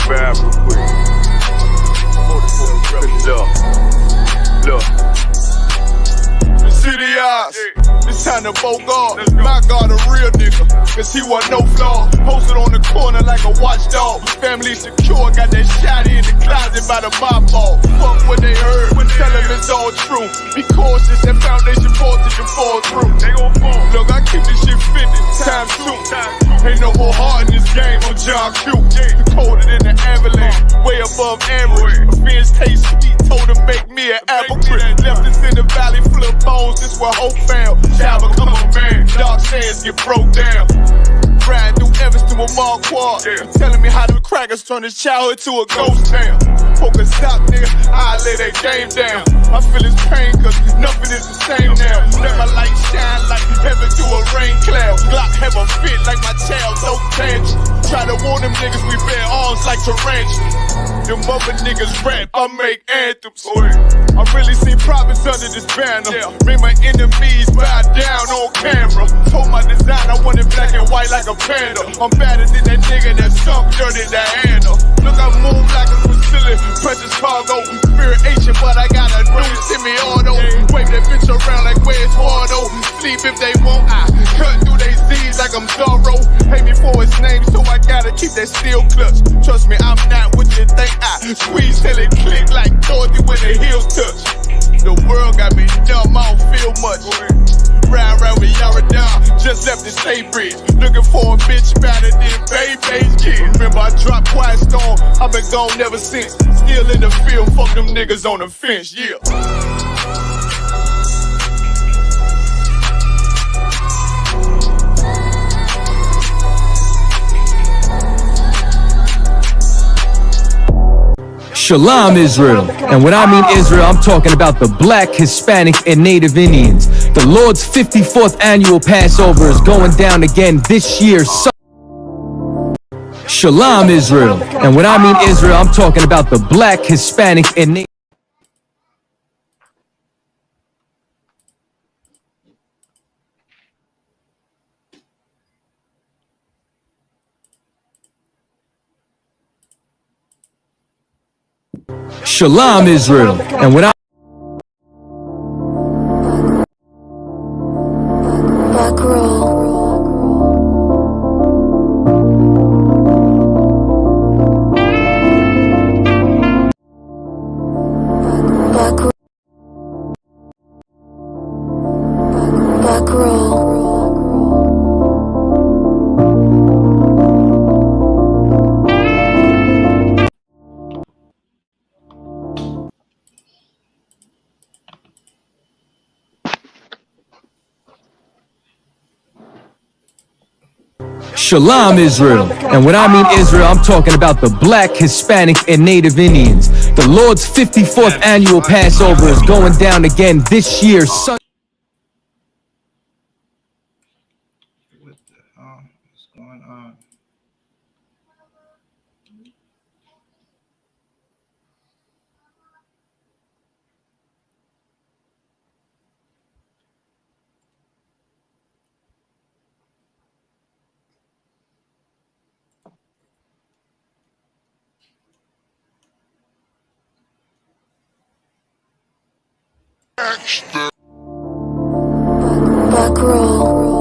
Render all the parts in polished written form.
vibe real quick. Look. The city eyes. It's time to Bogart. My God, a real nigga, cause he wasn't no flaw. Posted on the corner like a watchdog. Family secure, got that shot in the closet by the mob ball. Fuck what they heard, tell them it's all true. Be cautious, that foundation voltage to fall through. Look, I keep this shit 50 times 2. Ain't no more heart in this game on John Q. The colder than the avalanche, way above average. Offense taste sweet, told him make me an apple crisp. Left us in the valley full of bones, this where hope found. Shower, come on, man. Dark sands get broke down. Riding through Evanston with Mark Quad. Telling me how them crackers turn his childhood to a ghost town. Focus out, nigga, I lay that game down. I feel his pain, cause nothing is the same now. Let my light shine like heaven through a rain cloud. Glock have a fit like my child, no tangent. Try to warn them niggas, we bear arms like tarantulas. Them other niggas rap, I make anthems. I really seen prophets under this banner. Made my enemies bow down on camera. Told my design I wanted black and white like a panda. I'm better than that nigga that sunk dirty Diana. Look, I move like a facility, precious cargo, spirit ancient, but I got a new semi-auto. Wave that bitch around like where's Wardo. Sleep if they won't, I cut through they Z's like I'm Zorro. Hate me for his name, so I gotta keep that steel clutch. Trust me, I'm not what you think. I squeeze till it click like Dorothy when the heels touch. The world got me dumb, I don't feel much. Ride around with Yara down, just left the state bridge. Looking for a bitch better than Baby's kid. Remember I dropped Quiet Storm, I've been gone ever since. Still in the field, fuck them niggas on the fence, yeah. Shalom, Israel. And when I mean Israel, I'm talking about the Black, Hispanic, and Native Indians. The Lord's 54th annual Passover is going down again this year. Shalom, Israel. And when I mean Israel, I'm talking about the Black, Hispanic, and Native. Shalom, Israel. And when I Shalom, Israel. And when I mean Israel, I'm talking about the Black, Hispanic, and Native Indians. The Lord's 54th annual Passover is going down again this year. What the hell is going on? Back row.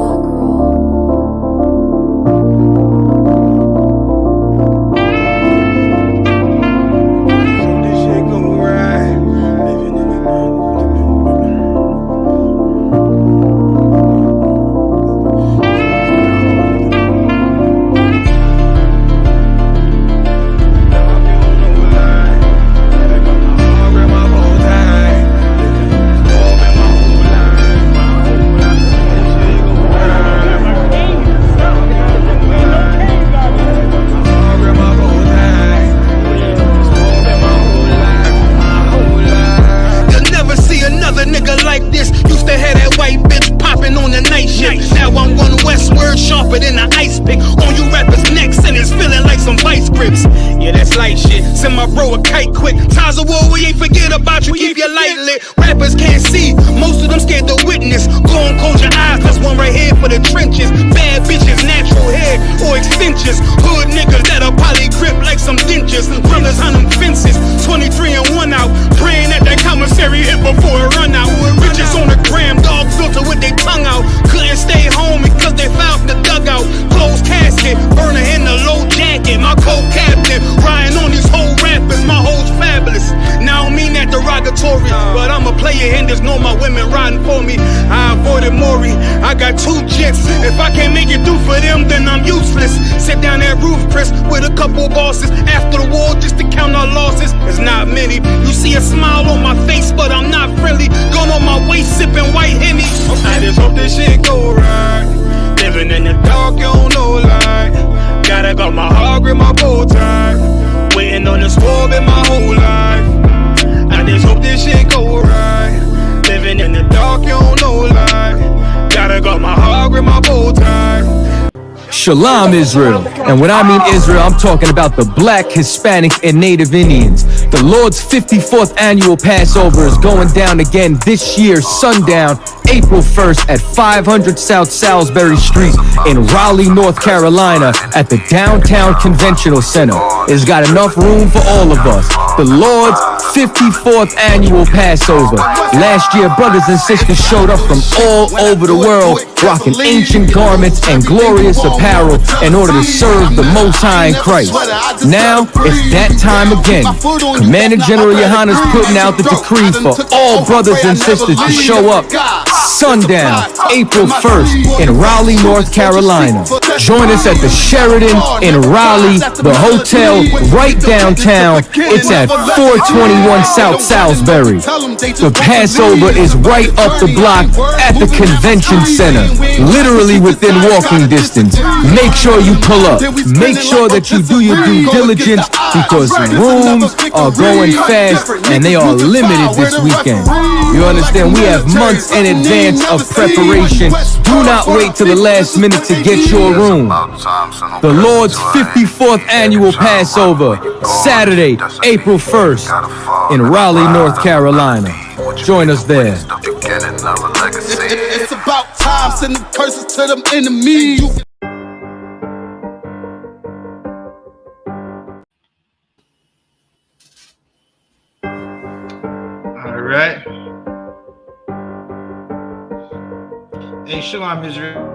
Than the I.S.U.P.K on you rappers' necks and it's feeling like some vice grips. Yeah, that's light shit. Send my bro a kite quick. Times of war, we ain't forget about you. Keep your light lit. Rappers can't see. Most of them scared to witness. Go on, close your eyes. There's one right here for the trenches. Bad bitches, natural hair or extensions. Hood niggas that'll probably grip like some dentures. soldiers, brothers on them fences, 23 and 1 out, praying that that commissary hit before it run out. Bitches on the gram, dog filter with their tongue out, couldn't stay home because they found the dugout. Closed casket, burner in the low jacket, my co-captain, riding on these whole rappers, my hoes fabulous. Now I don't mean that derogatory, but I'm a player and there's no my women riding for me. I avoided Maury, I got 2 jets. If I can't make it through for them, then I'm useless. Sit down that roof, Chris, with a couple bosses after the war just to count our losses. It's not many. You see a smile on my face, but I'm not friendly. Going on my waist, sipping white Henny. I just hope this shit go right. Living in the dark, you don't know light. Gotta got my heart with my bow tie. Waiting on the squab in my whole life. I just hope this shit go right. Living in the dark, you don't know light. Gotta got my heart with my bow tie. Shalom, Israel. And when I mean Israel, I'm talking about the Black, Hispanic, and Native Indians. The Lord's 54th annual Passover is going down again this year, sundown, April 1st at 500 South Salisbury Street in Raleigh, North Carolina at the Downtown Conventional Center. It's got enough room for all of us. The Lord's 54th annual Passover. Last year, brothers and sisters showed up from all over the world, rocking ancient garments and glorious apparel in order to serve the Most High in Christ. Now, it's that time again. Commander General YAHANNA is putting out the decree for all brothers and sisters to show up sundown, April 1st in Raleigh, North Carolina. Join us at the Sheraton in Raleigh, the hotel right downtown. It's at 421 South Salisbury. The Passover is right up the block at the convention center, literally within walking distance. Make sure you pull up. Make sure that you do your due diligence because rooms are going fast and they are limited this weekend. You understand? We have months in advance of preparation. Do not wait till the last minute to get your room. The Lord's 54th annual Passover, Saturday, April 1st in Raleigh, North Carolina. Join us there. It's about time, sending curses to them enemies. All right. Hey, Shalom, Israel.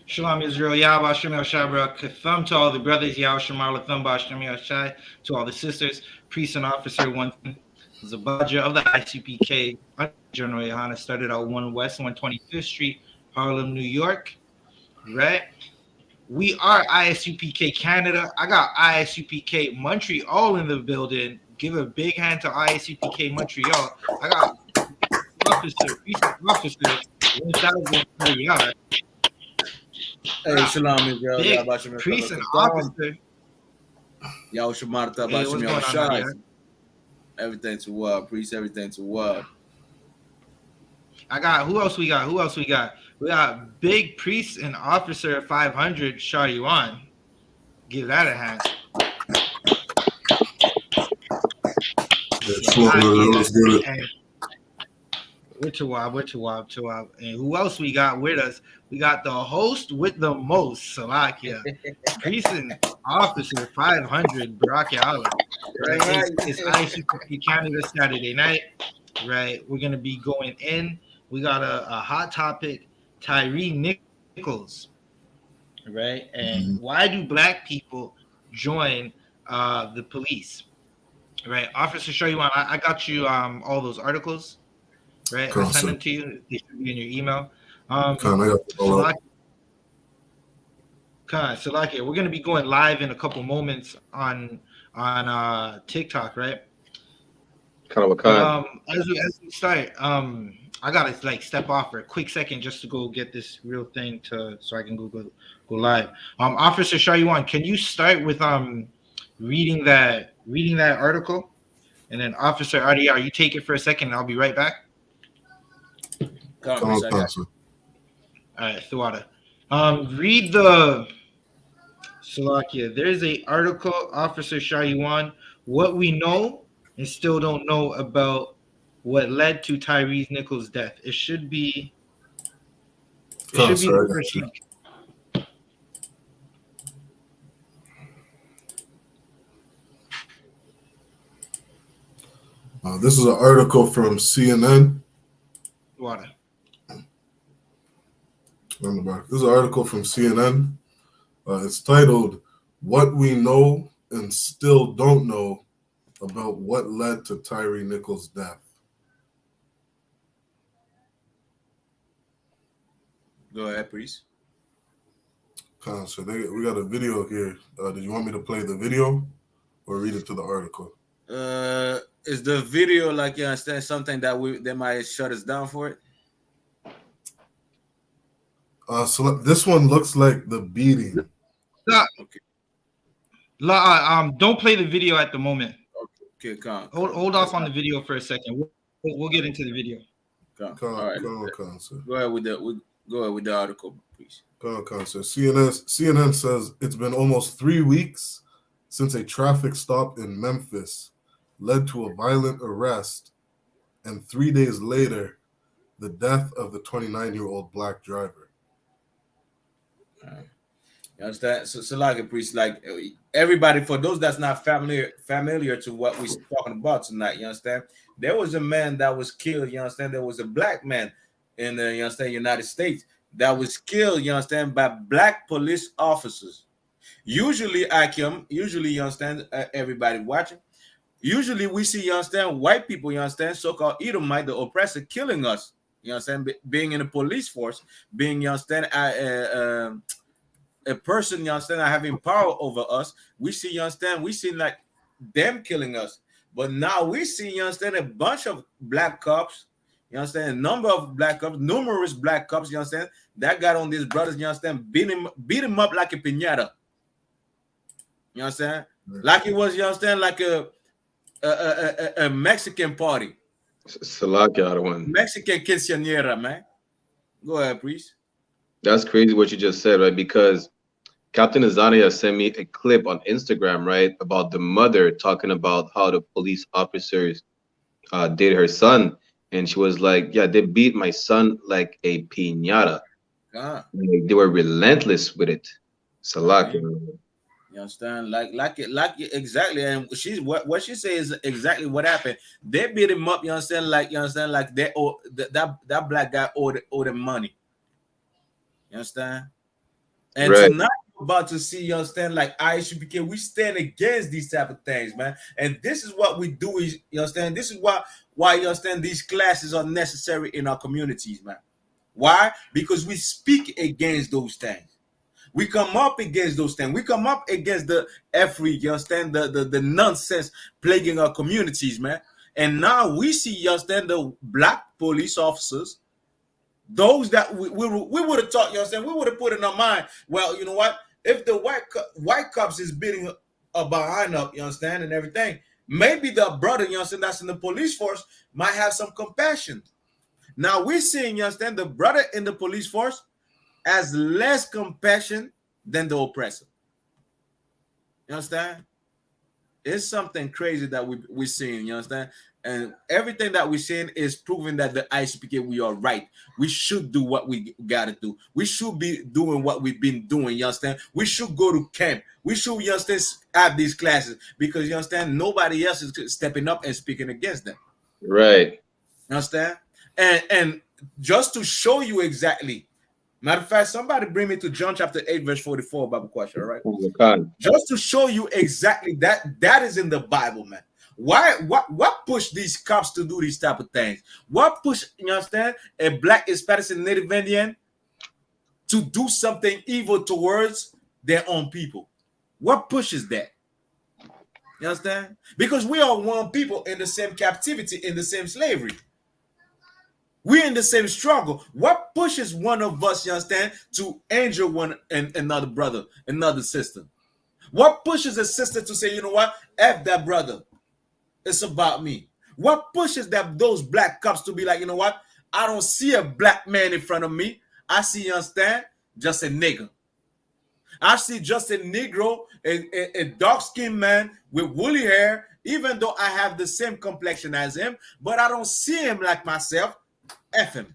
Shalom Israel, Yahweh Hashem Yahushua Barak Katham, to all the brothers, Yahweh Shemar Latham Hashem Yahushua, to all the sisters, priest and officer, one Zabadja of the I.S.U.P.K. General YAHANNA started out 1 West 125th Street, Harlem, New York. Right? We are I.S.U.P.K. Canada. I got I.S.U.P.K. Montreal in the building. Give a big hand to I.S.U.P.K. Montreal. I got officer, priest and officer, 1,000 Hey, Shalom, Israel. big priest and officer. Yahushua Martha Hey, what's Bashim going on, Nadia? Yahushai. Everything to well, priest, everything to well. I got who else we got? Who else we got? We got Big Priest and Officer 500 Sharyuan. Give that a hand. Let's get it. And Witchawab. And who else we got with us? We got the host with the most, Salakia. Priest and Officer 500 Baraka Allah. Right? It's I.S.U.P.K Canada Saturday night. Right? We're gonna be going in. We got a hot topic, Tyree Nichols. Right? And why do black people join the police? Right, Officer Sharyuan, I got you all those articles. Right, I sent them to you. They should be in your email. Salakia, we're gonna be going live in a couple moments on TikTok, right? As we start, I gotta like step off for a quick second just to go get this real thing so I can go live. Officer Sharyuan, can you start with reading that article, and then Officer RDR, you take it for a second, and I'll be right back. All right, Thawada. Read the Salakia. There's a article, Officer Sharyuan, what we know and still don't know about what led to Tyree Nichols' death. It should be the first link. This is an article from CNN. Water. On the back. This is an article from CNN. It's titled, What We Know and Still Don't Know About What Led to Tyree Nichols' Death. Go ahead, priest. So we got a video here. Did you want me to play the video or read it to the article? Is the video, like, you understand, something that they might shut us down for it? So this one looks like the beating. Okay. Don't play the video at the moment. Okay, come. Hold off on the video for a second. We'll get into the video. All right. Go ahead with the article, please. So CNN says it's been almost 3 weeks since a traffic stop in Memphis led to a violent arrest, and 3 days later, the death of the 29-year-old black driver. You understand? So like a priest, like everybody, for those that's not familiar to what we're talking about tonight, you understand? There was a man that was killed, you understand? There was a black man in the, you understand, United States that was killed, you understand, by black police officers. Usually, you understand, everybody watching, usually we see, you understand, white people, you understand, so-called Edomite, the oppressor, killing us, you understand, being in the police force, being, you understand, a person, you understand, having power over us. We see, you understand, we see like them killing us. But now we see, you understand, a bunch of black cops, you understand, a number of black cops, numerous black cops, you understand, that got on these brothers, you understand, beat him up like a piñata. You understand? Like it was, you understand, like a Mexican party. Mexican quinceañera, man. Go ahead, priest. That's crazy what you just said, right? Because Captain Azania sent me a clip on Instagram, right, about the mother talking about how the police officers did her son. And she was like, yeah, they beat my son like a piñata. Like, they were relentless with it. Salak. You understand? Like it exactly. And what she says is exactly what happened. They beat him up, you understand, like they owe that black guy owed him money. You understand? And right. Tonight we're about to see, you understand, like I.S.U.P.K, we stand against these type of things, man. And this is what we do, is, you understand, this is why you understand these classes are necessary in our communities, man. Why? Because we speak against those things. We come up against those things. We come up against the every, you understand, the nonsense plaguing our communities, man. And now we see, you understand, the black police officers, those that we would have taught, you understand, we would have put in our mind, well, you know what, if the white cops is beating behind up, you understand, and everything. Maybe the brother, you understand, that's in the police force might have some compassion. Now we're seeing, you understand, the brother in the police force has less compassion than the oppressor. You understand? It's something crazy that we're seeing, you understand? And everything that we're seeing is proving that the I.S.U.P.K, we are right. We should do what we gotta do. We should be doing what we've been doing, you understand? We should go to camp. We should, you understand, have these classes because, you understand, nobody else is stepping up and speaking against them. Right. You understand? And just to show you exactly, matter of fact, somebody bring me to John chapter 8, verse 44, Bible question, all right? Just to show you exactly that is in the Bible, man. Why what pushed these cops to do these type of things? What pushed, you understand, a black, Hispanic, and Native Indian to do something evil towards their own people? What pushes that? You understand? Because we are one people in the same captivity, in the same slavery. We're in the same struggle. What pushes one of us, you understand, to injure one and another brother, another sister? What pushes a sister to say, you know what, F that brother? It's about me. What pushes those black cops to be like, you know what, I don't see a black man in front of me. I see, you understand, just a nigger. I see just a Negro, a dark-skinned man with woolly hair, even though I have the same complexion as him, but I don't see him like myself. F him.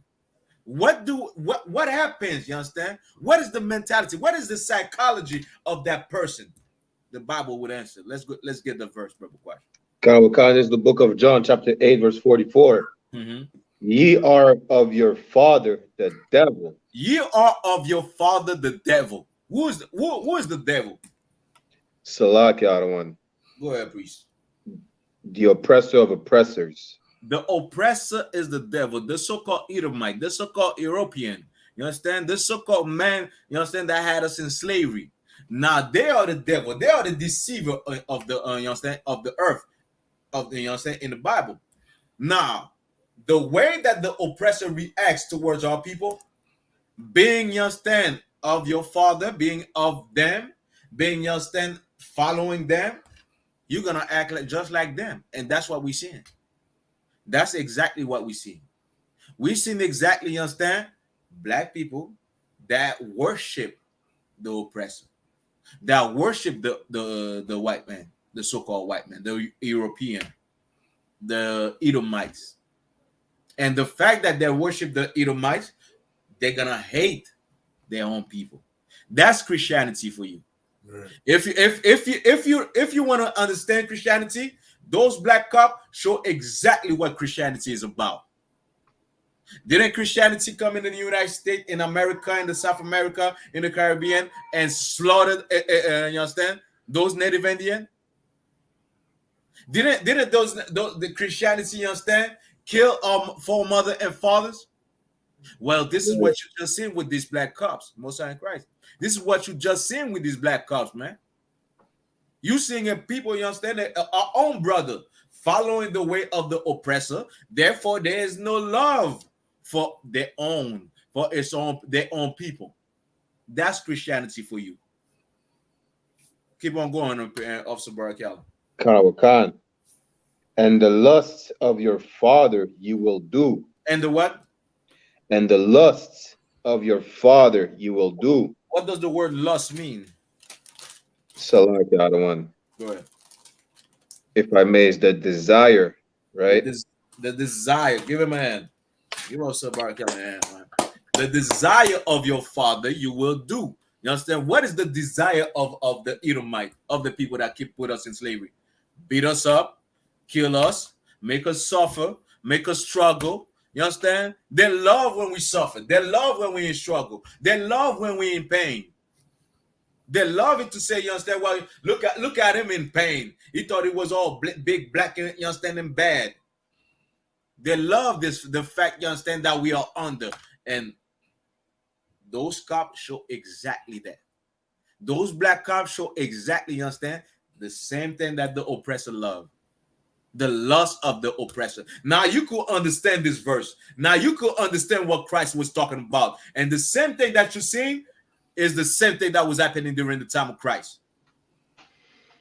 What happens? You understand? What is the mentality? What is the psychology of that person? The Bible would answer. Let's get the verse, brother. Khan is the book of John, chapter 8, verse 44. Ye are of your father the devil. Ye are of your father the devil. Who is the devil? Salak, one. Go ahead, priest. The oppressor of oppressors. The oppressor is the devil, the so-called Edomite, the so-called European. You understand? The so-called man, you understand, that had us in slavery. Now they are the devil. They are the deceiver of the you understand, of the earth, of the, you understand, in the Bible. Now, the way that the oppressor reacts towards our people, being, you understand, of your father, being of them, being, you understand, following them, you're gonna act like just like them, and that's what we're seeing. That's exactly what we see. We seen exactly, you understand, black people that worship the oppressor, that worship the white man, the so-called white man, the European, the Edomites. And the fact that they worship the Edomites, they're gonna hate their own people. That's Christianity for you. Right. If you want to understand Christianity, those black cops show exactly what Christianity is about. Didn't Christianity come into the United States, in America, in the South America, in the Caribbean, and slaughtered, you understand, those Native Indian? Didn't the Christianity, you understand, kill our foremothers and fathers? Well, this is what you just seen with these black cops, Most High in Christ. This is what you just seen with these black cops, man. You seeing people, you understand, our own brother following the way of the oppressor. Therefore, there is no love for their own people. That's Christianity for you. Keep on going, Officer Barakal. Khan. And the lusts of your father you will do. And the what? And the lusts of your father you will do. What does the word lust mean? Salak, one. Go ahead. If I may, is the desire, right? The desire. Give him a hand. Give Officer Barakal a hand, man. The desire of your father you will do. You understand? What is the desire of the Edomite, of the people that keep put us in slavery? Beat us up, kill us, make us suffer, make us struggle. You understand? They love when we suffer. They love when we in struggle. They love when we in pain. They love it to say, you understand? Well, look at him in pain. He thought it was all big, black, and, you understand, and bad. They love the fact, you understand, that we are under. And those cops show exactly that. Those black cops show exactly, you understand, the same thing that the oppressor loved. The lust of the oppressor. Now you could understand this verse. Now you could understand what Christ was talking about. And the same thing that you're seeing is the same thing that was happening during the time of Christ.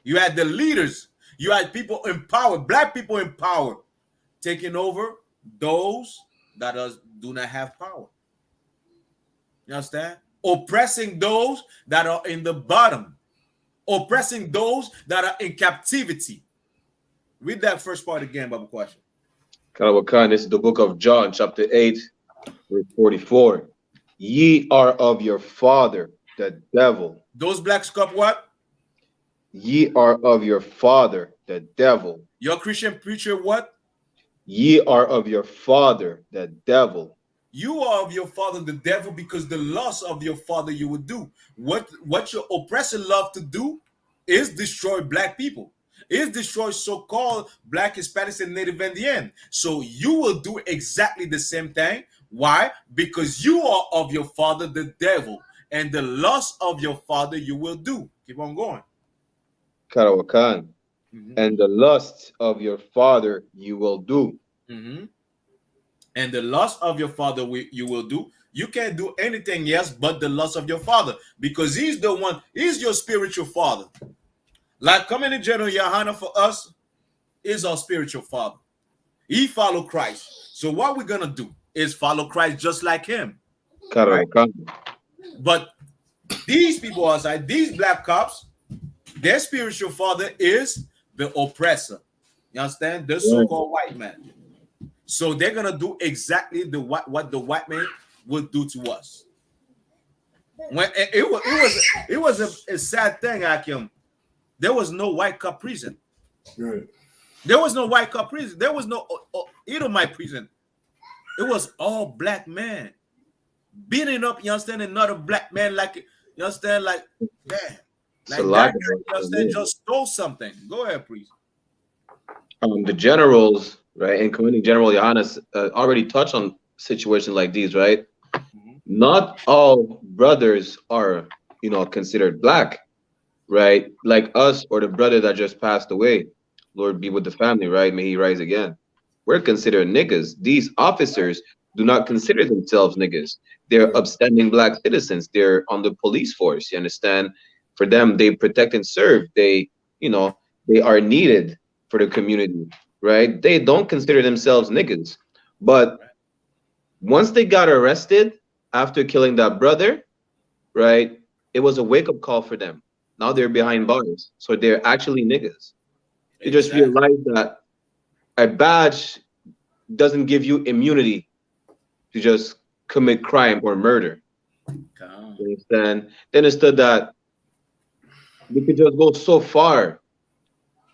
You had the leaders. You had people in power, black people in power, taking over those that do not have power. You understand? Oppressing those that are in the bottom. Oppressing those that are in captivity. Read that first part again, Bible question. Karawakan, this is the book of John, chapter 8, verse 44. Ye are of your father, the devil. Those blacks cup what? Ye are of your father, the devil. Your Christian preacher what? Ye are of your father, the devil. You are of your father, the devil, because the lust of your father you would do. What your oppressor love to do is destroy black people. Is destroy so-called black, Hispanics, and Native Indian. So you will do exactly the same thing. Why? Because you are of your father, the devil, and the lust of your father you will do. Keep on going. Karawakan. And the lust of your father you will do. And the lust of your father you will do. You can't do anything else but the lust of your father, because he's the one, he's your spiritual father. Like coming in General YAHANNA for us is our spiritual father. He follow Christ. So what we're going to do is follow Christ just like him. Right? But these people outside, these black cops, their spiritual father is the oppressor. You understand? The so-called white man. So they're going to do exactly what the white man would do to us. When it was a sad thing, Akim. There was no white cop prison. Right. There was no white cop prison. There was no Edomite prison. It was all black men beating up, you understand, another black man like, you understand, like, man, like that, you understand, just stole something. Go ahead, priest. The generals, right, including General YAHANNA, already touched on situations like these, right? Not all brothers are, considered black. Right, like us or the brother that just passed away, Lord be with the family, right? May he rise again. We're considered niggas. These officers do not consider themselves niggas. They're upstanding black citizens. They're on the police force. You understand? For them, they protect and serve. They, they are needed for the community, right? They don't consider themselves niggas. But once they got arrested after killing that brother, right, it was a wake-up call for them. Now they're behind bars, so they're actually niggas. You just realize that a badge doesn't give you immunity to just commit crime or murder. You understand? They understood that they could just go so far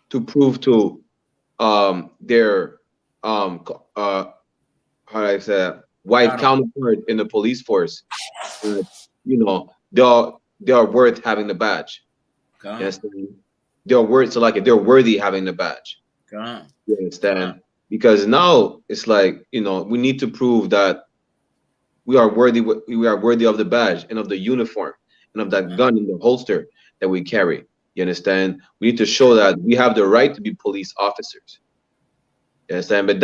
to prove to their how do I say, white counterpart in the police force, they are worth having the badge. Yes, they're worthy having the badge. You understand? Because now it's like, we need to prove that we are worthy of the badge and of the uniform and of that gun in the holster that we carry. You understand? We need to show that we have the right to be police officers. You understand? But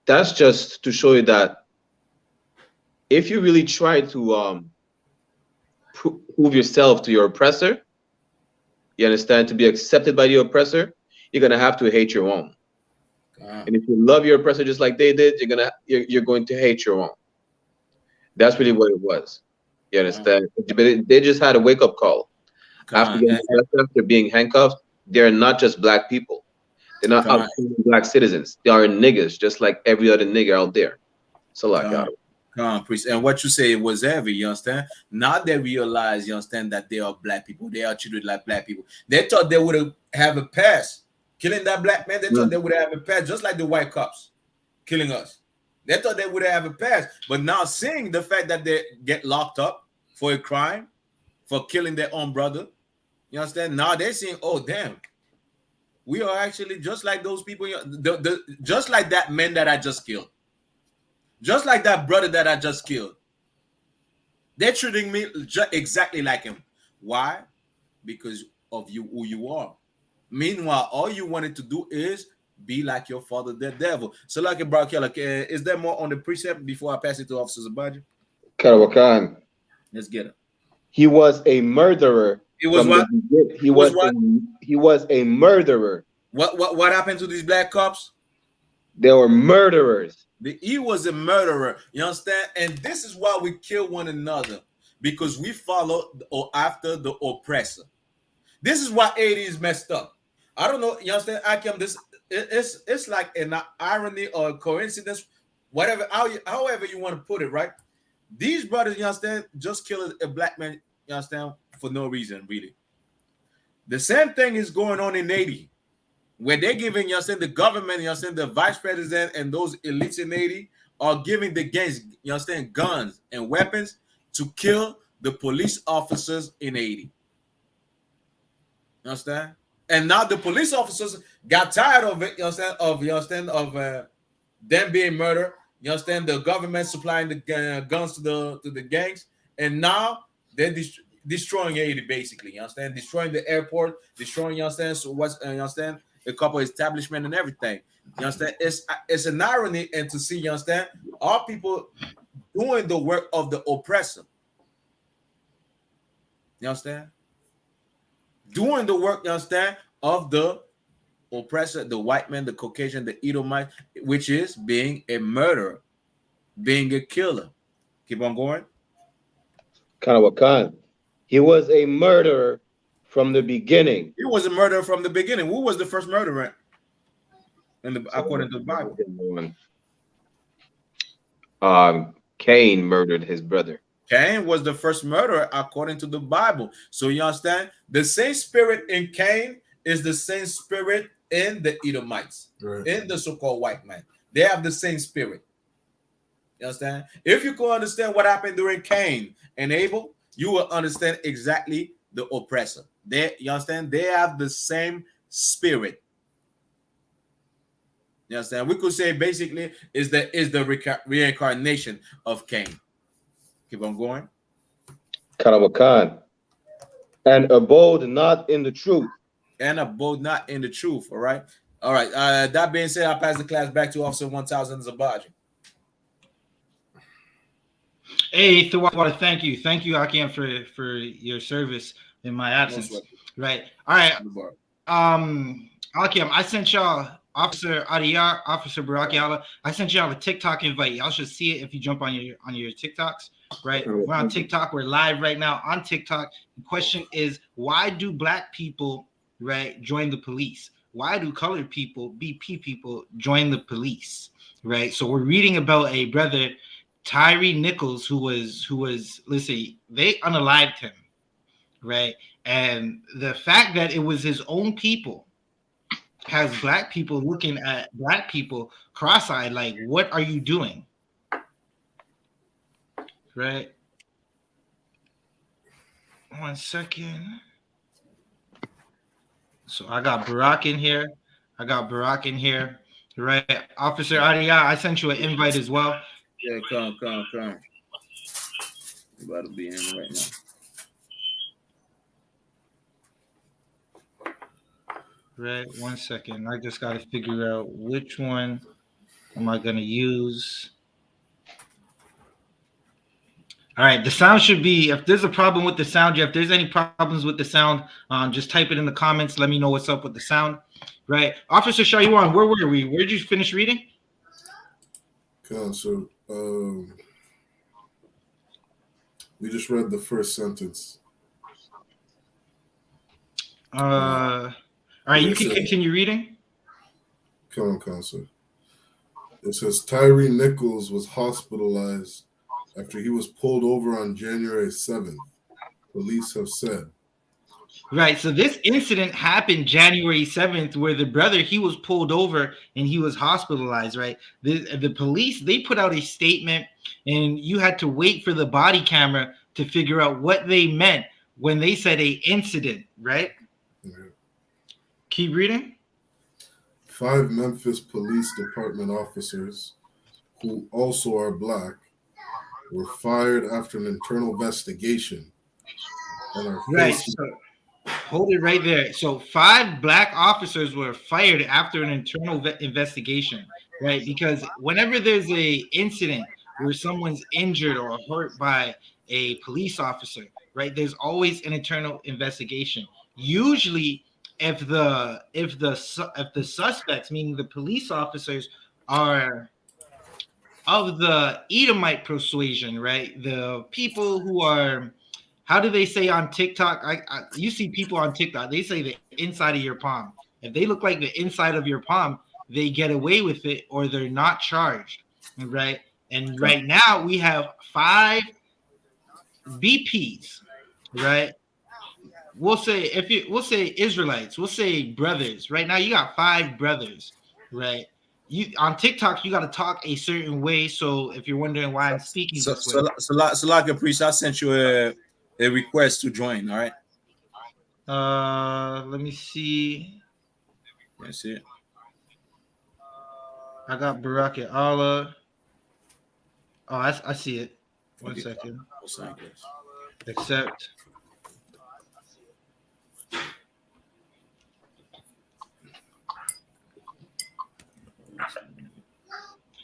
that's just to show you that if you really try to prove yourself to your oppressor, you understand, to be accepted by the oppressor, you're gonna have to hate your own. And if you love your oppressor just like they did, you're going to hate your own. That's really what it was. You understand? But they just had a wake-up call. After being handcuffed, they're not just black people. They're not black citizens. They are niggas, just like every other nigger out there. So like priest. And what you say was heavy, you understand? Now they realize, you understand, that they are black people. They are treated like black people. They thought they would have a pass. Killing that black man, they thought they would have a pass, just like the white cops killing us. They thought they would have a pass. But now seeing the fact that they get locked up for a crime, for killing their own brother, you understand? Now they're saying, oh, damn, we are actually just like those people, just like that man that I just killed. Just like that brother that I just killed. They're treating me exactly like him. Why? Because of you, who you are. Meanwhile, all you wanted to do is be like your father, the devil. So like a bro, is there more on the precept before I pass it to Officer Zabaji? Karawakan. Let's get it. He was a murderer He was what? He was was what? he was a murderer. What happened to these black cops? They were murderers. He was a murderer. You understand? And this is why we kill one another, because we follow or after the oppressor. This is why 80 is messed up. I don't know. You understand? It's like an irony or a coincidence, whatever, however you want to put it, right? These brothers, you understand, just kill a black man, you understand, for no reason, really. The same thing is going on in Haiti, where they're giving, you understand, the government, you understand, the vice president and those elites in Haiti are giving the gangs, you understand, guns and weapons to kill the police officers in Haiti. You understand? And now the police officers got tired of it, you understand, of them being murdered. You understand, the government supplying the guns to the gangs, and now they're destroying Haiti, basically. You understand, destroying the airport, destroying, you understand, so what's you understand, a couple of establishment and everything. You understand, it's an irony, and to see, you understand, all people doing the work of the oppressor. You understand? Doing the work, you understand, of the oppressor, the white man, the Caucasian, the Edomite, which is being a murderer, being a killer. Keep on going. Kanawakan. He was a murderer from the beginning. He was a murderer from the beginning. Who was the first murderer according to the Bible? Cain murdered his brother. Cain was the first murderer according to the Bible. So you understand, the same spirit in Cain is the same spirit in the Edomites, right, in the so-called white man. They have the same spirit. You understand? If you can understand what happened during Cain and Abel, you will understand exactly the oppressor. You understand? They have the same spirit. You understand? We could say basically is the reincarnation of Cain. Keep on going. Kanawakan. And abode not in the truth. And abode not in the truth. All right. All right. That being said, I'll pass the class back to Officer 1000 Zabaji. Hey, I want to thank you. Thank you, Akim, for your service in my absence. Right. All right. Akim, I sent y'all Officer Adiyar, Officer Barakiala. I sent y'all a TikTok invite. Y'all should see it if you jump on your TikToks. Right. We're on TikTok. We're live right now on TikTok. The question is, why do black people, right, join the police? Why do colored people, BP people, join the police? Right. So we're reading about a brother, Tyree Nichols, who was listen, they unalived him, right? And the fact that it was his own people has black people looking at black people cross-eyed, like, what are you doing? Right? 1 second. So I got Barack in here. Right? Officer Adia, I sent you an invite as well. Yeah, come. You about to be in right now. Right, 1 second. I just got to figure out which one am I going to use. All right, the sound should be, if there's a problem with the sound, if there's any problems with the sound, just type it in the comments. Let me know what's up with the sound. Right. Officer Shaywan, where were we? Where did you finish reading? Okay, so we just read the first sentence. All right, you can continue reading. Come on, sir. It says Tyree Nichols was hospitalized after he was pulled over on January 7th. Police have said. Right, so this incident happened January 7th, where the brother, he was pulled over and he was hospitalized, right? The police, they put out a statement, and you had to wait for the body camera to figure out what they meant when they said a incident, right? Yeah. Keep reading. 5 Memphis Police Department officers, who also are black, were fired after an internal investigation. And are right, so hold it right there. So 5 black officers were fired after an internal investigation, right? Because whenever there's a incident where someone's injured or hurt by a police officer, right? There's always an internal investigation. Usually, if the suspects, meaning the police officers, are of the Edomite persuasion, right? The people who are, how do they say on TikTok? You see people on TikTok, they say the inside of your palm. If they look like the inside of your palm, they get away with it or they're not charged, right? And right now we have 5 BPs, right? We'll say Israelites, we'll say brothers. Right now you got 5 brothers, right? You on TikTok you got to talk a certain way. So if you're wondering why I'm speaking this way, So like a priest, I sent you a request to join. All right. let me see. That's it. I got Barak and Allah. Oh, I see it. One second. Accept.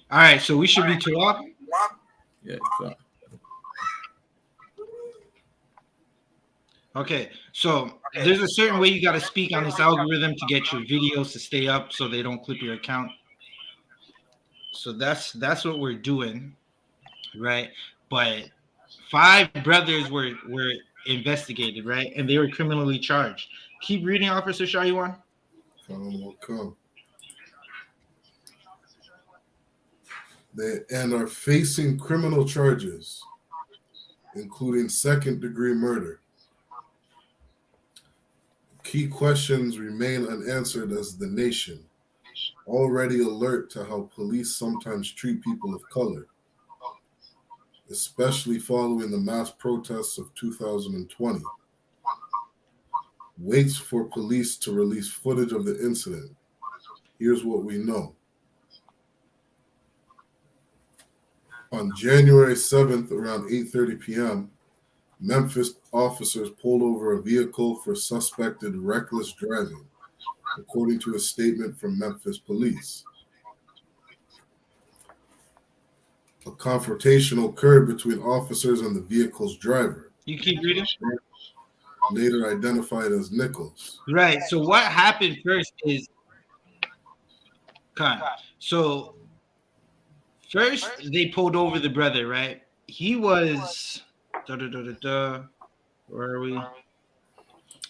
All right, so we should be talk. Yeah. Okay, so there's a certain way you got to speak on this algorithm to get your videos to stay up so they don't clip your account. So that's what we're doing, right? But 5 brothers were investigated, right? And they were criminally charged. Keep reading, Officer Shaiwan. They are facing criminal charges, including second-degree murder. Key questions remain unanswered as the nation, already alert to how police sometimes treat people of color, especially following the mass protests of 2020, waits for police to release footage of the incident. Here's what we know. On January 7th, around 8:30 p.m., Memphis officers pulled over a vehicle for suspected reckless driving, according to a statement from Memphis police. A confrontation occurred between officers and the vehicle's driver. You keep reading? Later identified as Nichols. Right. So what happened first is, so first they pulled over the brother, right? He was, where are we?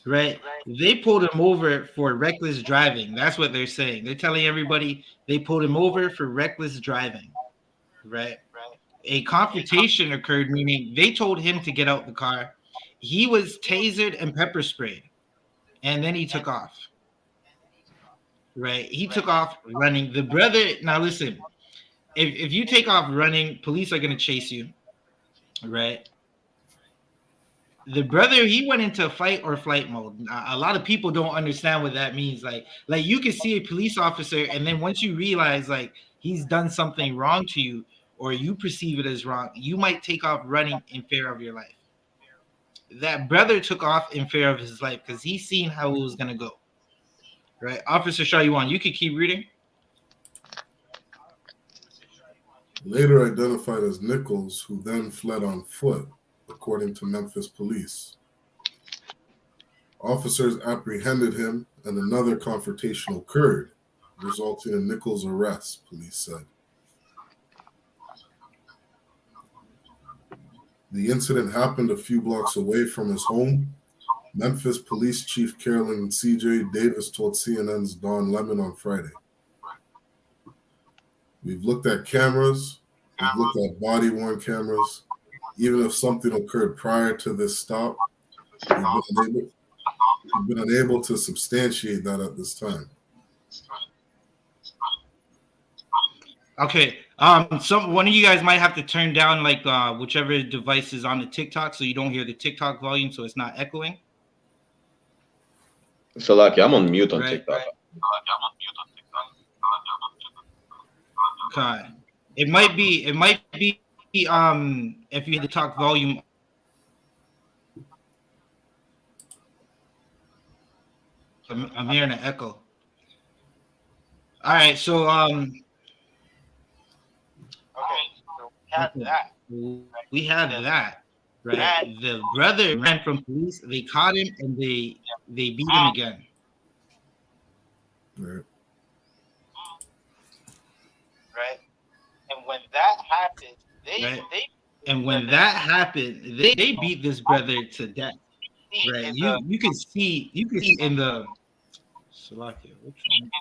Right. They pulled him over for reckless driving. That's what they're saying. They're telling everybody they pulled him over for reckless driving. Right. A confrontation occurred, meaning they told him to get out the car. He was tasered and pepper sprayed, and then he took off. Right. He took off running. The brother, now listen, if you take off running, police are going to chase you. Right. The brother, he went into fight or flight mode. A lot of people don't understand what that means. Like you can see a police officer, and then once you realize like he's done something wrong to you, or you perceive it as wrong, you might take off running in fear of your life. That brother took off in fear of his life because he's seen how it was gonna go. Right, Officer Shaiwan, you could keep reading. Later identified as Nichols, who then fled on foot, according to Memphis police. Officers apprehended him, and another confrontation occurred, resulting in Nichols' arrest, police said. The incident happened a few blocks away from his home. Memphis Police Chief Carolyn C.J. Davis told CNN's Don Lemon on Friday. We've looked at cameras, we've looked at body-worn cameras. Even if something occurred prior to this stop, we've been unable to substantiate that at this time. Okay. One of you guys might have to turn down like whichever device is on the TikTok so you don't hear the TikTok volume, so it's not echoing. So lucky, I'm on mute on TikTok. Okay. It might be if you had the talk volume. I'm hearing an echo. All right, so we had that. right? The brother ran from police. They caught him and they beat him again. Right. Right. And when that happened, they beat this brother to death. Right. You can see in the Salakia, which one?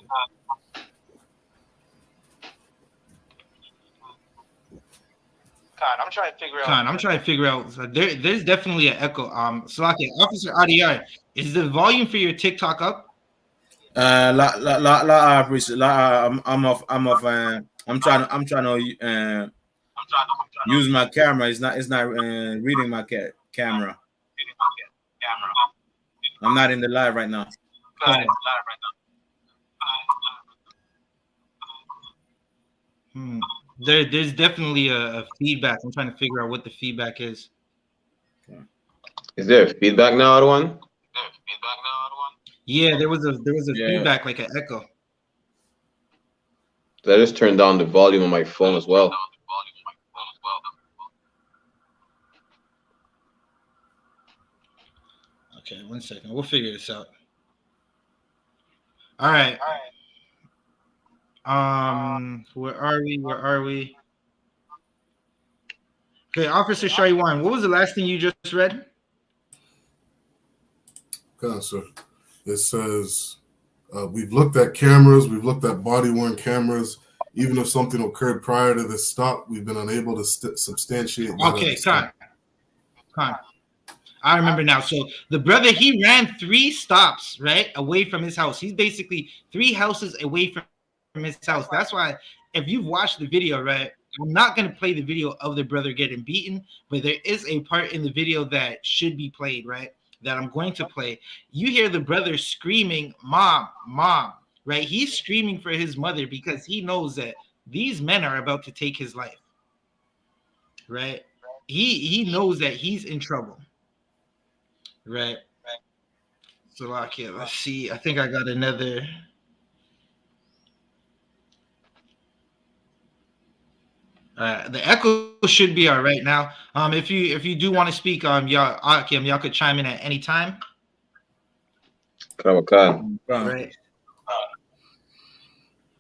I'm trying to figure out. So there's definitely an echo. Salakia, Officer Adiyar, is the volume for your TikTok up? I'm off. I'm trying to use my camera. It's not reading my camera. I'm not in the live right now. There's definitely a feedback. I'm trying to figure out what the feedback is. Is there feedback now, everyone? Yeah, there was a feedback, like an echo. I just turned down the volume on my phone as well. Okay, 1 second. We'll figure this out. All right. Where are we? Okay, Officer Shaiwan, what was the last thing you just read? Okay, so it says we've looked at cameras, we've looked at body-worn cameras. Even if something occurred prior to this stop, we've been unable to substantiate. Okay, Khan. I remember now. So the brother, he ran 3 stops, right, away from his house. He's basically 3 houses away from his house. That's why, if you've watched the video, right, I'm not going to play the video of the brother getting beaten, but there is a part in the video that should be played, right, that I'm going to play. You hear the brother screaming, "Mom, mom," right? He's screaming for his mother because he knows that these men are about to take his life, right? He knows that he's in trouble, right? So, let's see. I think I got another. The echo should be all right now. If you do want to speak, y'all could chime in at any time. Right. All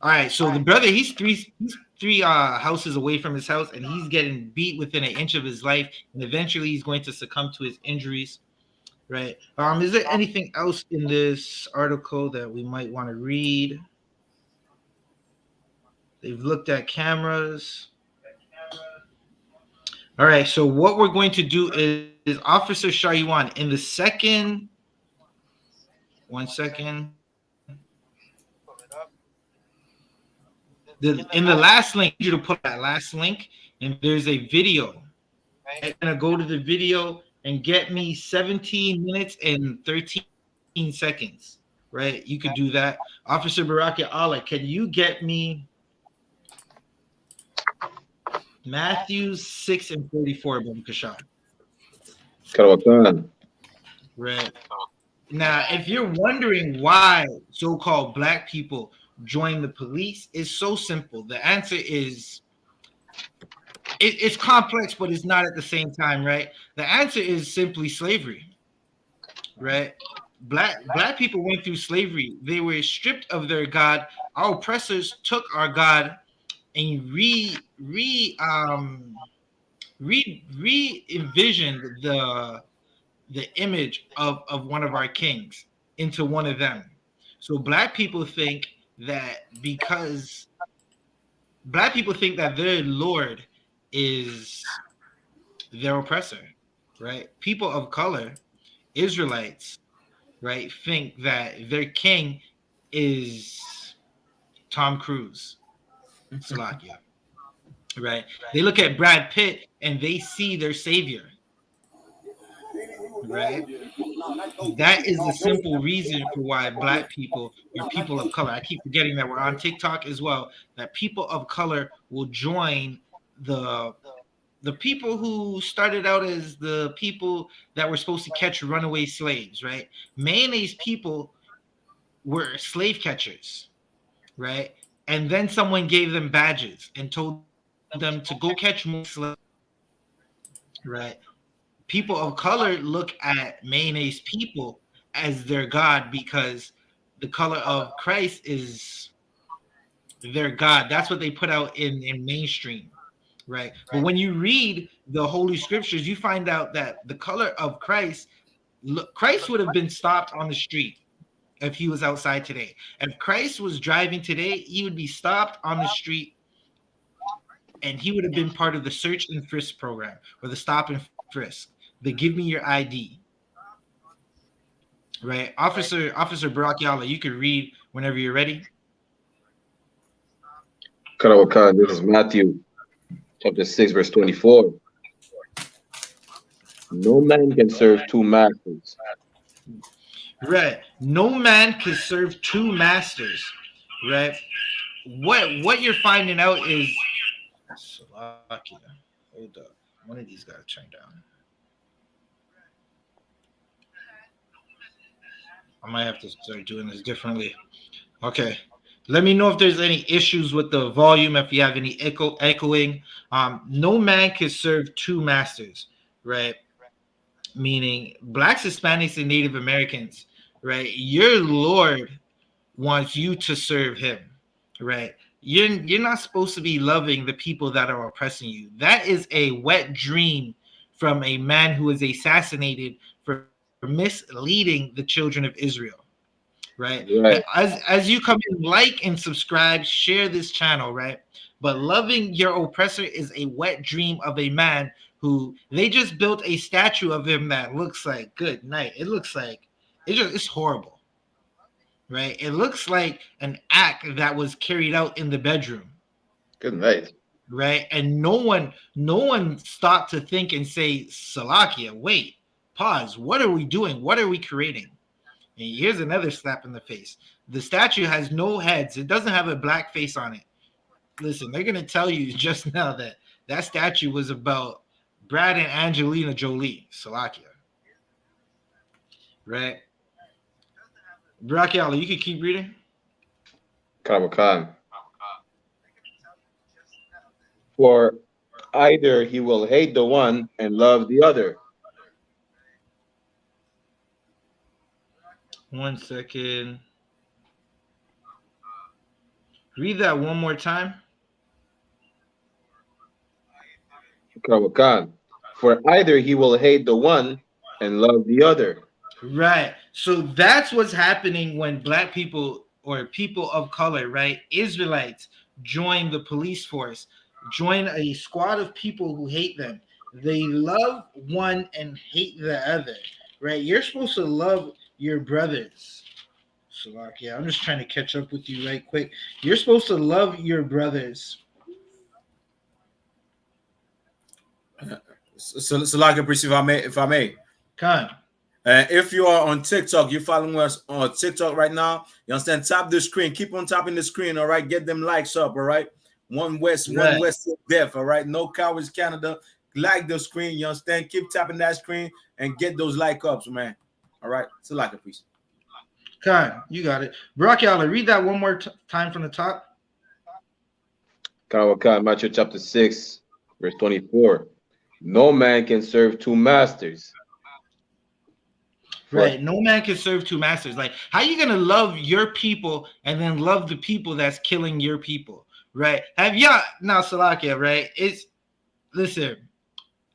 right. So the brother, he's three houses away from his house, and he's getting beat within an inch of his life, and eventually he's going to succumb to his injuries. Right. Is there anything else in this article that we might want to read? They've looked at cameras. All right, so what we're going to do is Officer Shaiwan, in the second, 1 second. In the last link, I need you to put that last link, and there's a video. I'm going to go to the video and get me 17 minutes and 13 seconds, right? You could do that. Officer Baraka Allah, can you get me Matthew 6 and 44, Babu Kashan? Right. Now, if you're wondering why so-called black people join the police, it's so simple. The answer is it's complex, but it's not at the same time, right? The answer is simply slavery, right? Black people went through slavery. They were stripped of their God. Our oppressors took our God and re-envisioned the image of one of our kings into one of them. So black people think that because black people think that their Lord is their oppressor, right? People of color, Israelites, right, think that their king is Tom Cruise, Salakia, right? They look at Brad Pitt and they see their savior, right? That is the simple reason for why black people or people of color, I keep forgetting that we're on TikTok as well, that people of color will join the people who started out as the people that were supposed to catch runaway slaves, right? Mayonnaise people were slave catchers, right? And then someone gave them badges and told them to go catch more slaves, right? people of color look at mayonnaise people as their God because the color of Christ is their God. That's what they put out in mainstream, right? But when you read the Holy Scriptures, you find out that the color of Christ, Christ would have been stopped on the street if he was outside today. If Christ was driving today, he would be stopped on the street and he would have been part of the search and frisk program or the stop and frisk. The give me your ID. Right? Officer Barack Yala, you could read whenever you're ready. Karawakan, this is Matthew chapter 6, verse 24. No man can serve two masters. Right. No man can serve two masters. Right. What you're finding out is Slovakia. Hold up. One of these guys turned down. I might have to start doing this differently. Okay. Let me know if there's any issues with the volume, if you have any echoing. No man can serve two masters, right? Meaning blacks, Hispanics, and Native Americans, right? Your Lord wants you to serve him, right? You're not supposed to be loving the people that are oppressing you. That is a wet dream from a man who was assassinated for misleading the children of Israel, right? As you come in, like and subscribe, share this channel, right? But loving your oppressor is a wet dream of a man who they just built a statue of him that looks like good night. It looks like it's horrible, right? It looks like an act that was carried out in the bedroom. Good night. Right? And no one stopped to think and say, Salakia, wait, pause. What are we doing? What are we creating? And here's another slap in the face. The statue has no heads. It doesn't have a black face on it. Listen, they're going to tell you just now that that statue was about Brad and Angelina Jolie, Salakia. Right? Brachiala, you can keep reading. Karawakan. For either he will hate the one and love the other. 1 second. Read that one more time. Karawakan. For either he will hate the one and love the other. Right. So that's what's happening when black people or people of color, right, Israelites, join the police force, join a squad of people who hate them. They love one and hate the other, right? You're supposed to love your brothers. So, yeah, I'm just trying to catch up with you right quick. You're supposed to love your brothers. So like if I may. Come. If you are on TikTok, you're following us on TikTok right now. You understand? Tap the screen. Keep on tapping the screen. All right. Get them likes up. All right. One West deaf. All right. No cowards, Canada. Like the screen. You understand? Keep tapping that screen and get those like ups, man. All right. So like a piece. Khan, you got it. Brock Yalla, read that one more time from the top. Karawakan, Matthew chapter 6, verse 24. No man can serve two masters. Right. No man can serve two masters. Like, how are you going to love your people and then love the people that's killing your people? Right. Have y'all now, Salakia, right? Listen,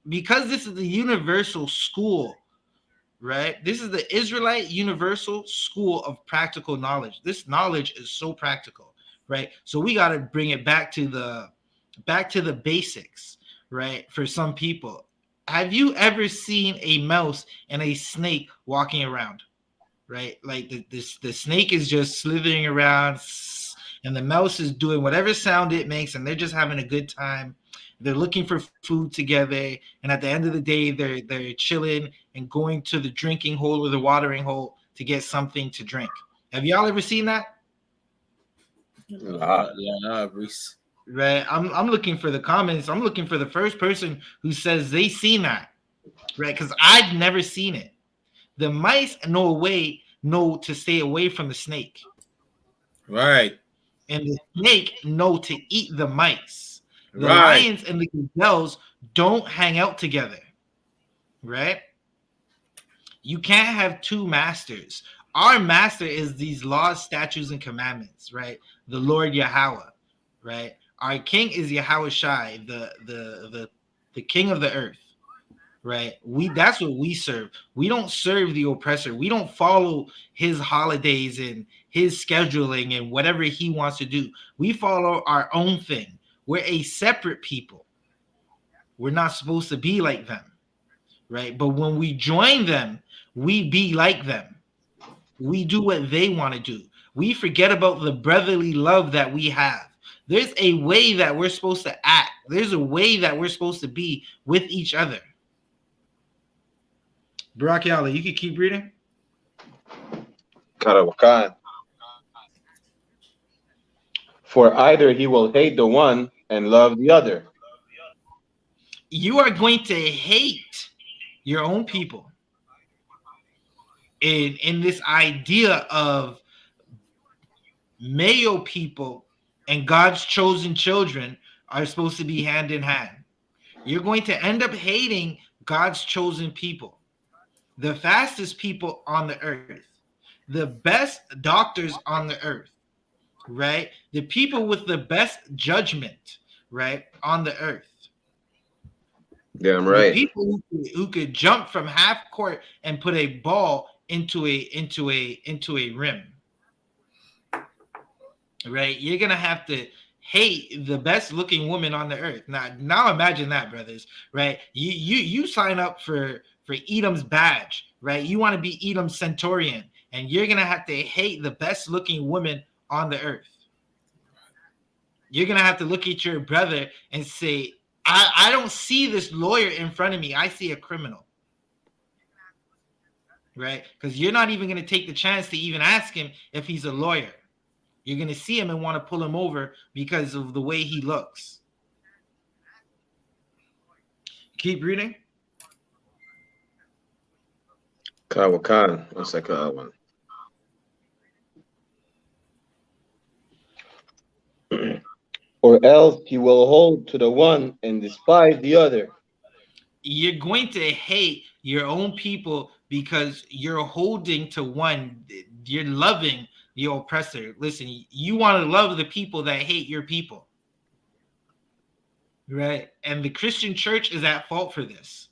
because this is the universal school, right? This is the Israelite universal school of practical knowledge. This knowledge is so practical, right? So we got to bring it back to the basics, right? For some people. Have you ever seen a mouse and a snake walking around, right? Like the snake is just slithering around and the mouse is doing whatever sound it makes and they're just having a good time. They're looking for food together. And at the end of the day, they're chilling and going to the drinking hole or the watering hole to get something to drink. Have y'all ever seen that? Yeah, Reese. Right. I'm looking for the comments. I'm looking for the first person who says they seen that. Right. Because I've never seen it. The mice know to stay away from the snake. Right. And the snake know to eat the mice. The right. lions and the gazelles don't hang out together. right? You can't have two masters. Our master is these laws, statutes, and commandments, right? The Lord Yahweh, right? Our king is Yahweh Shai, the king of the earth, right? That's what we serve. We don't serve the oppressor. We don't follow his holidays and his scheduling and whatever he wants to do. We follow our own thing. We're a separate people. We're not supposed to be like them, right? But when we join them, we be like them. We do what they want to do. We forget about the brotherly love that we have. There's a way that we're supposed to act. There's a way that we're supposed to be with each other. Barakiala, you can keep reading. Karawakan. For either he will hate the one and love the other. You are going to hate your own people in this idea of Mayo people and God's chosen children are supposed to be hand in hand. You're going to end up hating God's chosen people, the fastest people on the earth, the best doctors on the earth, right? The people with the best judgment, right, on the earth. Damn right. The people who could jump from half court and put a ball into a rim. Right? You're gonna have to hate the best looking woman on the earth. Now imagine that, brothers. Right? You sign up for Edom's badge, right? You want to be Edom's centurion, and you're gonna have to hate the best looking woman on the earth. You're gonna have to look at your brother and say, I don't see this lawyer in front of me. I see a criminal. Right? Because you're not even going to take the chance to even ask him if he's a lawyer. You're going to see him and want to pull him over because of the way he looks. Keep reading. Kawakan. What's that one? Or else he will hold to the one and despise the other. You're going to hate your own people because you're holding to one. You're loving the oppressor. Listen, you want to love the people that hate your people. Right? And the Christian church is at fault for this.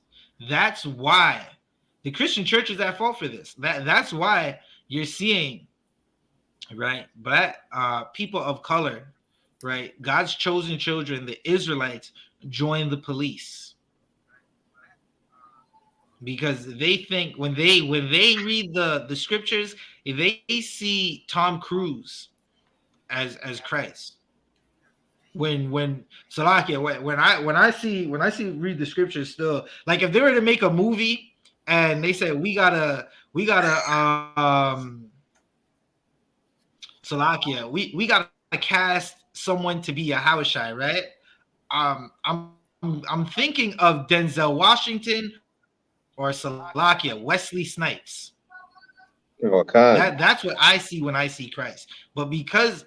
That's why the Christian church is at fault for this. That's why you're seeing, right, black people of color, right, God's chosen children, the Israelites, join the police. Because they think when they read the scriptures, they see Tom Cruise as Christ. When Salakia, when I see read the scriptures still, like if they were to make a movie and they say we gotta Salakia, we gotta cast someone to be a Hawashai, right? I'm thinking of Denzel Washington or Salakia, Wesley Snipes. That's what I see when I see Christ. But because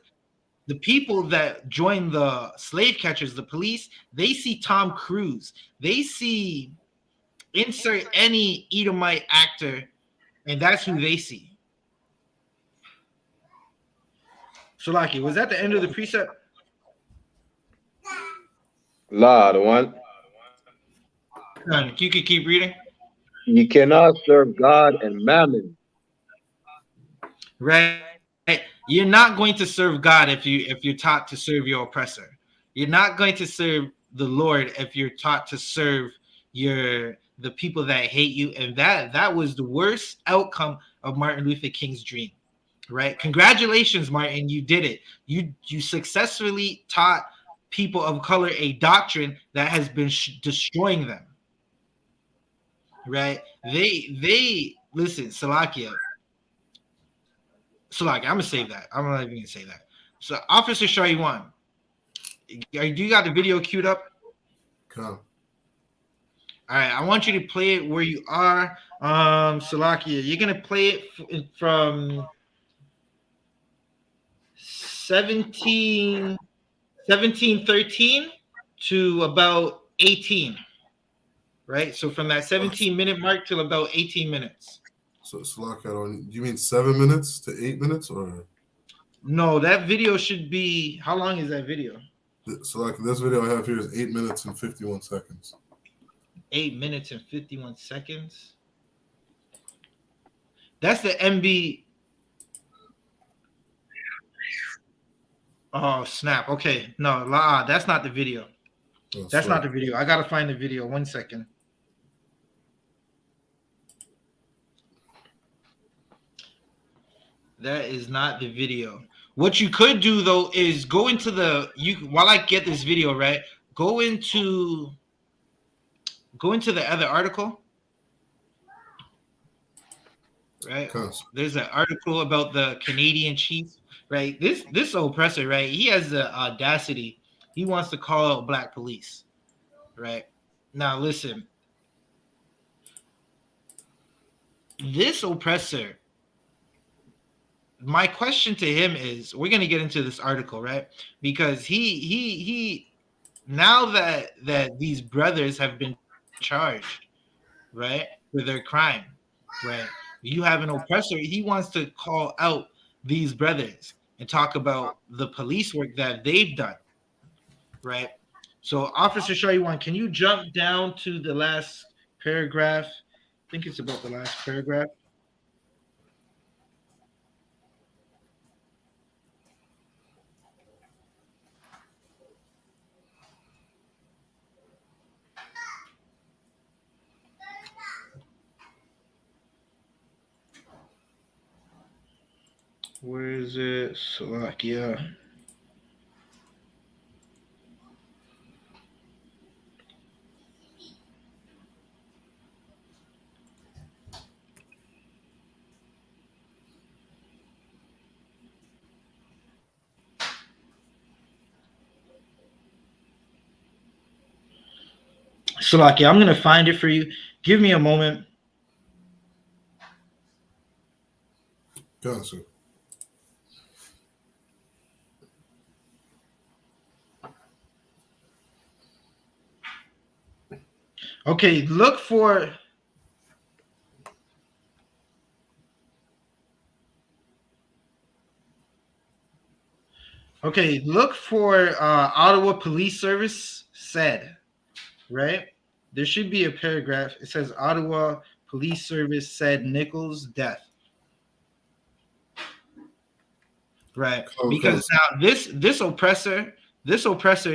the people that join the slave catchers, the police, they see Tom Cruise. They see insert any Edomite actor, and that's who they see. Shalaki, was that the end of the precept? La, the one. You could keep reading. You cannot serve God and mammon. Right. You're not going to serve God if you're taught to serve your oppressor. You're not going to serve the Lord if you're taught to serve the people that hate you. And that was the worst outcome of Martin Luther King's dream. Right? Congratulations, Martin. You did it. You successfully taught people of color a doctrine that has been destroying them. Right? They listen, Salakia, I'm gonna save that. I'm not even gonna say that. So, Officer Shariwan, do you got the video queued up? Come. All right, I want you to play it where you are. Salakia, you're gonna play it from 1713 to about 18. right? So from that 17-minute mark till about 18 minutes. So do you mean 7 minutes to 8 minutes, or? No, that video should be, how long is that video? So like this video I have here is 8 minutes and 51 seconds. 8 minutes and 51 seconds. That's the MB. Oh, snap. Okay. No, that's not the video. That's not the video. I got to find the video. 1 second. That is not the video. What you could do, though, is go into while I get this video, right? Go into the other article. Right? There's an article about the Canadian chief, right? This oppressor, right? He has the audacity. He wants to call out black police, right? Now, listen. This oppressor, my question to him is, we're going to get into this article, right? Because he now that these brothers have been charged, right, for their crime, right? You have an oppressor. He wants to call out these brothers and talk about the police work that they've done, right? So, Officer Shariwan, can you jump down to the last paragraph? I think it's about the last paragraph. Where is it? Slovakia. Slovakia, I'm going to find it for you. Give me a moment. Gotcha. Okay, look for Ottawa Police Service said, right? There should be a paragraph. It says Ottawa Police Service said Nichols' death. Right. Because now this oppressor,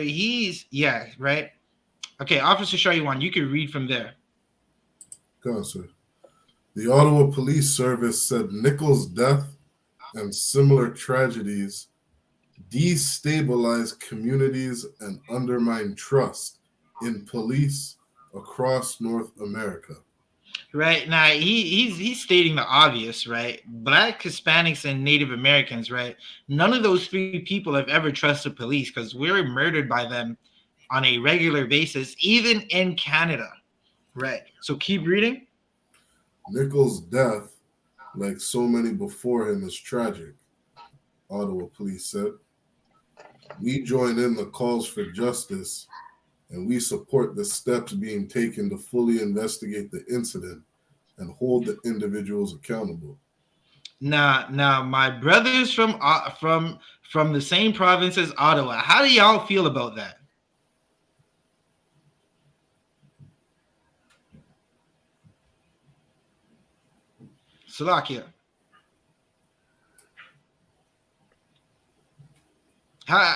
he's right. Okay, Officer Shariwan, you can read from there. Go, sir. The Ottawa Police Service said Nichols' death and similar tragedies destabilize communities and undermine trust in police across North America. Right. Now he's stating the obvious, right? Black, Hispanics, and Native Americans, right? None of those three people have ever trusted police because we're murdered by them on a regular basis, even in Canada. Right. So keep reading. Nichols' death, like so many before him, is tragic, Ottawa police said. We join in the calls for justice, and we support the steps being taken to fully investigate the incident and hold the individuals accountable. Now, my brothers from the same province as Ottawa, how do y'all feel about that? Slovakia.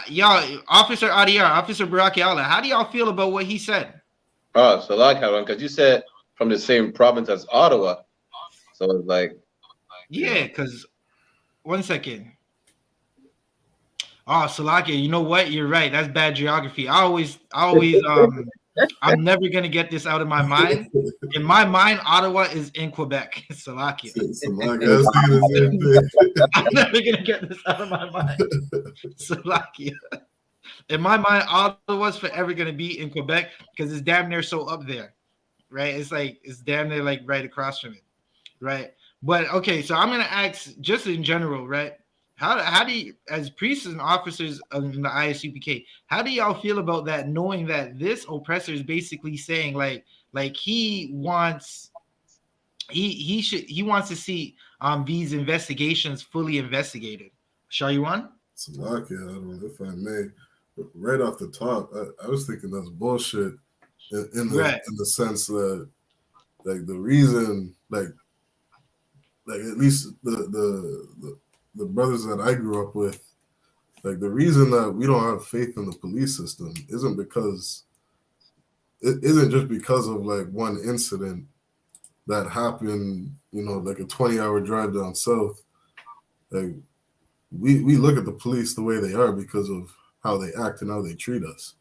Y'all, Officer Adiar, Officer Barakiala, how do y'all feel about what he said? Oh, Slovakia, because you said from the same province as Ottawa. So it's like. Yeah, because 1 second. Oh, Slovakia, you know what? You're right. That's bad geography. I always I'm never gonna get this out of my mind. In my mind, Ottawa is in Quebec. Slovakia. I'm never gonna get this out of my mind. Slovakia. In my mind, Ottawa's forever gonna be in Quebec because it's damn near so up there, right? It's damn near like right across from it, right? But okay, so I'm gonna ask just in general, right? How do you, as priests and officers of the ISUPK, how do y'all feel about that? Knowing that this oppressor is basically saying like he wants he wants to see these investigations fully investigated. Show you one. Slovakia, I don't know if I may. Right off the top, I was thinking that's bullshit in the sense that like the reason like at least the brothers that I grew up with, like the reason that we don't have faith in the police system isn't just because of like one incident that happened, you know, like a 20-hour drive down south. Like we look at the police the way they are because of how they act and how they treat us.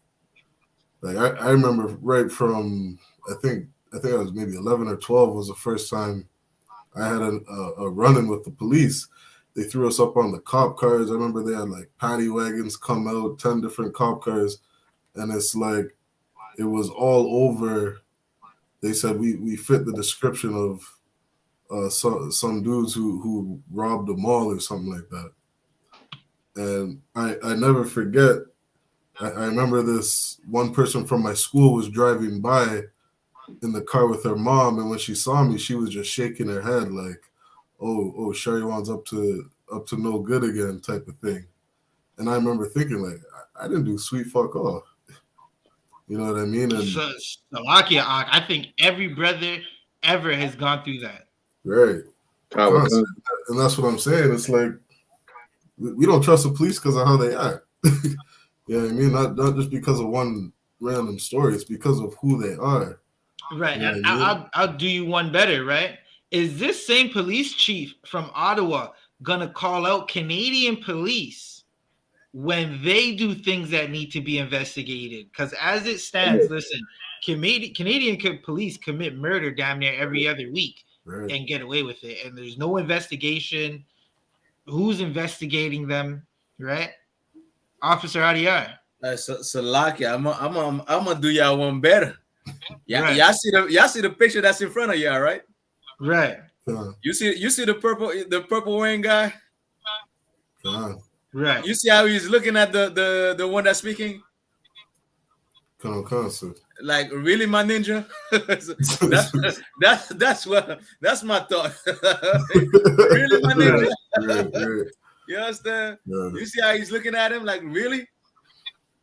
Like I remember right from I think I was maybe 11 or 12 was the first time I had a run-in with the police. They threw us up on the cop cars. I remember they had like paddy wagons come out, 10 different cop cars, and it's like it was all over. They said we fit the description of some dudes who robbed a mall or something like that. And I never forget. I remember this one person from my school was driving by in the car with her mom, and when she saw me, she was just shaking her head like, "Oh, Sherrywan's up to no good again," type of thing. And I remember thinking like, I didn't do sweet fuck all. You know what I mean? And Slovakia, I think every brother ever has gone through that. right, and that's what I'm saying. It's like we don't trust the police because of how they act. You know what I mean? Not just because of one random story. It's because of who they are. Right. You know and I'll do you one better, right? Is this same police chief from Ottawa gonna call out Canadian police when they do things that need to be investigated? Because as it stands, listen, Canadian police commit murder damn near every other week and get away with it. And there's no investigation. Who's investigating them, right? Officer Adiar. So Lucky, I'm gonna do y'all one better. Yeah, y'all see the picture that's in front of y'all, right? Right. You see the purple wearing guy? Right. You see how he's looking at the one that's speaking? Like, really, my ninja? that's my thought. Really, my ninja? Right. You understand? Yeah. You see how he's looking at him? Like, really?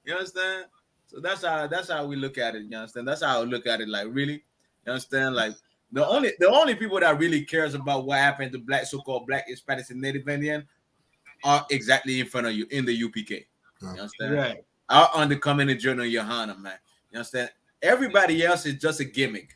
You understand? So that's how we look at it. You understand? That's how I look at it. Like, really? You understand? Like, the only people that really cares about what happened to so-called black, Hispanics, and Native Indian are exactly in front of you in the UPK. You understand? Right. Our undercoming journal, YAHANNA, man. You understand? Everybody else is just a gimmick.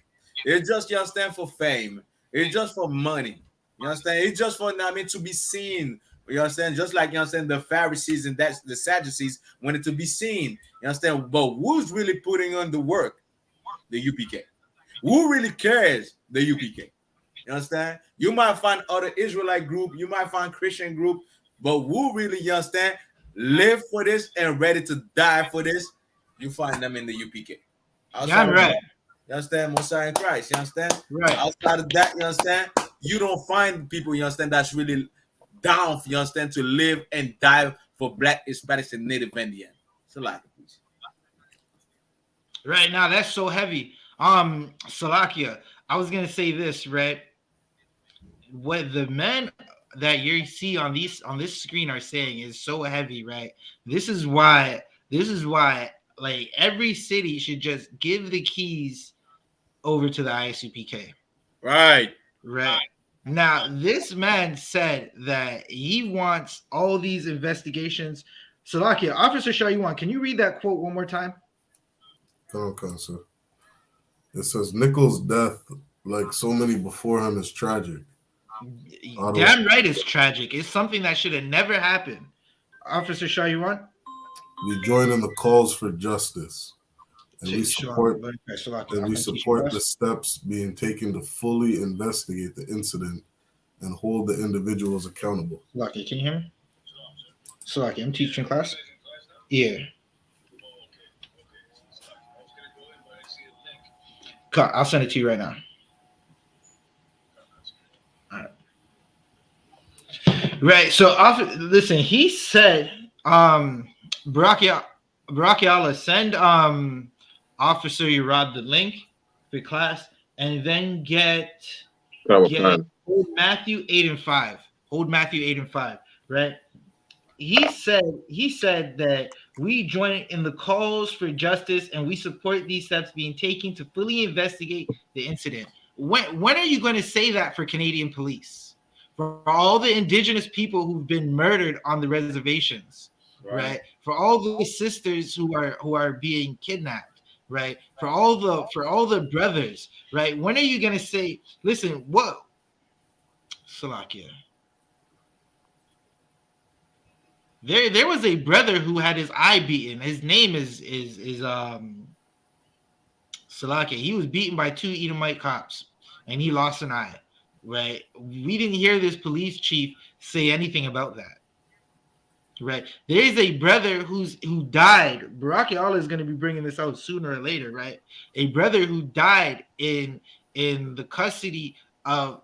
It's just, you understand, for fame. It's just for money. You understand? It's just for, to be seen. You understand? Just like, you understand, the Pharisees and that's the Sadducees wanted to be seen. You understand? But who's really putting on the work? The UPK. Who really cares? The UPK. You understand? You might find other Israelite group, you might find Christian group, but who really, you understand, live for this and ready to die for this? You find them in the UPK. Yeah, right. That, you understand? Messiah in Christ. You understand? Right. Outside of that, you understand? You don't find people, you understand, that's really down, you understand, to live and die for black, Hispanics, and Native Indian. It's a lot, please. Right now, that's so heavy. Salakia, I was gonna say this, right? What the men that you see on this screen are saying is so heavy, right? This is why like every city should just give the keys over to the ISUPK. Right. Now, this man said that he wants all these investigations. Salakia, Officer Shayuan, can you read that quote one more time? Okay, sir. It says Nichols' death, like so many before him, is tragic. Damn right, it's tragic. It's something that should have never happened. Officer Shayuan? We join in the calls for justice, and we support the steps being taken to fully investigate the incident and hold the individuals accountable. Salaki, can you hear me? Salaki, I'm teaching class. Yeah. I'll send it to you right now. All right. Right. So, listen, he said, Barakiala, send Officer Urad the link for class, and then get hold Matthew 8 and 5. Hold Matthew 8 and 5. Right. He said that we join in the calls for justice and we support these steps being taken to fully investigate the incident. When are you going to say that for Canadian police? For all the indigenous people who've been murdered on the reservations, right? For all the sisters who are being kidnapped, right? For all the brothers, right? When are you going to say, listen, what Salakia? There was a brother who had his eye beaten. His name is Salake. He was beaten by 2 Edomite cops, and he lost an eye. Right? We didn't hear this police chief say anything about that. Right? There is a brother who died. Baraki Allah is going to be bringing this out sooner or later. Right? A brother who died in the custody of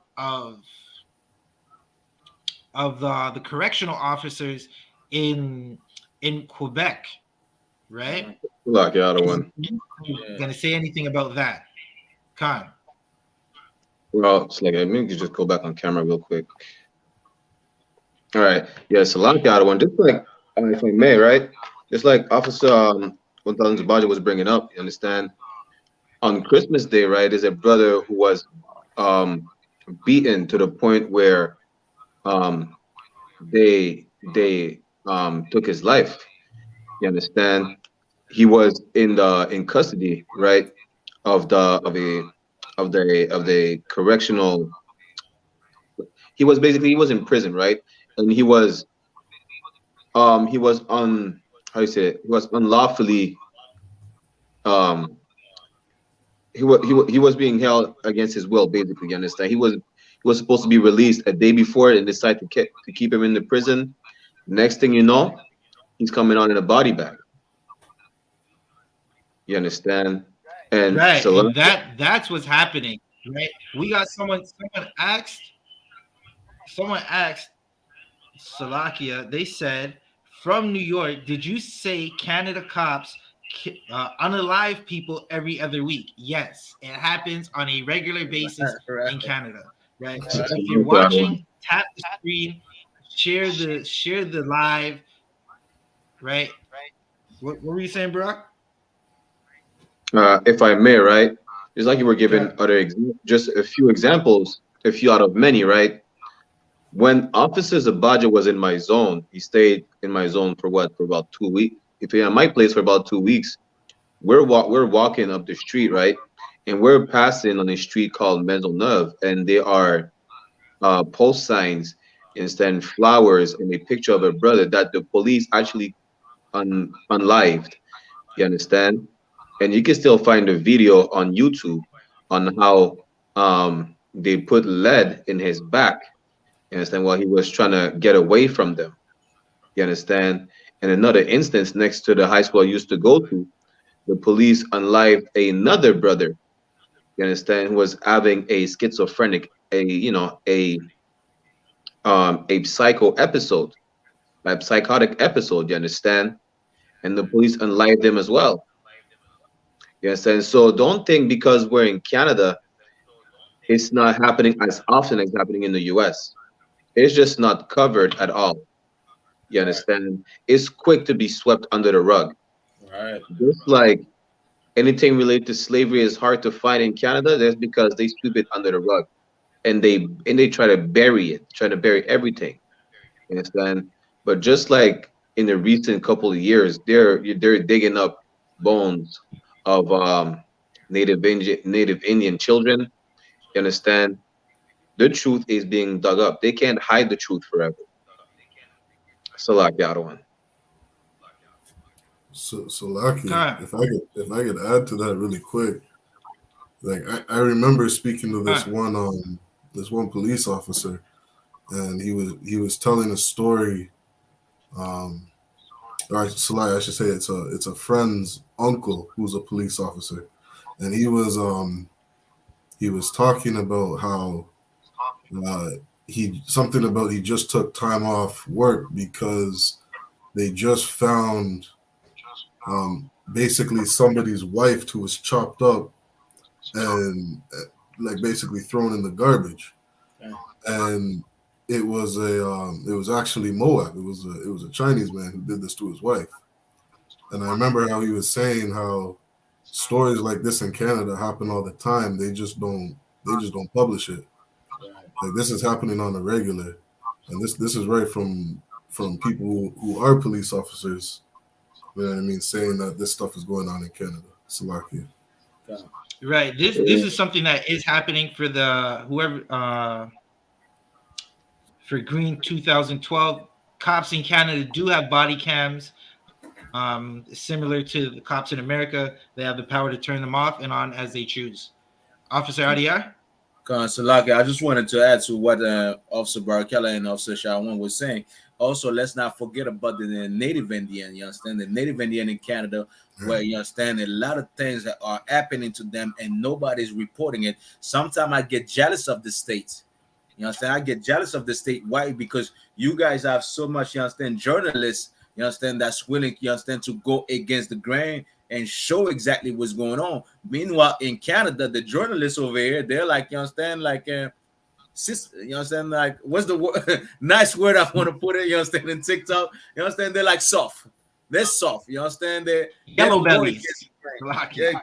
the correctional officers in Quebec, right? Lock you out of one. Gonna say anything about that, Khan? Well, it's like I mean, you just go back on camera real quick. All right, yeah, so lock you out of one. Just like if I may, right? Just like Officer 1000 Zabaja was bringing up, you understand? On Christmas Day, right? There's a brother who was beaten to the point where they took his life. You understand? He was in custody, right, of the correctional. He was in prison, right, and he was on how you say it? He was unlawfully he was being held against his will, basically. You understand? He was supposed to be released a day before, and decided to keep him in the prison. Next thing you know, he's coming on in a body bag. You understand? And right, so and that's what's happening, right? We got someone asked Salakia. They said, from New York, did you say Canada cops unalive people every other week? Yes, it happens on a regular basis in Canada, right? So if you're watching, tap the screen, share the live, right? What were you saying, Brock? if I may, right? It's like you were giving just a few examples, a few out of many, right? When Officer Zabaja was in my zone, he stayed in my zone for about 2 weeks. If he at my place for about 2 weeks, we're walking up the street, right? And we're passing on a street called Maisonneuve, and there are post signs and flowers and a picture of a brother that the police actually unlived. You understand? And you can still find a video on YouTube on how they put lead in his back. You understand? While he was trying to get away from them. You understand? And another instance next to the high school I used to go to, the police unlived another brother. You understand? Who was having a schizophrenic, a psychotic episode. You understand? And the police unlived him as well. You understand? So don't think because we're in Canada, it's not happening as often as happening in the US. It's just not covered at all. You understand? It's quick to be swept under the rug. Right. Just like anything related to slavery is hard to find in Canada, that's because they sweep it under the rug. And they try to bury it, try to bury everything. You understand? But just like in the recent couple of years, they're digging up bones of Native Indian children. You understand? The truth is being dug up. They can't hide the truth forever. Salak Yadawan. So lucky. If I could add to that really quick, like I remember speaking to this one police officer, and he was telling a story. Or I should say it's a friend's uncle who's a police officer, and he was talking about how he something about he just took time off work because they just found basically somebody's wife who was chopped up and like basically thrown in the garbage, and it was actually Moab. It was a Chinese man who did this to his wife. And I remember how he was saying how stories like this in Canada happen all the time. They just don't publish it. Like this is happening on a regular, and this is right from people who are police officers. You know what I mean? Saying that this stuff is going on in Canada. Slovakia. Right. This is something that is happening for the whoever for Green 2012. Cops in Canada do have body cams. Similar to the cops in America, they have the power to turn them off and on as they choose. Officer Adia? Salaki, I just wanted to add to what Officer Barakella and Officer Shawan was saying. Also, let's not forget about the Native Indian. You understand? The Native Indian in Canada, where you understand a lot of things that are happening to them and nobody's reporting it. Sometimes I get jealous of the states. You understand? I get jealous of the state. Why? Because you guys have so much, you understand, journalists, you understand, that's willing, you understand, to go against the grain and show exactly what's going on. Meanwhile, in Canada, the journalists over here, they're like, you understand, like, sister, you understand, like, what's the word? Nice word I want to put it, you understand, in TikTok, you understand, they're like soft. They're soft, you understand? They Yellow bellies. Yeah,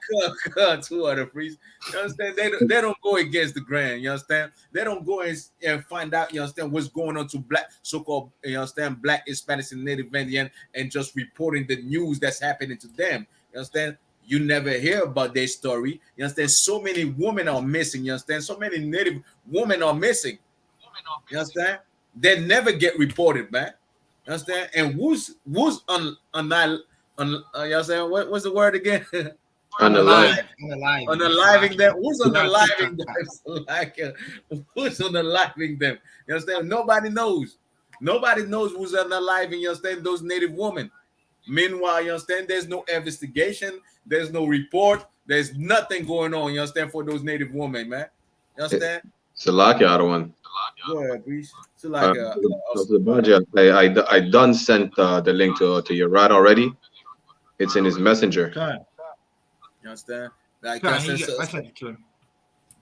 cut two other priests. You understand? They don't go against the grain. You understand? They don't go and find out. You understand what's going on to black, so-called, you understand, black, Hispanics, and Native Indian, and just reporting the news that's happening to them. You understand? You never hear about their story. You understand? So many women are missing. You understand? So many Native women are missing. You understand? They never get reported, man. You understand? And who's you understand? What's the word again? Unaliving them. Who's unaliving them? Like, who's unaliving them? You understand? Nobody knows. Nobody knows who's unaliving, you understand, those Native women. Meanwhile, you understand, there's no investigation, there's no report, there's nothing going on, you understand, for those Native women, man. You understand? Salakia, Arwan. Go ahead, please. I done sent the link to your rad already. It's in his messenger. Okay. You understand? Like, I sent it to him.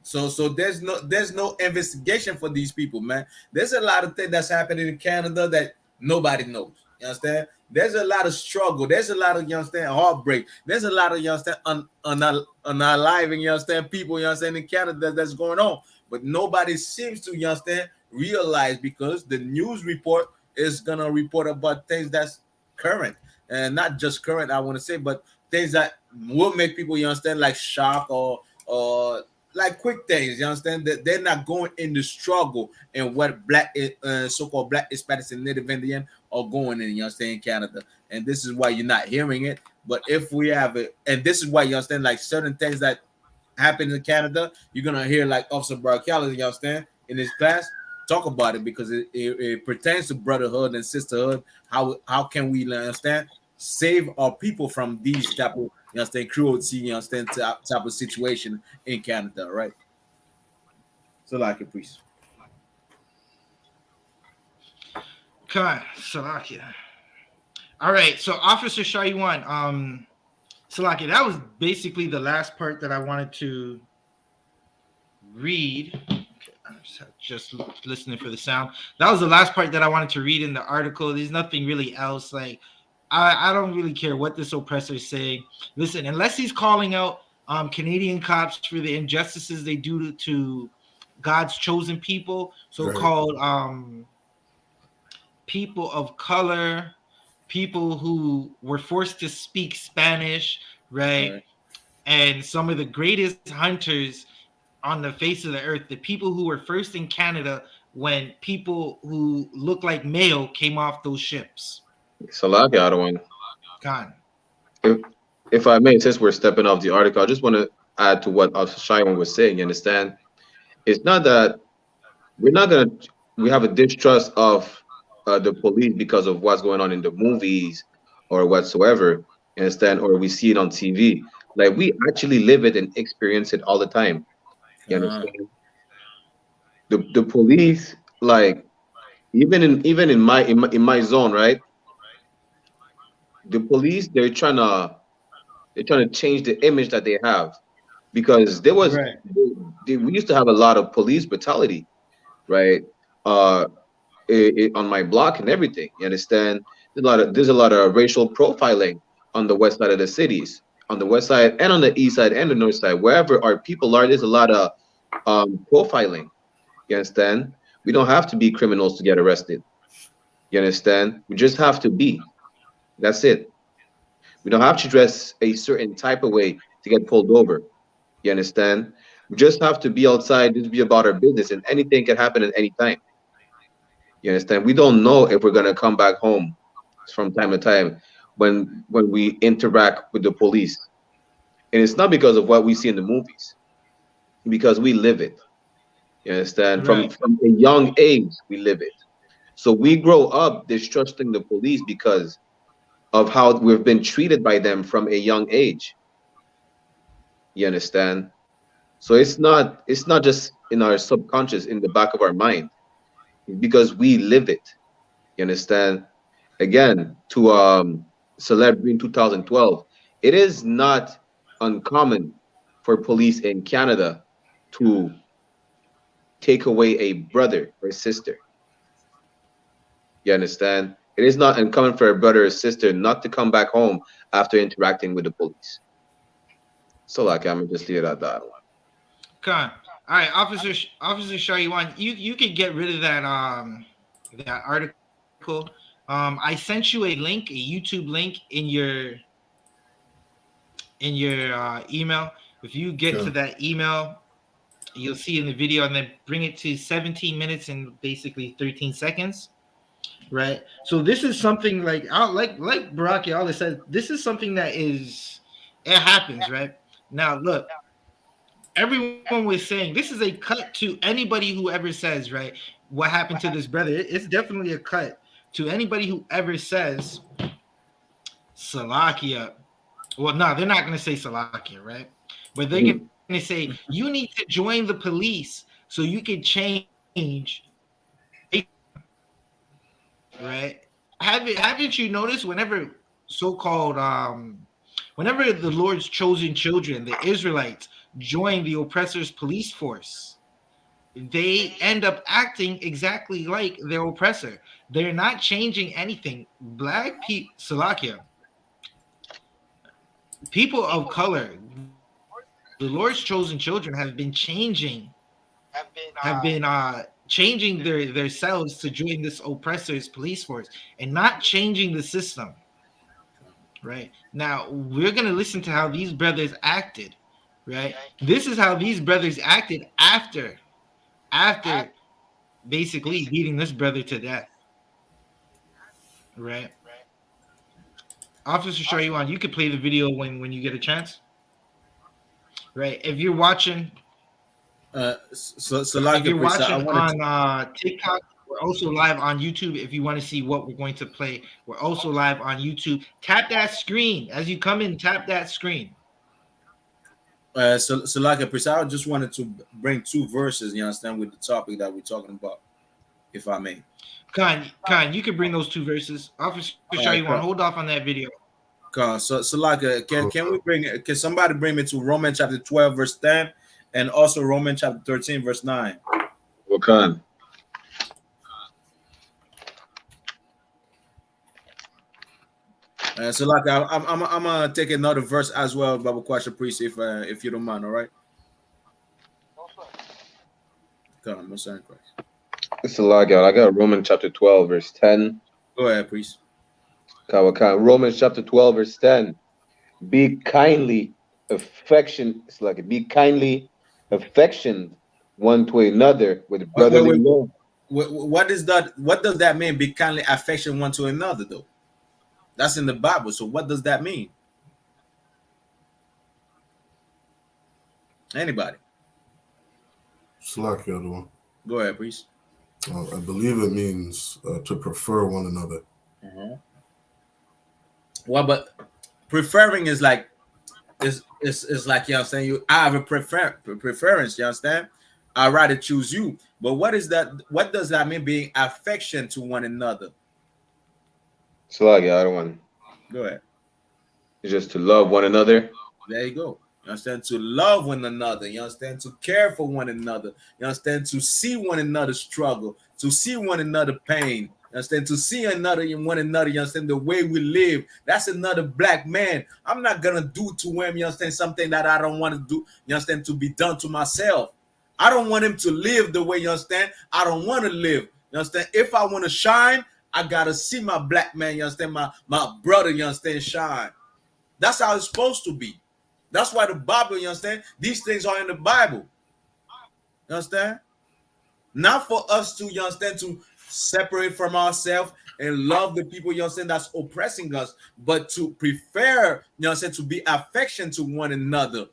So there's no investigation for these people, man. There's a lot of things that's happening in Canada that nobody knows. You understand? There's a lot of struggle. There's a lot of, you understand, heartbreak. There's a lot of, you understand, unaliving, you understand, people, you understand, in Canada that's going on. But nobody seems to, you understand, realize, because the news report is gonna report about things that's current, and not just current, I want to say, but things that will make people, you understand, like shock or like quick things, you understand, that they're not going in the struggle and what black so-called black Hispanics and Native Indian are going in, you understand, in Canada. And this is why you're not hearing it. But if we have it, and this is why, you understand, like certain things that happen in Canada, you're gonna hear like Officer Barakella, you understand, in his class talk about it, because it pertains to brotherhood and sisterhood. How can we, you understand, save our people from these type of, you understand, cruelty, you understand, type of situation in Canada, right? So like it, please. Okay, Salakia. All right, so Officer Shaiwan, Salakia, that was basically the last part that I wanted to read. Okay, I'm just listening for the sound. That was the last part that I wanted to read in the article. There's nothing really else. Like, I don't really care what this oppressor say. Listen, unless he's calling out Canadian cops for the injustices they do to God's chosen people, so-called people of color, people who were forced to speak Spanish, right? And some of the greatest hunters on the face of the earth, the people who were first in Canada when people who look like male came off those ships. Salakia, Arwan. God. If I may, since we're stepping off the article, I just want to add to what Shaiwan was saying. You understand? It's not that we have a distrust of the police because of what's going on in the movies or whatsoever. You understand? Or we see it on TV. Like, we actually live it and experience it all the time. You understand? The police like even in my zone, right? The police they're trying to change the image that they have because Right. we used to have a lot of police brutality, right? Uh, on my block and everything. You understand? There's a lot of racial profiling on the west side of the cities, on the west side and on the east side and the north side. Wherever our people are, there's a lot of profiling. You understand? We don't have to be criminals to get arrested. You understand? We just have to be. That's it. We don't have to dress a certain type of way to get pulled over. You understand? We just have to be outside, just be about our business, and anything can happen at any time. You understand? We don't know if we're gonna come back home from time to time when we interact with the police. And it's not because of what we see in the movies, because we live it. You understand? From Right. from a young age, we live it. So we grow up distrusting the police because of how we've been treated by them from a young age. You understand? So it's not just in our subconscious, in the back of our mind, because we live it. You understand? Again, to celebrity in 2012, it is not uncommon for police in Canada to take away a brother or sister. You understand? It is not uncommon for a brother or sister not to come back home after interacting with the police. So, like, I'm just leave it at that. Con. All right, Officer Shaw, you could get rid of that article. I sent you a link, a YouTube link in your email. If you get to that email, you'll see in the video, and then bring it to 17 minutes and basically 13 seconds. Right. So this is something like Baraki always said. This is something that it happens. Right. Now look, everyone was saying this is a cut to anybody who ever says, right, what happened to this brother. It's definitely a cut to anybody who ever says Salakia. Well, no, they're not going to say Salakia, right? But they're going to say you need to join the police so you can change, right? Haven't you noticed whenever so-called whenever the Lord's chosen children, the Israelites, join the oppressor's police force, they end up acting exactly like their oppressor. They're not changing anything. Black people, Salakia, people of color, the Lord's chosen children have been changing their selves to join this oppressor's police force and not changing the system. Right now, we're gonna listen to how these brothers acted. Right, this is how these brothers acted after basically beating this brother to death. Right, Officer Shariwan, you could play the video when you get a chance. Right, if you're watching, Like if you're I watching wanted to, on TikTok, we're also live on YouTube. If you want to see what we're going to play, we're also live on YouTube. Tap that screen as you come in. Tap that screen. like I just wanted to bring two verses, you understand, with the topic that we're talking about, if I may. Khan, you can bring those two verses. Officer Shariwan, hold off on that video. So like, can somebody bring me to Romans chapter 12 verse 10 and also Romans chapter 13 verse 9? Wakan. So like, I'm gonna take another verse as well, Bible question priest, if you don't mind, all right? Come on, Messiah Christ. It's a lot, y'all. I got Romans chapter 12, verse 10. Go ahead, priest. Kawakan. Romans chapter 12, verse 10. Be kindly affection. It's like be kindly affection one to another with brotherly love. What is that? What does that mean? Be kindly affection one to another, though. That's in the Bible. So what does that mean? Anybody? Slack the other one. Go ahead, priest. I believe it means to prefer one another. Well, but preferring is like is like, you know what I'm saying, I have a preference, you understand? I'd rather choose you. But what is that? What does that mean? Being affection to one another. Slag, I don't want. Go ahead. It's just to love one another. There you go. You understand? To love one another. You understand? To care for one another. You understand? To see one another struggle. To see one another pain. You understand? To see another in one another. You understand? The way we live. That's another black man. I'm not gonna do to him. You understand? Something that I don't want to do. You understand? To be done to myself. I don't want him to live the way, you understand, I don't want to live. You understand? If I want to shine, I gotta see my black man, you understand, my brother, you understand, shine. That's how it's supposed to be. That's why the Bible, you understand, these things are in the Bible. You understand? Not for us to, you understand, to separate from ourselves and love the people, you understand, that's oppressing us, but to prefer, you understand, to be affection to one another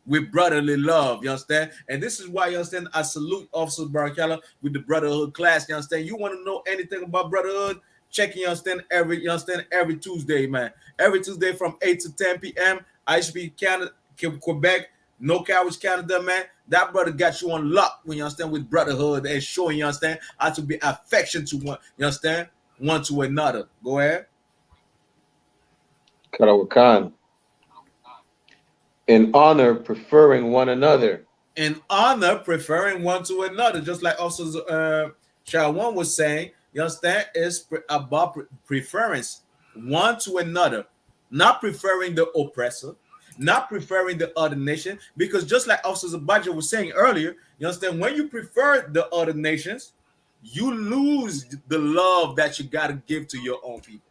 with brotherly love, you understand? And this is why, you understand, I salute Officer Barakala with the brotherhood class, you understand? You want to know anything about brotherhood? Check, you understand, every Tuesday, man. Every Tuesday from 8 to 10 p.m. I.S.U.P.K Canada, Quebec, No Cowards Canada, man. That brother got you on lock when you understand with brotherhood and showing, you understand, how to be affection to one, you understand, one to another. Go ahead. Karawakan. In honor, preferring one another. In honor, preferring one to another, just like also Shawan was saying, you understand, is about preference one to another, not preferring the oppressor, not preferring the other nation, because just like Officer Zabaja was saying earlier, you understand, when you prefer the other nations, you lose the love that you got to give to your own people.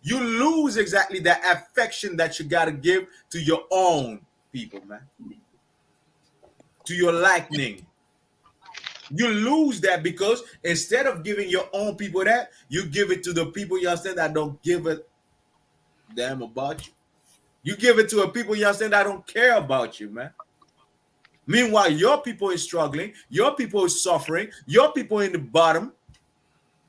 You lose exactly that affection that you got to give to your own people, man. To your liking. You lose that because instead of giving your own people that, you give it to the people, you understand, that don't give a damn about you. You give it to a people, you understand, that don't care about you, man. Meanwhile, your people is struggling, your people is suffering, your people in the bottom,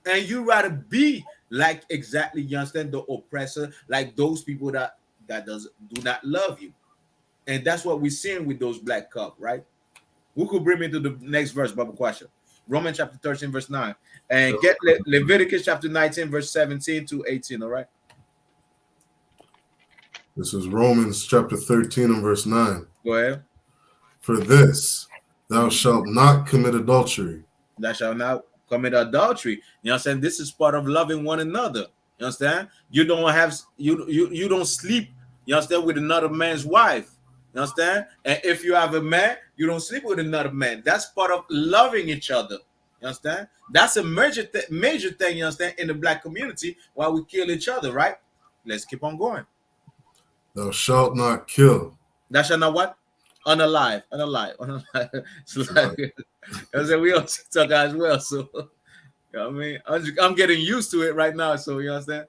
and you rather be like exactly, you understand, the oppressor, like those people that do not love you. And that's what we're seeing with those black cup, right? Who could bring me to the next verse, Bible question? Romans chapter 13, verse 9. And get Leviticus chapter 19, verse 17 to 18, all right? This is Romans chapter 13 and verse 9. Go ahead. For this, thou shalt not commit adultery. Thou shalt not commit adultery. You understand? This is part of loving one another. You understand? You don't have you don't sleep, you understand, with another man's wife. You understand? And if you have a man, you don't sleep with another man. That's part of loving each other. You understand? That's a major thing, you understand, in the black community, why we kill each other, right? Let's keep on going. Thou shalt not kill. Thou shalt not what? Unalive. So like, we also talk as well. So you know what I mean, I'm getting used to it right now. So you understand?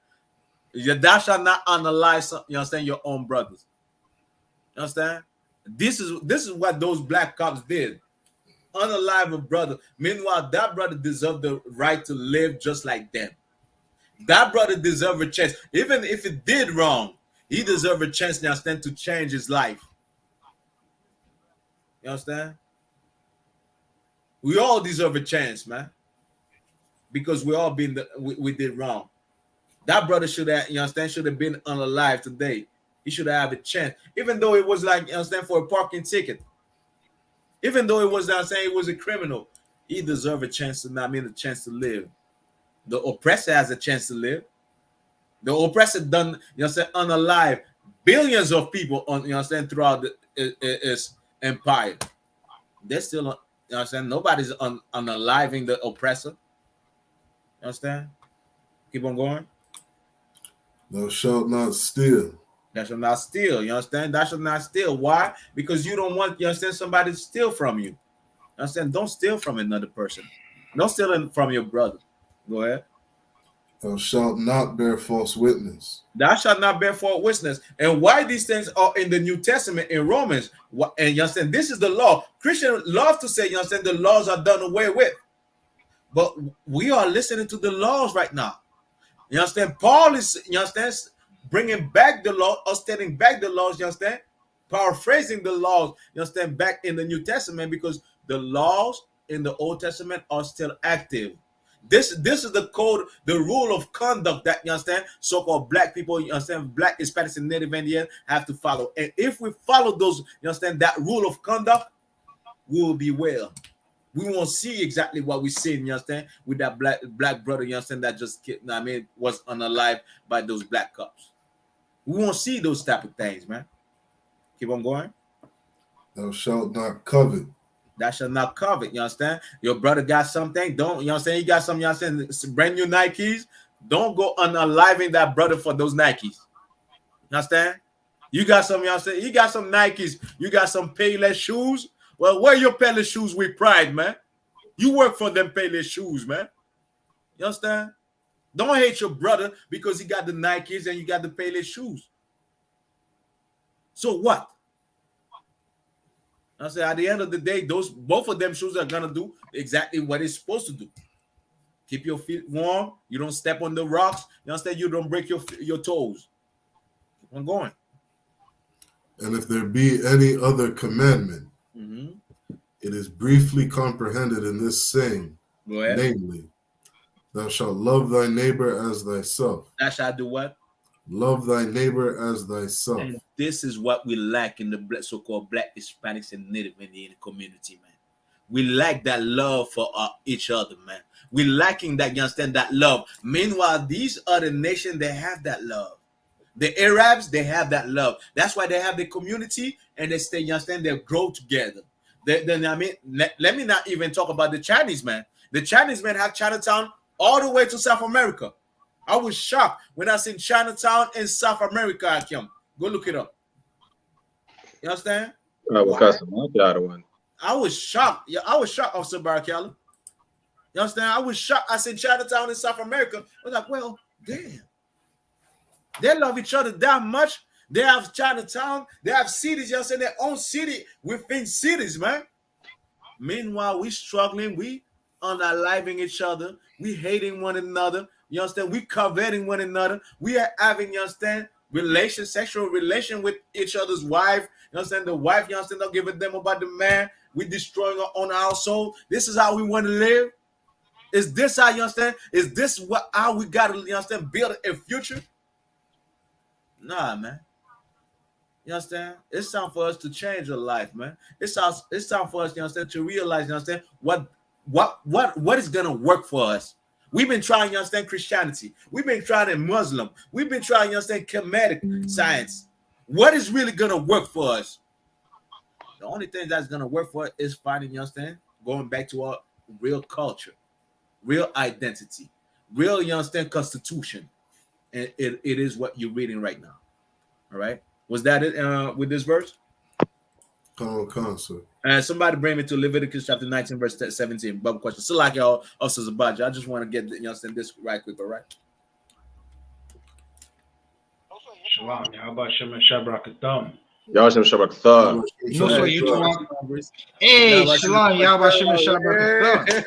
Thou shalt not unalive, you understand, your own brothers. You understand? This is what those black cops did. Unalive a brother. Meanwhile, that brother deserved the right to live just like them. That brother deserved a chance. Even if it did wrong, he deserved a chance, you understand, to change his life. You understand? We all deserve a chance, man. Because we all we did wrong. That brother should have, you understand, should have been unalive today. He should have a chance. Even though it was like, you understand, for a parking ticket. Even though it was, I'm saying, it was a criminal, he deserved a chance to not mean a chance to live. The oppressor has a chance to live. The oppressor done, you understand, unalive billions of people on, you understand, throughout his empire. They're still, you understand, nobody's unaliving the oppressor. You understand? Keep on going. Thou shalt not steal. Thou shalt not steal. You understand? Thou shalt not steal. Why? Because you don't want, you understand, somebody to steal from you. You understand? Don't steal from another person. Don't steal from your brother. Go ahead. Thou shalt not bear false witness. Thou shalt not bear false witness. And why these things are in the New Testament in Romans? And you understand, this is the law. Christians love to say, you understand, the laws are done away with. But we are listening to the laws right now. You understand? Paul is, you understand, bringing back the law, or stating back the laws, you understand? Paraphrasing the laws, you understand, back in the New Testament, because the laws in the Old Testament are still active. This is the code, the rule of conduct that, you understand, so-called black people, you understand, black, Hispanics, and Native Indians have to follow. And if we follow those, you understand, that rule of conduct, we will be well. We won't see exactly what we see, you understand, with that black brother, you understand, that just was unalive by those black cops. We won't see those type of things, man. Keep on going. Thou shalt not covet. That shall not covet. You understand? Your brother got something. Don't, you understand? He got some, you understand, brand new Nikes. Don't go unaliving that brother for those Nikes. You understand? You got some, you understand? He got some Nikes. You got some Payless shoes. Well, wear your Payless shoes with pride, man. You work for them Payless shoes, man. You understand? Don't hate your brother because he got the Nikes and you got the Payless shoes. So what? I say at the end of the day, both of them shoes are gonna do exactly what it's supposed to do. Keep your feet warm. You don't step on the rocks. You understand? You don't break your toes. Keep on going. And if there be any other commandment, it is briefly comprehended in this saying, namely, thou shalt love thy neighbor as thyself. Thou shalt do what? Love thy neighbor as thyself. And this is what we lack in the so-called black, Hispanics, and Native Indian community, man. We lack that love for each other, man. We lacking that, you understand, that love. Meanwhile, these other nations, they have that love. The Arabs, they have that love. That's why they have the community and they stay, you understand, they grow together. Then I mean, let me not even talk about the Chinese, man. The Chinese men have Chinatown all the way to South America. I was shocked when I seen Chinatown in South America. I came. Go look it up. You understand? I was shocked. Yeah, I was shocked, Officer Barakala. You understand? I was shocked. I seen Chinatown in South America. I was like, well, damn. They love each other that much. They have Chinatown. They have cities. You understand? Their own city within cities, man. Meanwhile, we struggling. We unaliving each other. We hating one another. You understand? We coveting one another. We are having, you understand, sexual relation with each other's wife. You understand? The wife, you understand, don't give a damn about the man. We destroying our own household. This is how we want to live. Is this how, you understand? Is this how we got to, you understand, build a future? Nah, man. You understand? It's time for us to change our life, man. It's time for us, you understand, to realize, you understand, what is gonna work for us. We've been trying, you understand, Christianity. We've been trying in Muslim. We've been trying, you understand, Kemetic science. What is really gonna work for us? The only thing that's gonna work for us is finding, you understand, going back to our real culture, real identity, real, you understand, constitution. And it is what you're reading right now. All right. Was that it with this verse? Sir. Somebody bring me to Leviticus chapter 19, verse 17. Bubble question. Still like y'all, us as a budget. I just want to get, you understand, this right quick, all right? Shalom. How about Shem and Shabrak Y'all some Shabbat thought. No, so you talk. Hey, Shalom. Y'all about Shem and Shabrak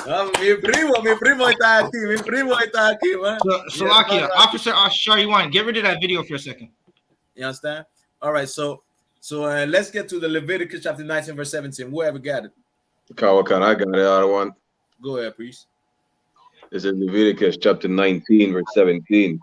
Mi primo está aquí, man. Salakia, Officer Ashar, you want get rid of that video for a second. You understand? All right, so let's get to the Leviticus chapter 19, verse 17. Whoever got it. Kawakan, I got it. I don't want. Go ahead, priest. This is Leviticus chapter 19, verse 17.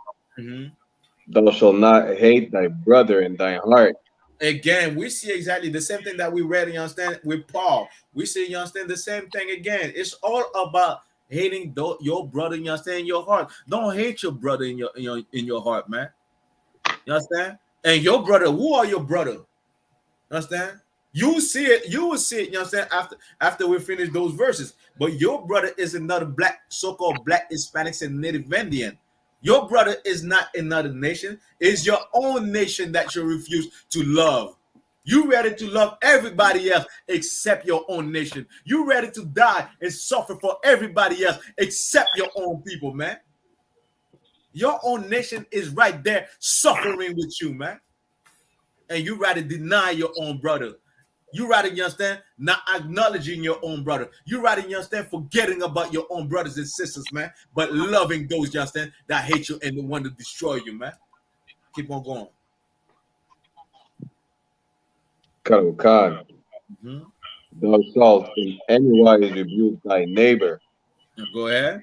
Thou shalt not hate thy brother in thy heart. Again, we see exactly the same thing that we read, you understand, with Paul. We see, you understand, the same thing again. It's all about hating your brother, you understand, in your heart. Don't hate your brother in your heart, man. You understand? And your brother, who are your brother? You understand? You will see it, you understand, after we finish those verses. But your brother is another black, so-called black Hispanics and Native Indian. Your brother is not another nation. It's your own nation that you refuse to love. You ready to love everybody else except your own nation. You ready to die and suffer for everybody else except your own people, man. Your own nation is right there suffering with you, man. And you rather deny your own brother. You rather, you understand, not acknowledging your own brother. You rather, you understand, forgetting about your own brothers and sisters, man, but loving those, you understand, that hate you and want to destroy you, man. Keep on going. God. Thou shalt in any wise rebuke thy neighbor, Go ahead.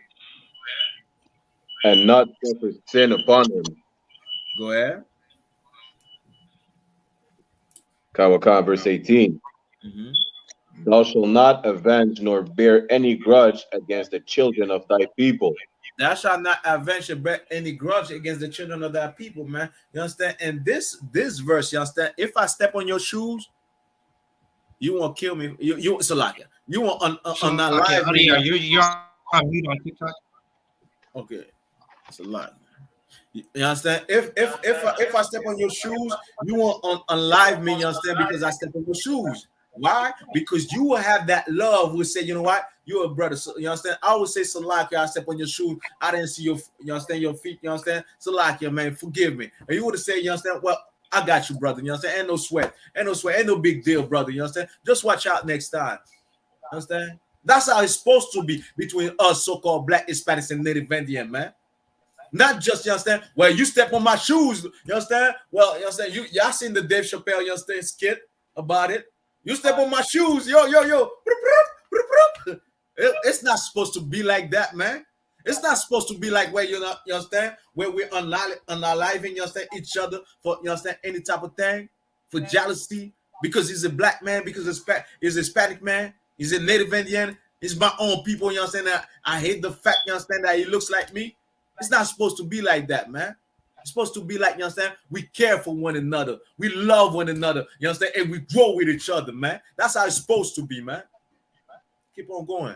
and not suffer sin upon him. Go ahead. Kawakan, verse 18. Mhm. Thou shalt not avenge nor bear any grudge against the children of thy people. Thou shalt not avenge or bear any grudge against the children of thy people, man. You understand? And this verse, you understand? If I step on your shoes, you won't kill me. You Salakia. You won't So, okay, unalive me. you're on mute on TikTok. Okay, it's a lot. You understand? If I step on your shoes, you won't unlive me. You understand? Because I step on your shoes. Why? Because you will have that love. Will say, you know what? You're a brother. So, you understand? I would say, Salakia, I step on your shoes. I didn't see your, you understand, your feet. You understand? Salakia, man, forgive me. And you would have said, you understand? Well, I got you, brother. You understand? Ain't no sweat. Ain't no sweat. Ain't no big deal, brother. You understand? Just watch out next time. You understand? That's how it's supposed to be between us, so-called Black Hispanics and Native Indian, man. Not just, you understand? Well, you step on my shoes, you understand? Well, you understand? Y'all seen the Dave Chappelle, you understand, skit about it? You step on my shoes, yo. It's not supposed to be like that, man. It's not supposed to be like where you understand, where we're unaliving, you understand, each other for, you understand, any type of thing, for jealousy, because he's a black man, because he's a Hispanic man, he's a Native Indian, he's my own people, you understand? That I hate the fact, you understand, that he looks like me. It's not supposed to be like that, man. It's supposed to be like, you understand, we care for one another, we love one another, you understand, and we grow with each other, man. That's how it's supposed to be, man. Keep on going.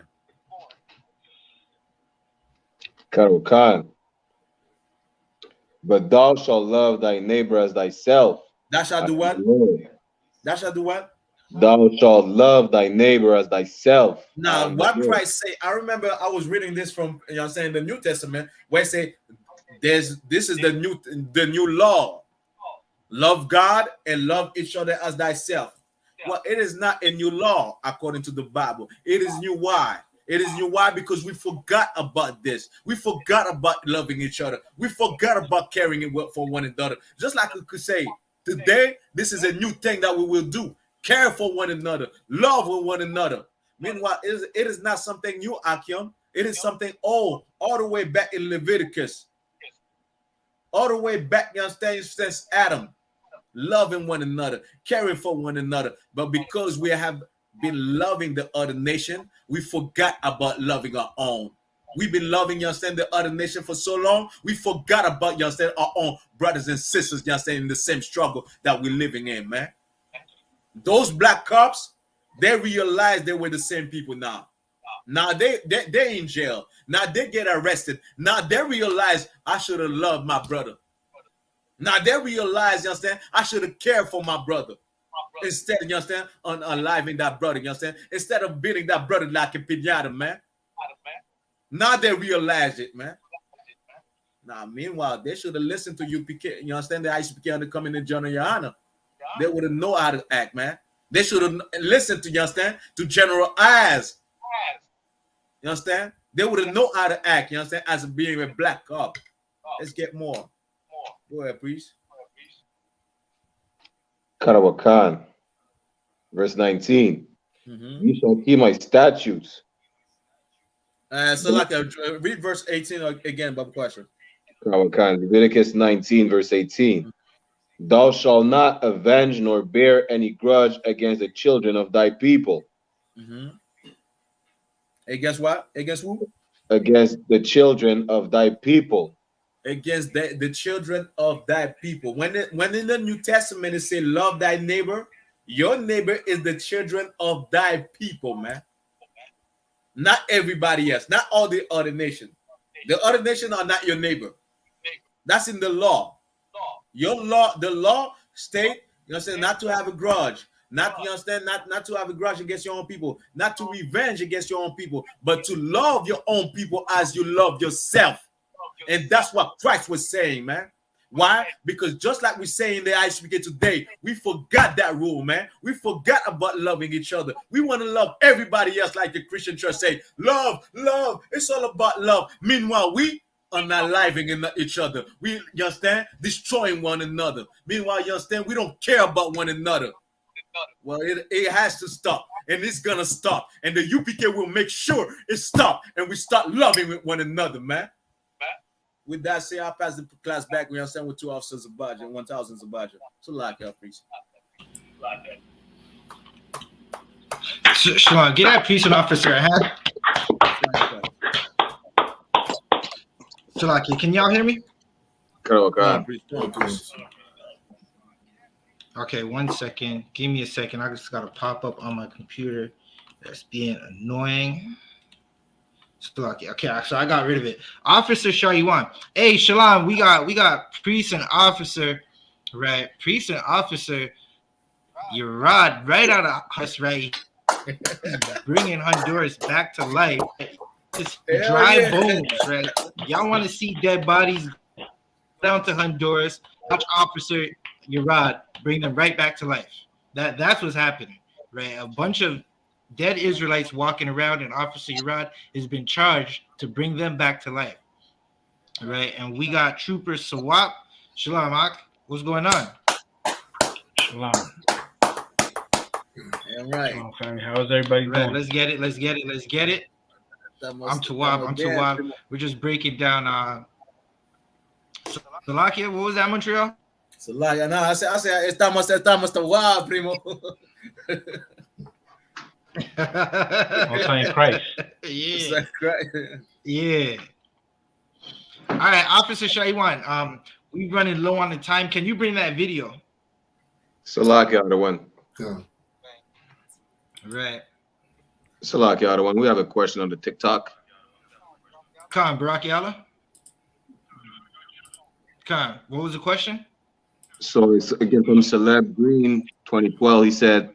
Kawakan. But thou shalt love thy neighbor as thyself. That shall do what? That shall do what? Thou shalt love thy neighbor as thyself. Now, what Christ say? I remember I was reading this from, you know what I'm saying, the New Testament, where it say this is the new law. Love God and love each other as thyself. Well, it is not a new law according to the Bible. It is new. Why? It is new. Why? Because we forgot about this. We forgot about loving each other. We forgot about caring for one another. Just like we could say, today, this is a new thing that we will do. Care for one another. Love with one another. Meanwhile, it is not something new, Akim. It is something old, all the way back in Leviticus. All the way back, you understand, since Adam. Loving one another, caring for one another. But because we have been loving the other nation, we forgot about loving our own. We've been loving, you understand, the other nation for so long, we forgot about, you understand, our own brothers and sisters, you understand, in the same struggle that we're living in, man. Those black cops, they realized they were the same people now. Now they in jail. Now they get arrested. Now they realize I should have loved my brother. Now they realize, you understand, I should have cared for my brother. Instead, you understand, unaliving that brother, you understand? Instead of beating that brother like a pinata, man. Now they realize it, man. Now, meanwhile, they should have listened to UPK, you understand, the I.S.U.P.K coming in General YAHANNA. They would have known how to act, man. They should have listened to, you understand, to General I.S. You understand? They would have known how to act, you understand, as being a black cop. Let's get more. Go ahead, priest. Karawakan, verse 19. You shall keep my statutes. So like read verse 18 again, Bob question. Karawakan, Leviticus 19, verse 18. Thou shalt not avenge nor bear any grudge against the children of thy people. Against what? Against who? Against the children of thy people. Against the children of thy people. When in the New Testament it say love thy neighbor, your neighbor is the children of thy people, man. Not everybody else, not all the other nations. The other nations are not your neighbor. That's in the law. Your law, the law state, you understand, not to have a grudge, not, you understand, not to have a grudge against your own people, not to revenge against your own people, but to love your own people as you love yourself. And that's what Christ was saying, man. Why? Because just like we say in the I.S.U.P.K today, we forgot that rule, man. We forgot about loving each other. We want to love everybody else, like the Christian church say, love, love. It's all about love. Meanwhile, we are not living in each other. You understand? Destroying one another. Meanwhile, you understand? We don't care about one another. Well, it has to stop, and it's gonna stop, and the UPK will make sure it stops, and we start loving one another, man. With that said, I'll pass the class back. We understand with 2 officers of budget, 1,000 of budget. So like y'all, please. Shalom, get that priest and officer. Shalaki, can y'all hear me? Okay, 1 second. Give me a second. I just got to pop up on my computer. That's being annoying. Okay, so I got rid of it. Officer Shaywan. Hey, Shalom, we got priest and officer, right? Priest and officer, your rod right out of us, right? Bringing Honduras back to life. Just dry bones, right? Y'all want to see dead bodies down to Honduras? Watch Officer Yerad bring them right back to life. That's what's happening, right? A bunch of dead Israelites walking around, and Officer Yerad has been charged to bring them back to life, right? And we got Trooper Sawap. Shalom, Ak. What's going on? Shalom. All right. Okay, how's everybody doing? Let's get it. I'm Tawab. We're just breaking down. Salakia, what was that, Montreal? Salakia, no, I say, estamos Tawab, primo. I'm Christ. Yeah. Yeah. All right, Officer Shaiwan. We're running low on the time. Can you bring that video? Salakia, the one. Yeah. Right. Salakia, the one. We have a question on the TikTok. Khan, Barakiala. Khan, what was the question? So it's again from Celeb Green 2012. He said,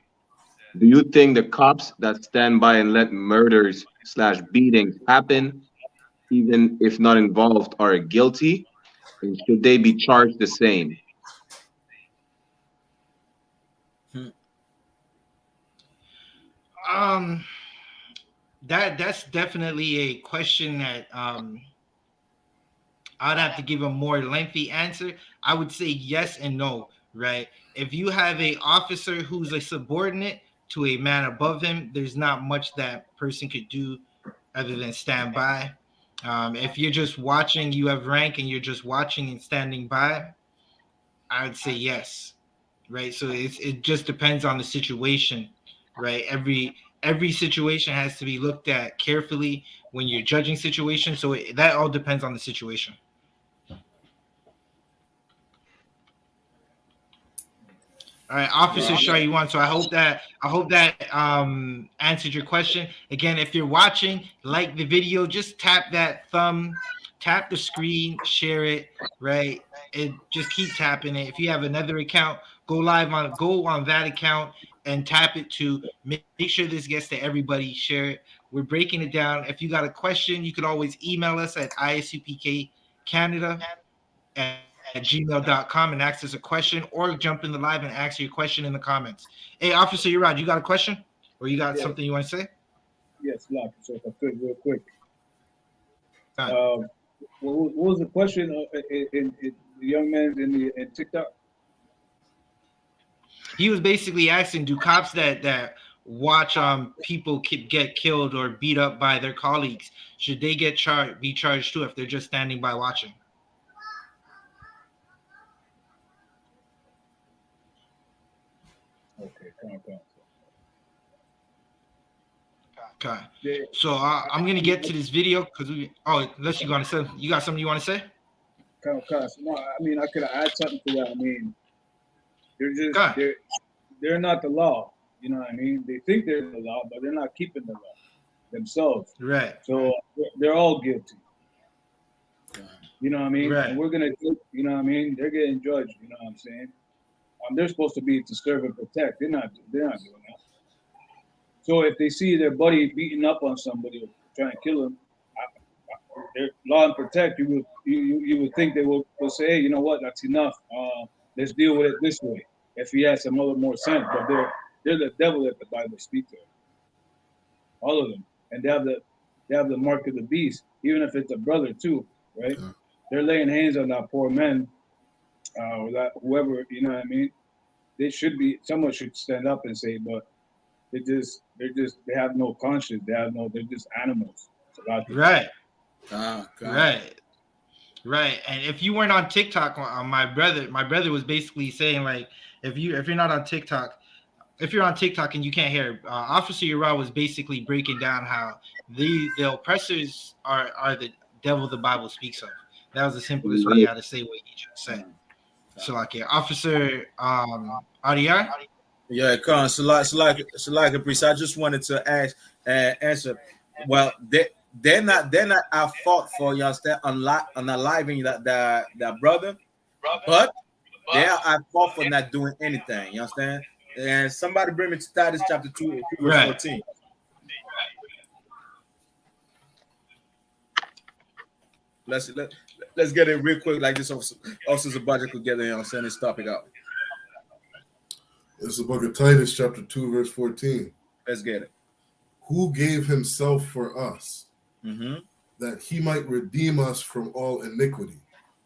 do you think the cops that stand by and let murders / beatings happen, even if not involved, are guilty? And should they be charged the same? That's definitely a question that I'd have to give a more lengthy answer. I would say yes and no, right? If you have a officer who's a subordinate to a man above him, there's not much that person could do other than stand by. If you're just watching, you have rank and you're just watching and standing by, I would say yes, right? So it just depends on the situation, right? Every situation has to be looked at carefully when you're judging situations. So that all depends on the situation. All right, Officer Shaywan. So I hope that answered your question. Again, if you're watching, like the video, just tap that thumb, tap the screen, share it, right? And just keep tapping it. If you have another account, go on that account and tap it to make sure this gets to everybody. Share it. We're breaking it down. If you got a question, you could always email us at ISUPKCANADA at gmail.com and ask us a question, or jump in the live and ask your question in the comments. Hey, Officer Yerad, you got a question? Or you got something you want to say? Yes, Lock. So if I could, real quick. What was the question in the young man in TikTok? He was basically asking, do cops that watch people get killed or beat up by their colleagues, should they be charged too if they're just standing by watching? Okay. So I'm gonna get to this video because unless you got something you want to say? No, I mean I could add something to that. I mean, they're not the law. You know what I mean? They think they're the law, but they're not keeping the law themselves. Right. So they're all guilty. You know what I mean? Right. And we're gonna, you know what I mean? They're getting judged. You know what I'm saying? They're supposed to be to serve and protect. They're not doing that. So if they see their buddy beating up on somebody or trying to kill him, they're law and protect. You would think they will say, hey, you know what? That's enough. Let's deal with it this way. If he has some other more sense, but they're the devil that the Bible speaks to. All of them, and they have the mark of the beast. Even if it's a brother too, right? Yeah. They're laying hands on that poor man, or that whoever, you know what I mean? they should be. Someone should stand up and say, but they have no conscience. They're just animals. Salaki. Right. God. Right. And if you weren't on TikTok, my brother was basically saying like, if you're not on TikTok, if you're on TikTok and you can't hear, Officer Ura was basically breaking down how the oppressors are the devil the Bible speaks of. That was the simplest way how to say what he just said. So like, yeah, Officer Ariar. Yeah, Con, Salaka priest. I just wanted to answer. Well, they're not at fault for, you understand, unaliving that brother, but they are at fault for not doing anything. You understand? And somebody bring me to Titus chapter 2, verse Right. 14. Let's get it real quick, like this. Also, the budget could get there. You understand this topic out. It's the book of Titus, chapter 2, verse 14. Let's get it. Who gave himself for us, Mm-hmm. that he might redeem us from all iniquity,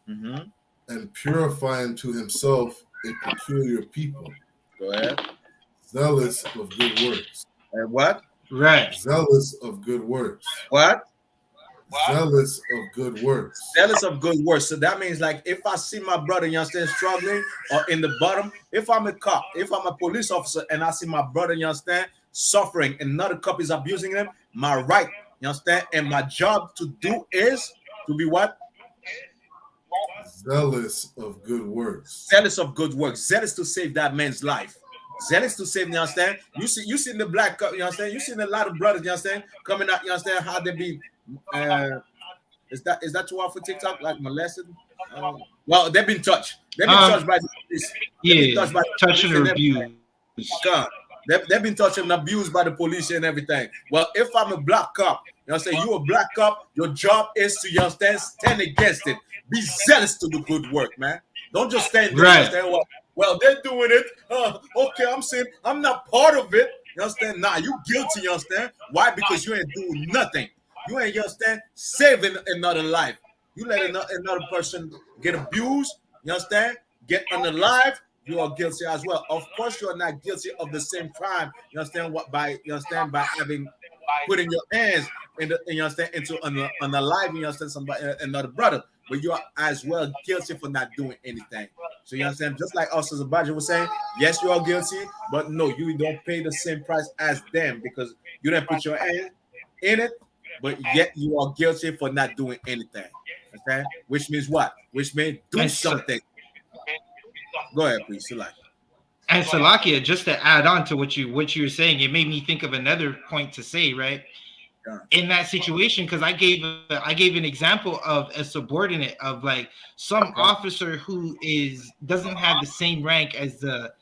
Mm-hmm. and purify unto himself a peculiar people, Go ahead. zealous of good works. And what? Right. Zealous of good works. What? Zealous of good works. Zealous of good works. So that means, like, if I see my brother, you understand, struggling or in the bottom, if I'm a cop, if I'm a police officer, and I see my brother, you understand, suffering, and another cop is abusing him, my right, you understand, and my job to do is to be what? Zealous of good works. Zealous of good works. Zealous to save that man's life. Zealous to save, you understand? You see the black cop, you understand? You seen a lot of brothers, you understand, coming out, you understand, how they be. Is that too hard for TikTok? Like molested? Well, they've been touched. They've been touched by the police. Yeah, touch and abuse. They've been touched and abused by the police and everything. Well, if I'm a black cop, you know, say you a black cop, your job is to, you understand, stand against it. Be zealous to do good work, man. Don't just stand there. Right. You understand? Well, they're doing it. Okay, I'm saying I'm not part of it. You understand? Nah, you guilty. You understand? Why? Because you ain't doing nothing. You ain't, you understand, saving another life. You let another person get abused, you understand, get unalive, you are guilty as well. Of course, you are not guilty of the same crime, you understand, by having putting your hands into unalive, you understand, somebody, another brother, but you are as well guilty for not doing anything. So you understand, just like us as a budget was saying, yes, you are guilty, but no, you don't pay the same price as them because you didn't put your hand in it. But yet you are guilty for not doing anything. Okay? Which means what? Which means do something. Go ahead, please. Salakia. And Salakia, just to add on to what you were saying, it made me think of another point to say, right? Yeah. In that situation, because I gave an example of a subordinate of like some officer who doesn't have the same rank as the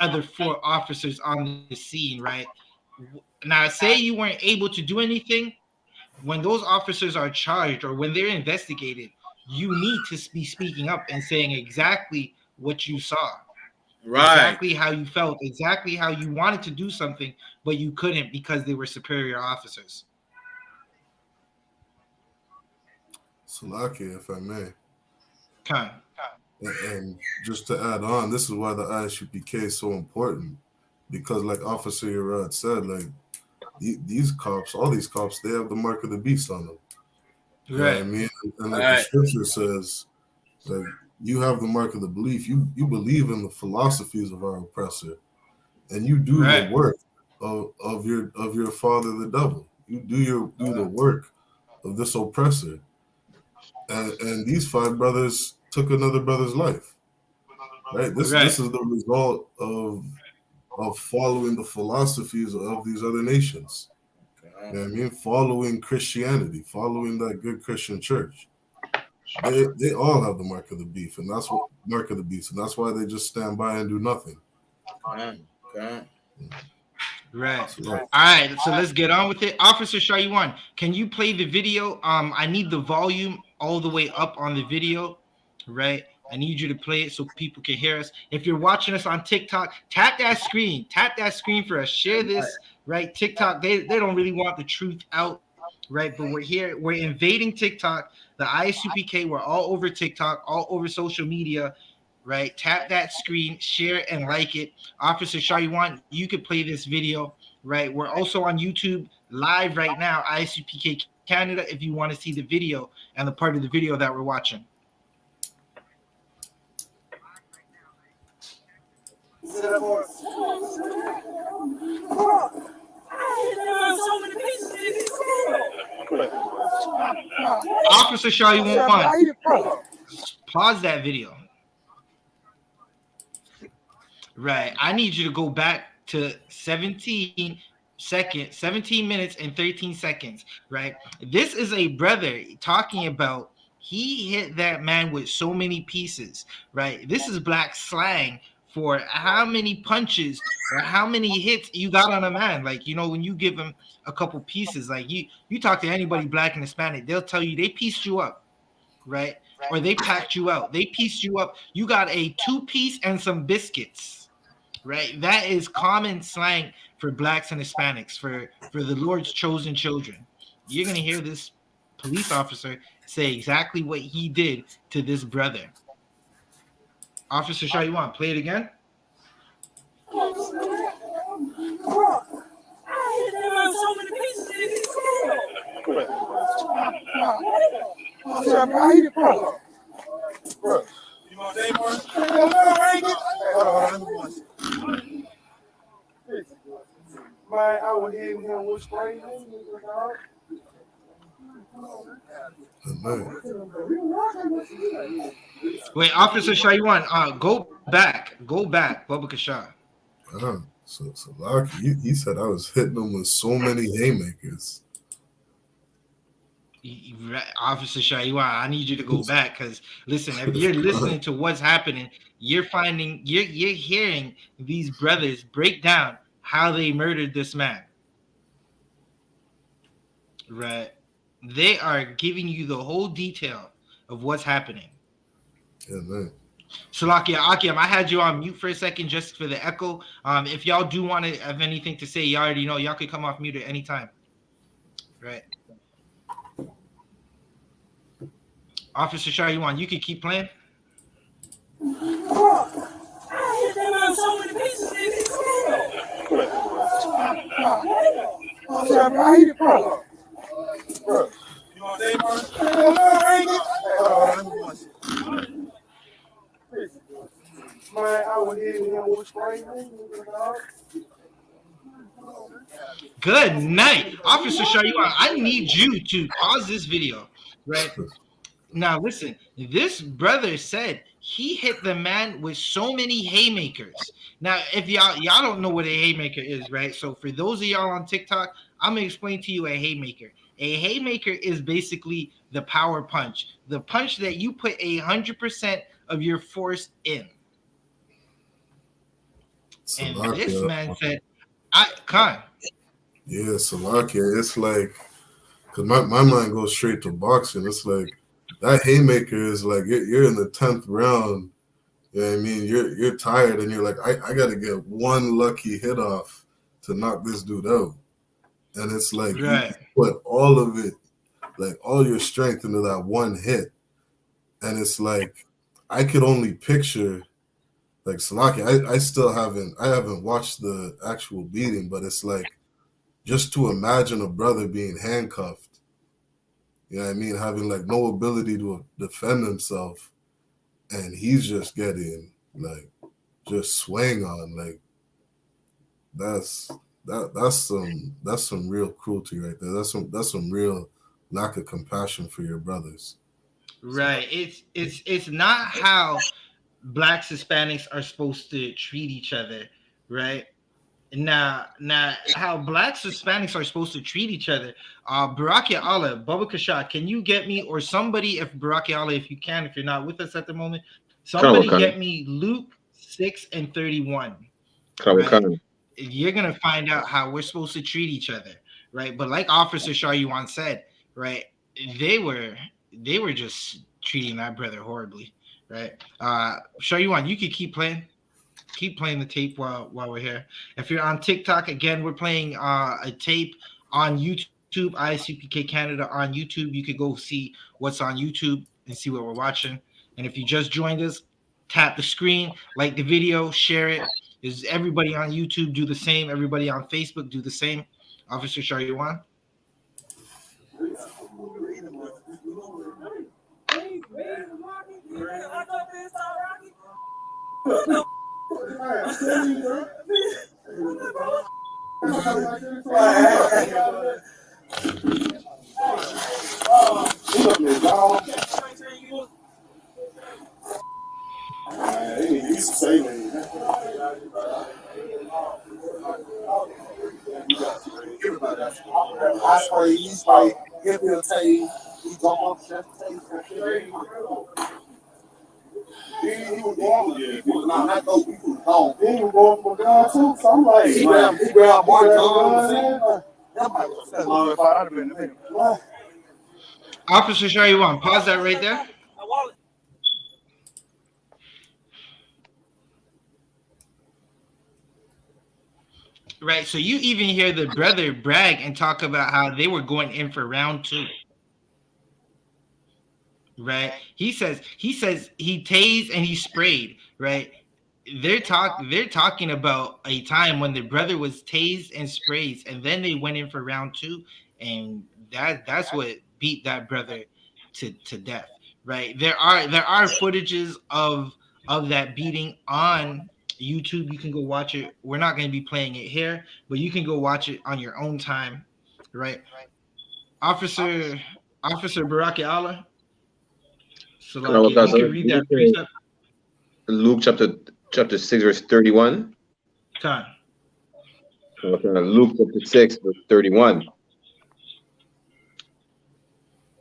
other 4 officers on the scene, right? Now, say you weren't able to do anything. When those officers are charged or when they're investigated, you need to be speaking up and saying exactly what you saw, right? Exactly how you felt, exactly how you wanted to do something, but you couldn't because they were superior officers. Salaki, if I may. Okay. And just to add on, this is why the I.S.U.P.K is so important, because like Officer Yerad said, like these cops, all these cops, they have the mark of the beast on them. You know what I mean? And like the scripture says, like you have the mark of the belief. You believe in the philosophies of our oppressor, and you do the work of your father, the devil. You do the work of this oppressor. And these 5 brothers took another brother's life. Right? This is the result of following the philosophies of these other nations. You know what I mean? Following Christianity, following that good Christian church. They all have the mark of the beast, and that's why they just stand by and do nothing. Right. All right. So let's get on with it. Officer Shaywan, can you play the video? I need the volume all the way up on the video, right? I need you to play it so people can hear us. If you're watching us on TikTok, tap that screen for us. Share this, right? TikTok, they don't really want the truth out, right? But we're here. We're invading TikTok. The I.S.U.P.K, we're all over TikTok, all over social media. right? Tap that screen, share and like it. Officer Shaw, you could play this video, right? We're also on YouTube live right now, ISUPK Canada, if you want to see the video and the part of the video that we're watching. Officer Shaw, pause that video. Right. I need you to go back to 17 minutes and 13 seconds, right? This is a brother talking about he hit that man with so many pieces, right? This is black slang for how many punches or how many hits you got on a man. Like, you know, when you give him a couple pieces, like you talk to anybody black and Hispanic, they'll tell you they pieced you up, right? Or they packed you out. They pieced you up. You got a 2-piece and some biscuits, right? That is common slang for blacks and Hispanics, for the Lord's chosen children. You're going to hear this police officer say exactly what he did to this brother. Officer Shaw, you want to play it again? Wait, Officer Shaw, you want go back, Bubba Kashaw. So Lucky, he said I was hitting him with so many haymakers. Officer Shaw, I need you to go back, because listen, if you're listening to what's happening, you're hearing these brothers break down how they murdered this man. Right. They are giving you the whole detail of what's happening. Yeah, man. Salakia, Akim, I had you on mute for a second just for the echo. If y'all do want to have anything to say, you already know, y'all could come off mute at any time. Right. Officer Shaw, you can keep playing. Good night. Officer Shaw, I need you to pause this video, right? Now, listen, this brother said he hit the man with so many haymakers. Now, if y'all don't know what a haymaker is, right? So for those of y'all on TikTok, I'm going to explain to you a haymaker. A haymaker is basically the power punch, the punch that you put 100% of your force in. And this man said, Khan. Yeah, Salakia, it's like, because my mind goes straight to boxing. It's like, that haymaker is like, you're in the 10th round. You know what I mean? You're tired and you're like, I got to get one lucky hit off to knock this dude out. And it's like, right, you put all of it, like all your strength into that one hit. And it's like, I could only picture, like, Salaki, I haven't watched the actual beating, but it's like, just to imagine a brother being handcuffed, you know what I mean, having like no ability to defend himself, and he's just getting like just swang on, like that's some real cruelty right there. That's some real lack of compassion for your brothers. Right. It's not how blacks, Hispanics are supposed to treat each other, right? Now, how blacks, Hispanics are supposed to treat each other. Baraki Allah, Baba Kashad, can you get me, or somebody, if Baraki Allah, if you can, if you're not with us at the moment, somebody get me Luke 6:31. Right? You're gonna find out how we're supposed to treat each other, right? But like Officer Sharyuan said, right, they were just treating that brother horribly, right? Sharyuan, you can keep playing the tape while we're here. If you're on TikTok, again, we're playing a tape on YouTube, I.S.U.P.K Canada on YouTube. You could go see what's on YouTube and see what we're watching. And if you just joined us, tap the screen, like the video, share it. Is everybody on YouTube do the same? Everybody on Facebook do the same? Officer Shariwan? I spray, he spray, give me a taste. He go up, just taste for sure. He was going, not those people gone. He was going for gun too, so I'm like, he grabbed one gun. Officer Shariwan, pause that right there. Right, so you even hear the brother brag and talk about how they were going in for round 2. Right, he says he tased and he sprayed. Right, they're talking about a time when the brother was tased and sprays, and then they went in for round 2, and that's what beat that brother to death. Right, there are footages of that beating on YouTube. You can go watch it. We're not going to be playing it here, but you can go watch it on your own time. Right, Officer Baraki Allah. So like, you can read that precept. Luke chapter 6 verse 31. Come on. Luke chapter 6 verse 31.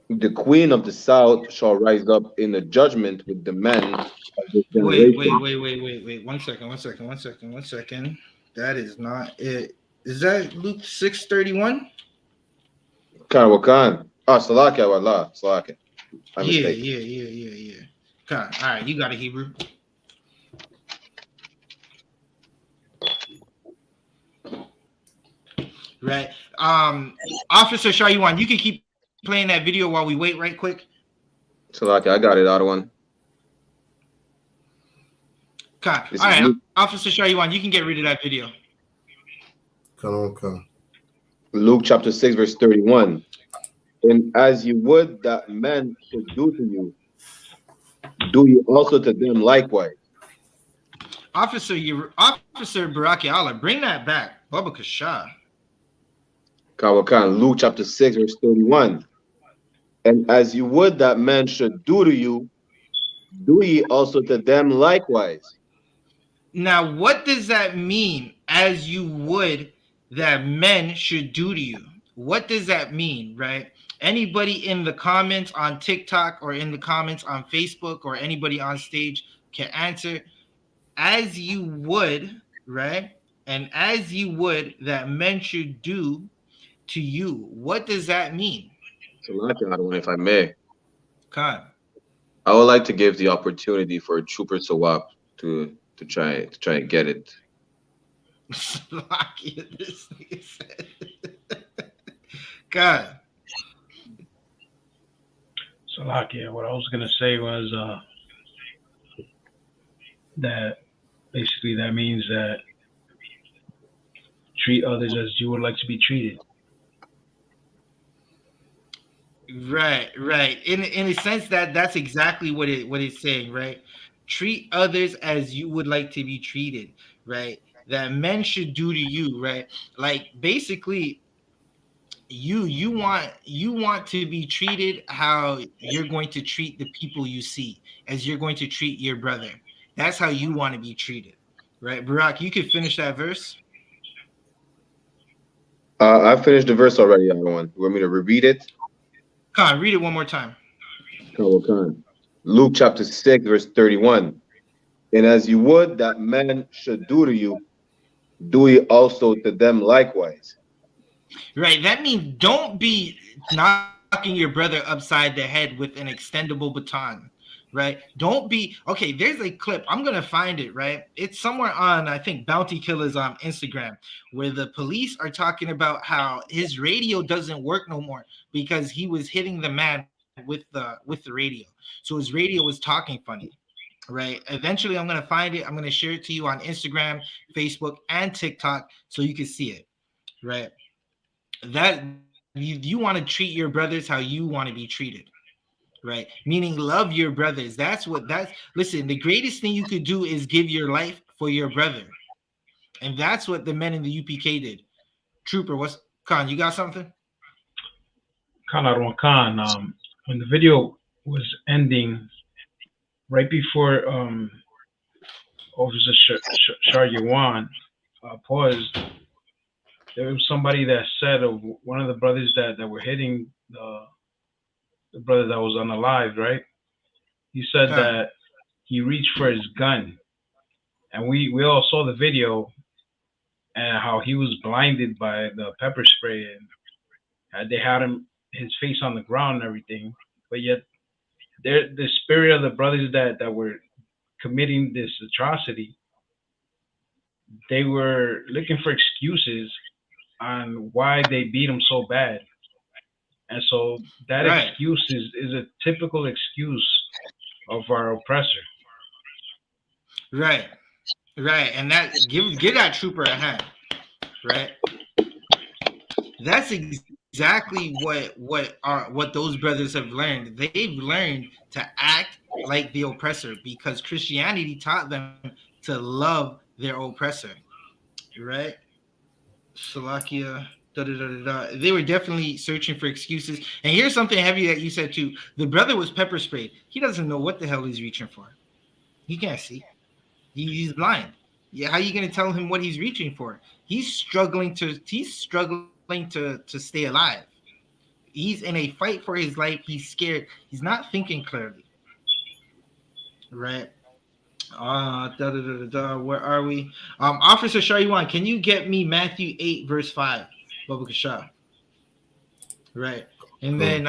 The queen of the south shall rise up in the judgment with the men of this generation. Wait. 1 second. That is not it. Is that Luke 6:31? Wakan. Salakia wallah. Salakia. Yeah. Come on. All right, you got it, Hebrew. Right. Officer Shariwan, you can keep playing that video while we wait right quick. Salakia, I got it, other one. Okay. All right, Officer Shariwan, you can get rid of that video. Come. Luke chapter 6 verse 31. And as you would that men should do to you, do you also to them likewise. Officer Baraki Allah, bring that back. Baba Kasha. Kawakan, Luke chapter 6 verse 31. And as you would that men should do to you, do ye also to them likewise. Now, what does that mean? As you would that men should do to you. What does that mean, right? Anybody in the comments on TikTok or in the comments on Facebook or anybody on stage can answer. As you would, right? And as you would that men should do to you. What does that mean? If I may. Khan. I would like to give the opportunity for Trooper Sawap to try and get it. This nigga said. God. Salakia, what I was gonna say was that basically that means that treat others as you would like to be treated. Right. In a sense that's exactly what it's saying, right? Treat others as you would like to be treated, right? That men should do to you, right? Like basically you want to be treated how you're going to treat the people you see, as you're going to treat your brother. That's how you want to be treated, right? Barak, you could finish that verse. I finished the verse already, everyone. You want me to reread it? Come on, read it one more time. Luke chapter 6 verse 31. And as you would that men should do to you, do ye also to them likewise. Right. That means don't be knocking your brother upside the head with an extendable baton. Right. Don't be. Okay, there's a clip. I'm going to find it. Right. It's somewhere on, I think, Bounty Killers on Instagram, where the police are talking about how his radio doesn't work no more because he was hitting the man with the radio. So his radio was talking funny. right? Eventually, I'm gonna find it. I'm gonna share it to you on Instagram, Facebook, and TikTok so you can see it, right? That you want to treat your brothers how you want to be treated, right? Meaning love your brothers. Listen, the greatest thing you could do is give your life for your brother. And that's what the men in the UPK did. Trooper, what's Khan? You got something? Khan, when the video was ending, right before Officer Sharyawan paused, there was somebody that said of one of the brothers that were hitting the brother that was unalived, right? He said that he reached for his gun, and we all saw the video and how he was blinded by the pepper spray, and they had his face on the ground and everything, but yet the spirit of the brothers that were committing this atrocity, they were looking for excuses on why they beat him so bad. And so that excuse is a typical excuse of our oppressor. Right. And that give that trooper a hand. Right. That's exactly what those brothers have learned. They've learned to act like the oppressor because Christianity taught them to love their oppressor. Right? Salakia. They were definitely searching for excuses. And here's something heavy that you said too. The brother was pepper sprayed. He doesn't know what the hell he's reaching for. He can't see. He's blind. Yeah, how are you gonna tell him what he's reaching for? He's struggling to stay alive. He's in a fight for his life. He's scared. He's not thinking clearly. Right. Where are we? Officer Shariwan, can you get me Matthew 8 verse 5? Baba Kasha. Right. And then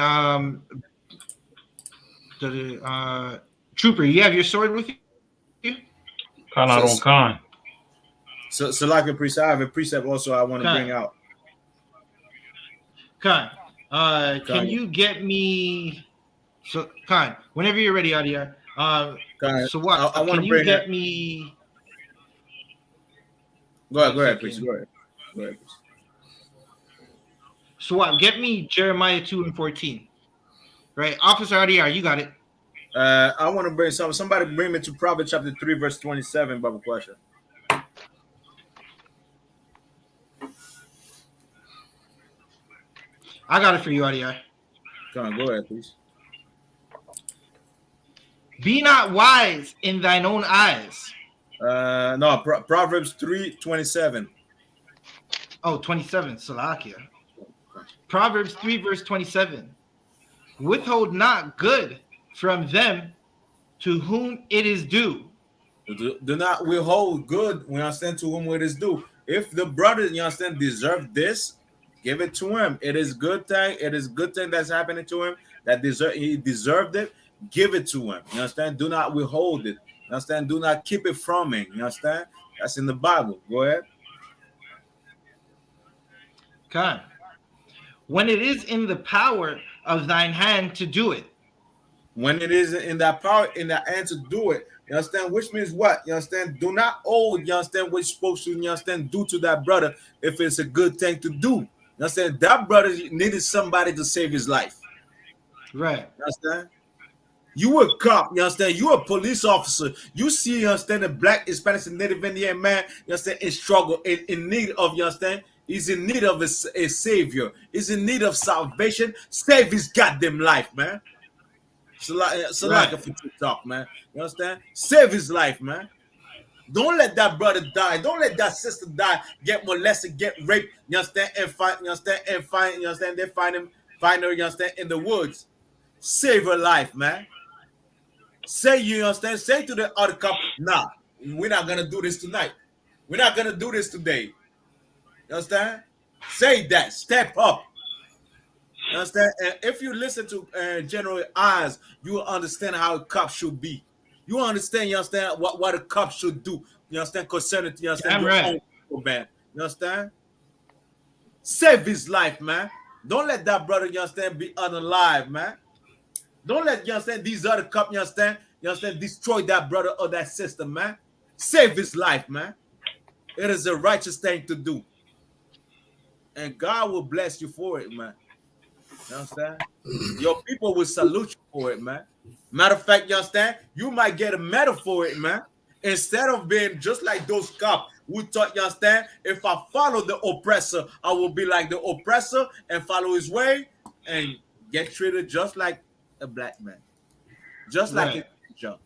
Trooper, you have your sword with you? Khan. So like a precept, I have a precept also I want to bring out. Khan, can you get me? So Khan, whenever you're ready, Adia. So what? I want to bring. Get me? Go ahead, please. Go ahead, please. So what? Get me Jeremiah 2:14. Right, Officer Adia, you got it. I want to bring somebody bring me to Proverbs chapter 3 verse 27, Baba Question. I got it for you, Adia. Come on, go ahead, please. Be not wise in thine own eyes. No, Proverbs 3:27. Oh, 27, Salakia. Proverbs 3 verse 27. Withhold not good from them to whom it is due. Do not withhold good, we understand, to whom it is due. If the brother, you understand, deserve this, give it to him. It is good thing. It is good thing that's happening to him. He deserved it. Give it to him. You understand? Do not withhold it. You understand? Do not keep it from him. You understand? That's in the Bible. Go ahead. Okay. When it is in the power of thine hand to do it. When it is in that power, in that hand to do it. You understand? Which means what? You understand? Do not hold, you understand, what you're supposed to, you understand, do to that brother if it's a good thing to do. You understand? That brother needed somebody to save his life. Right. You understand? You a cop, you understand? You a police officer. You see, you understand, a black, Hispanic, and Native Indian man, you understand, in struggle, in need of, you understand? He's in need of a savior. He's in need of salvation. Save his goddamn life, man. So like a TikTok, man. You understand? Save his life, man. Don't let that brother die. Don't let that sister die, get molested, get raped. You understand? And find, you understand? And find, you understand? They find her, you understand, in the woods. Save her life, man. Say, you understand? Say to the other cop, nah, we're not gonna do this tonight. We're not gonna do this today. You understand? Say that. Step up. You understand? And if you listen to General I.S., you will understand how a cop should be. You understand, you understand what a cop should do. You understand? Concerning, you understand, your own people, man. You understand? Save his life, man. Don't let that brother, you understand, be unalive, man. Don't let, you understand, these other cops, you understand, You understand? Destroy that brother or that sister, man. Save his life, man. It is a righteous thing to do. And God will bless you for it, man. You understand? Your people will salute you for it, man. Matter of fact, you understand? You might get a medal for it, man. Instead of being just like those cops who thought, you understand? If I follow the oppressor, I will be like the oppressor and follow his way and get treated just like a black man, just like a ninja.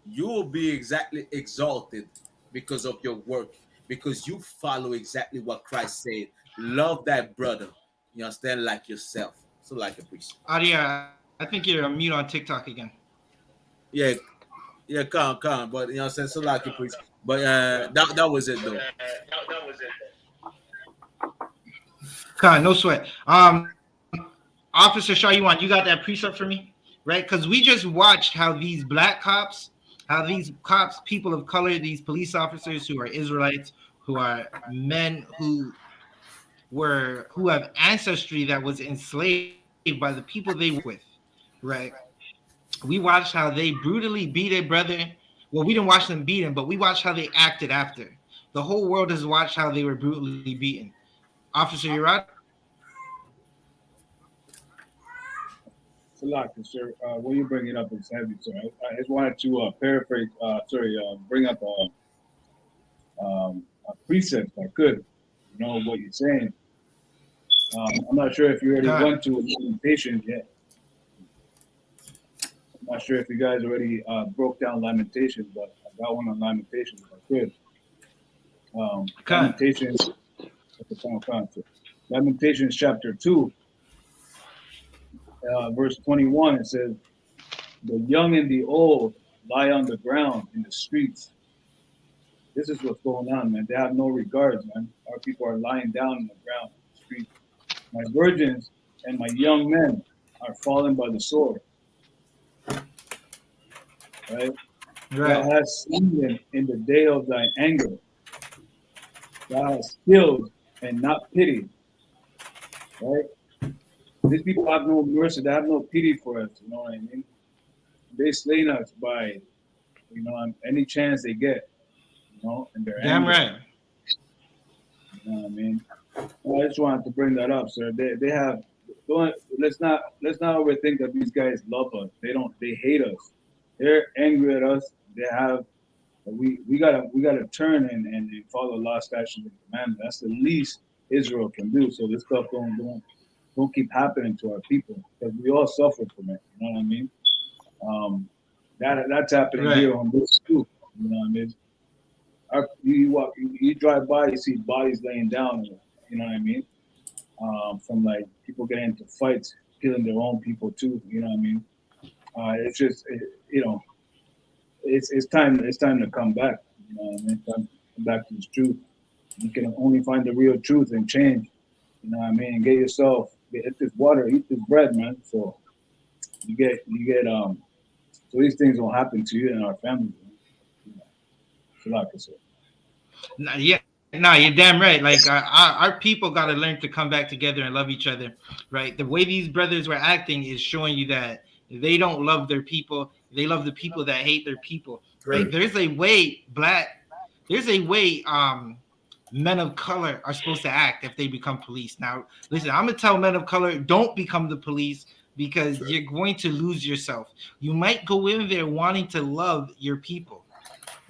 You will be exactly exalted because of your work, because you follow exactly what Christ said. Love that brother, you understand, like yourself. So, like a priest. Adia, I think you're on mute on TikTok again. Yeah, yeah, come, but you know, what I'm saying, so like a priest. But that was it though. No sweat. Officer Shaywan, you got that precept for me, right? Because we just watched how these black cops, people of color, these police officers who are Israelites, who are men who have ancestry that was enslaved by the people they work with, right? We watched how they brutally beat a brother. Well, we didn't watch them beat him, but we watched how they acted after. The whole world has watched how they were brutally beaten. Officer Urad? Salaki, sir. What you bringing up is heavy, sir. I just wanted to paraphrase, bring up a precept if I could. You know what you're saying. I'm not sure if you already went to Lamentations yet. I'm not sure if you guys already broke down Lamentations, but I got one on Lamentations if I could. Lamentations, Lamentations chapter 2, verse 21, it says, "The young and the old lie on the ground in the streets." This is what's going on, man. They have no regards, man. Our people are lying down on the ground in the street. "My virgins and my young men are fallen by the sword." Right? "Thou hast slain them in the day of thine anger. Thou hast killed and not pitied." Right? These people have no mercy. They have no pity for us. You know what I mean? They slain us by, any chance they get. You know, and they're damn angry. right. You know what I mean? Well, I just wanted to bring that up, sir. They have. Let's not overthink that these guys love us. They hate us. They're angry at us. They have. We gotta turn and follow law, statutes, and commandments. That's the least Israel can do. So this stuff don't keep happening to our people, because we all suffer from it. You know what I mean? That's happening here on this too. You know what I mean? You drive by, you see bodies laying down. You know what I mean? From like people getting into fights, killing their own people too. You know what I mean? It's just it's time to come back. You know what I mean? Time to come back to this truth. You can only find the real truth and change. You know what I mean? Get this water, eat this bread, man. So you get so these things won't happen to you and our families. You know? So like I said. You're damn right. Like our people got to learn to come back together and love each other, right? The way these brothers were acting is showing you that they don't love their people. They love the people that hate their people, right? There's a way men of color are supposed to act if they become police. Now, listen, I'm gonna tell men of color, don't become the police, because you're going to lose yourself. You might go in there wanting to love your people,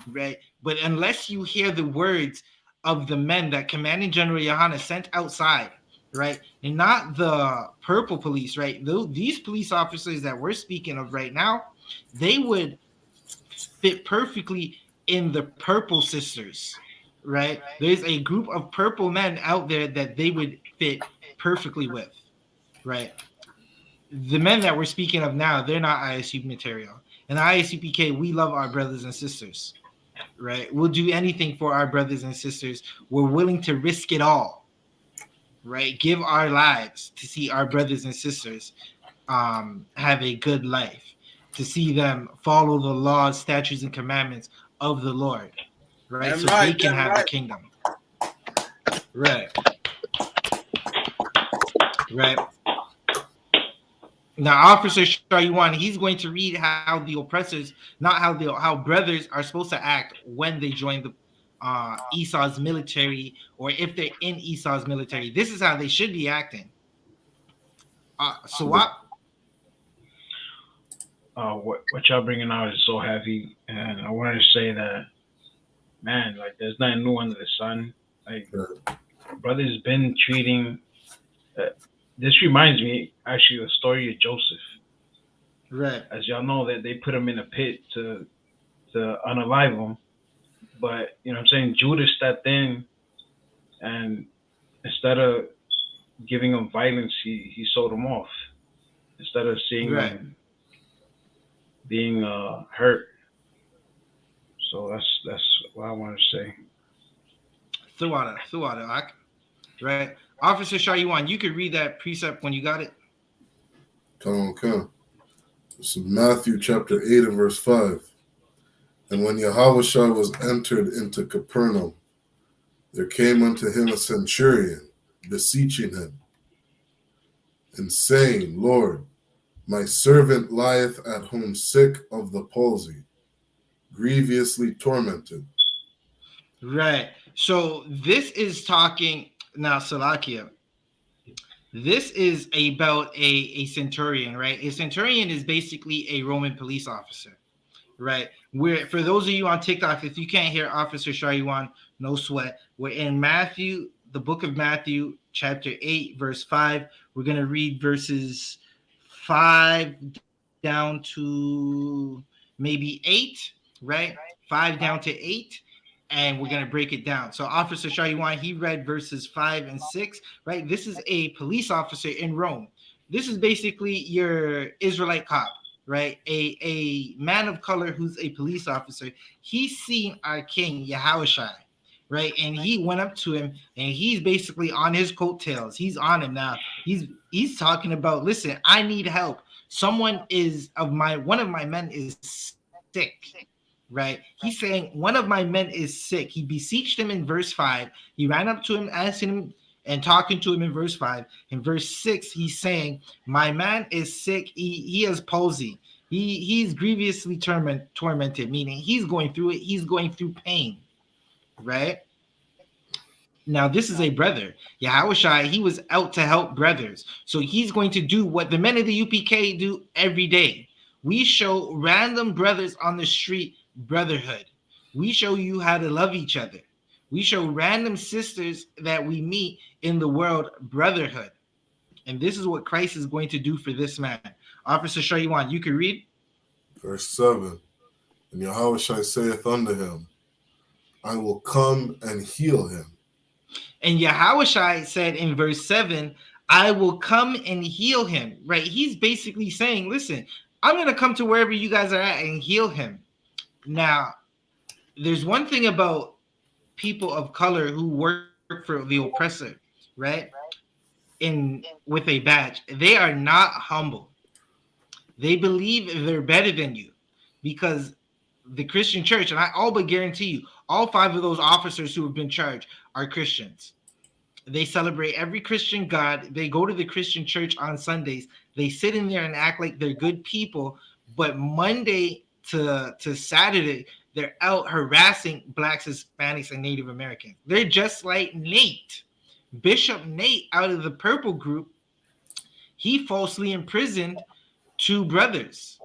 right? But unless you hear the words of the men that Commanding General YAHANNA sent outside, right, and not the purple police, right? These police officers that we're speaking of right now, they would fit perfectly in the purple sisters, right? There's a group of purple men out there that they would fit perfectly with, right? The men that we're speaking of now, they're not ISU material. And ISUPK, we love our brothers and sisters, right? We'll do anything for our brothers and sisters. We're willing to risk it all, right? Give our lives to see our brothers and sisters have a good life, to see them follow the laws, statutes, and commandments of the Lord, right? So they can have the kingdom. Right. Now, Officer Shaywan, he's going to read how the oppressors, not how brothers are supposed to act when they join the Esau's military, or if they're in Esau's military. This is how they should be acting. So what? What y'all bringing out is so heavy, and I wanted to say that, man, like there's nothing new under the sun. Like brothers been treating. This reminds me actually of the story of Joseph. Right. As y'all know, that they put him in a pit to unalive him, but you know what I'm saying, Judah stepped in, and instead of giving him violence, he sold him off. Instead of seeing him being hurt. So that's what I wanted to say. Throughout it, right? Officer Shaywan, you could read that precept when you got it. Come on. This is Matthew chapter 8 and verse 5. And when Yahushua was entered into Capernaum, there came unto him a centurion, beseeching him, and saying, Lord, my servant lieth at home sick of the palsy, grievously tormented. Right. So this is talking now, Salakia. This is about a centurion, right? A centurion is basically a Roman police officer, right? Where, for those of you on TikTok, if you can't hear Officer Shaywan, no sweat. We're in Matthew, the book of Matthew, chapter 8, verse 5. We're going to read verses 5 down to maybe 8, right? 5 down to 8. And we're going to break it down. So Officer Shaywan, he read verses 5 and 6, right? This is a police officer in Rome. This is basically your Israelite cop, right? A man of color who's a police officer. He's seen our king, Yahushua, right? And he went up to him, and he's basically on his coattails. He's on him now. He's talking about, listen, I need help. One of my men is sick. Right, he's saying one of my men is sick. He beseeched him in verse 5. He ran up to him, asking him and talking to him in verse 5. In verse 6, he's saying, my man is sick. He has palsy. He's grievously tormented, meaning he's going through it. He's going through pain, right? Now, this is a brother. Yahushua, he was out to help brothers. So he's going to do what the men of the UPK do every day. We show random brothers on the street brotherhood. We show you how to love each other. We show random sisters that we meet in the world brotherhood. And this is what Christ is going to do for this man. Officer Shaywan, you can read. Verse 7. And Yahushua saith unto him, I will come and heal him. And Yahushua said in verse 7, I will come and heal him, right? He's basically saying, listen, I'm going to come to wherever you guys are at and heal him. Now, there's one thing about people of color who work for the oppressor, right? With a badge, they are not humble. They believe they're better than you because the Christian church, and I all but guarantee you, all 5 of those officers who have been charged are Christians. They celebrate every Christian God. They go to the Christian church on Sundays. They sit in there and act like they're good people, but Monday to Saturday, they're out harassing Blacks, Hispanics, and Native Americans. They're just like Nate. Bishop Nate out of the Purple Group, he falsely imprisoned 2 brothers,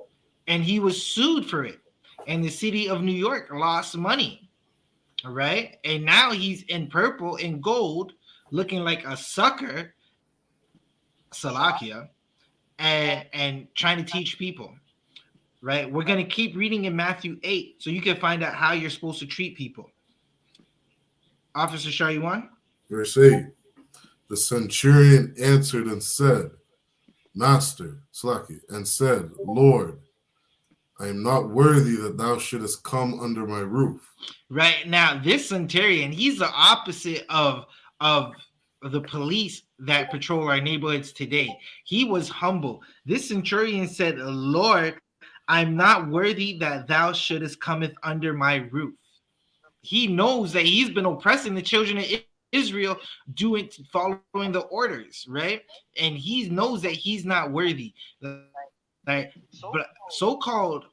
and he was sued for it. And the city of New York lost money, all right? And now he's in purple and gold, looking like a sucker, Salakia, and trying to teach people. Right, we're going to keep reading in Matthew 8 so you can find out how you're supposed to treat people. Officer Shaywan. Verse 8. The centurion answered and said, Master, Slaki, and said, Lord, I am not worthy that thou shouldest come under my roof. Right, now this centurion, he's the opposite of the police that patrol our neighborhoods today. He was humble. This centurion said, Lord, I'm not worthy that thou shouldest cometh under my roof. He knows that he's been oppressing the children of Israel following the orders, right? And he knows that he's not worthy. Like, but so-called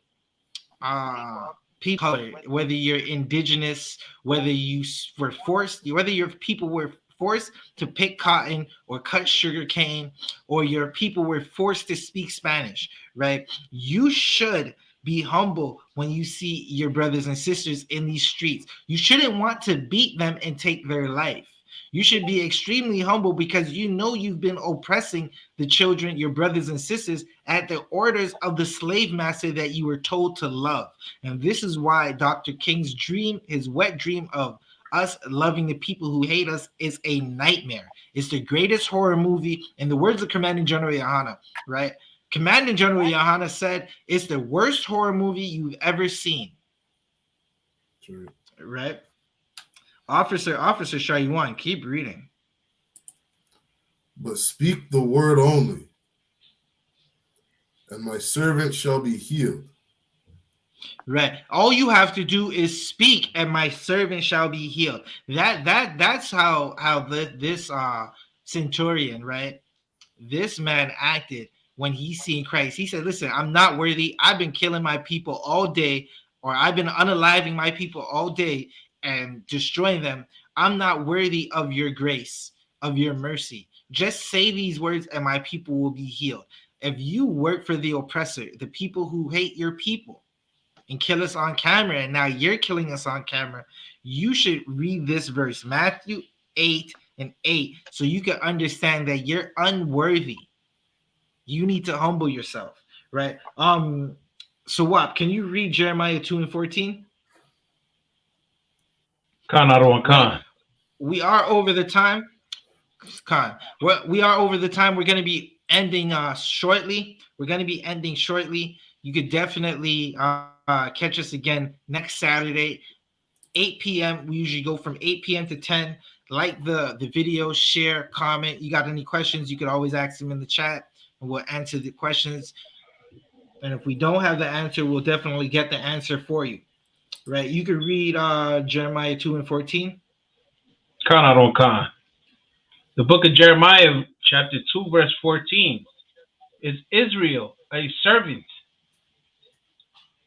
people color, whether you're indigenous, whether you were forced, whether your people were forced to pick cotton or cut sugar cane, or your people were forced to speak Spanish, right? You should be humble when you see your brothers and sisters in these streets. You shouldn't want to beat them and take their life. You should be extremely humble because you know you've been oppressing the children, your brothers and sisters, at the orders of the slave master that you were told to love. And this is why Dr. King's dream, his wet dream of us loving the people who hate us, is a nightmare. It's the greatest horror movie, in the words of Commanding General Yahanna, right? Commanding General Yahanna said it's the worst horror movie you've ever seen. True. Right? Officer Shaywan, keep reading. But speak the word only, and my servant shall be healed. Right. All you have to do is speak, and my servant shall be healed. That's how this centurion, right? This man acted when he seen Christ. He said, "Listen, I'm not worthy. I've been killing my people all day, or I've been unaliving my people all day and destroying them. I'm not worthy of your grace, of your mercy. Just say these words, and my people will be healed." If you work for the oppressor, the people who hate your people, and kill us on camera, and now you're killing us on camera, you should read this verse, Matthew 8:8, so you can understand that you're unworthy. You need to humble yourself, right? So what? Can you read Jeremiah 2:14? Khan. We are over the time. Khan. We are over the time. We're going to be ending shortly. You could definitely catch us again next Saturday, 8 p.m. We usually go from 8 p.m. to 10. Like the video, share, comment. You got any questions, you could always ask them in the chat, and we'll answer the questions. And if we don't have the answer, we'll definitely get the answer for you. Right? You could read Jeremiah 2:14. Khan. The book of Jeremiah, chapter 2, verse 14. Is Israel a servant?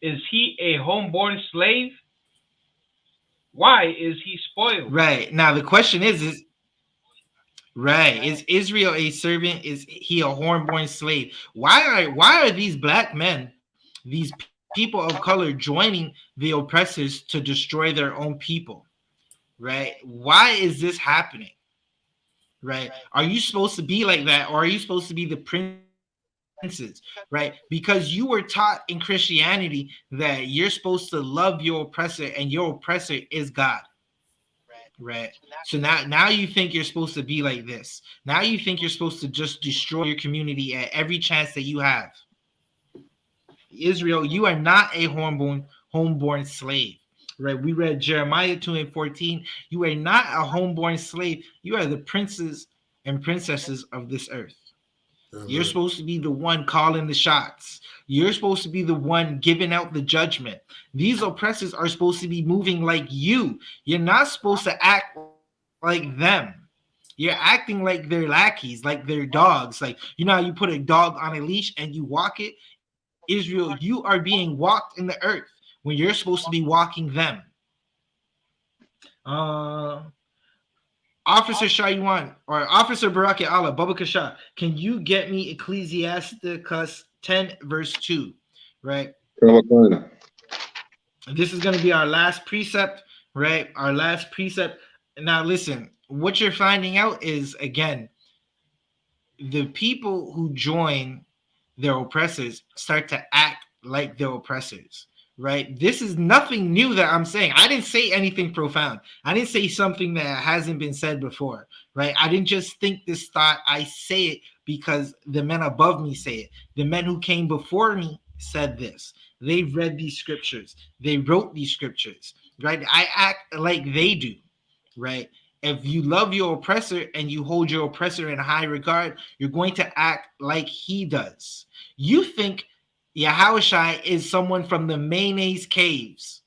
Is he a homeborn slave? Why is he spoiled? Right. Now the question is Israel a servant? Is he a homeborn slave? Why are these black men, these people of color, joining the oppressors to destroy their own people? Right? Why is this happening? Right? Are you supposed to be like that, or are you supposed to be the princes? Right? Because you were taught in Christianity that you're supposed to love your oppressor, and your oppressor is God. Right? So now you think you're supposed to be like this. Now you think you're supposed to just destroy your community at every chance that you have. Israel, you are not a homeborn slave. Right? We read Jeremiah 2:14. You are not a homeborn slave. You are the princes and princesses of this earth. You're supposed to be the one calling the shots. You're supposed to be the one giving out the judgment. These oppressors are supposed to be moving like you. You're not supposed to act like them. You're acting like they're lackeys, like they're dogs. Like, you know how you put a dog on a leash and you walk it? Israel, you are being walked in the earth when you're supposed to be walking them. Officer Shaywan, or Officer Baraki Allah, Baba Kasha, can you get me Ecclesiasticus 10 verse 2, right? This is going to be our last precept, right? Our last precept. Now listen, what you're finding out is, again, the people who join their oppressors start to act like their oppressors. Right? This is nothing new that I'm saying. I didn't say anything profound. I didn't say something that hasn't been said before. Right? I didn't just think this thought. I say it because the men above me say it. The men who came before me said this. They've read these scriptures. They wrote these scriptures. Right? I act like they do. Right? If you love your oppressor and you hold your oppressor in high regard, you're going to act like he does. You think Yahushua is someone from the mayonnaise caves,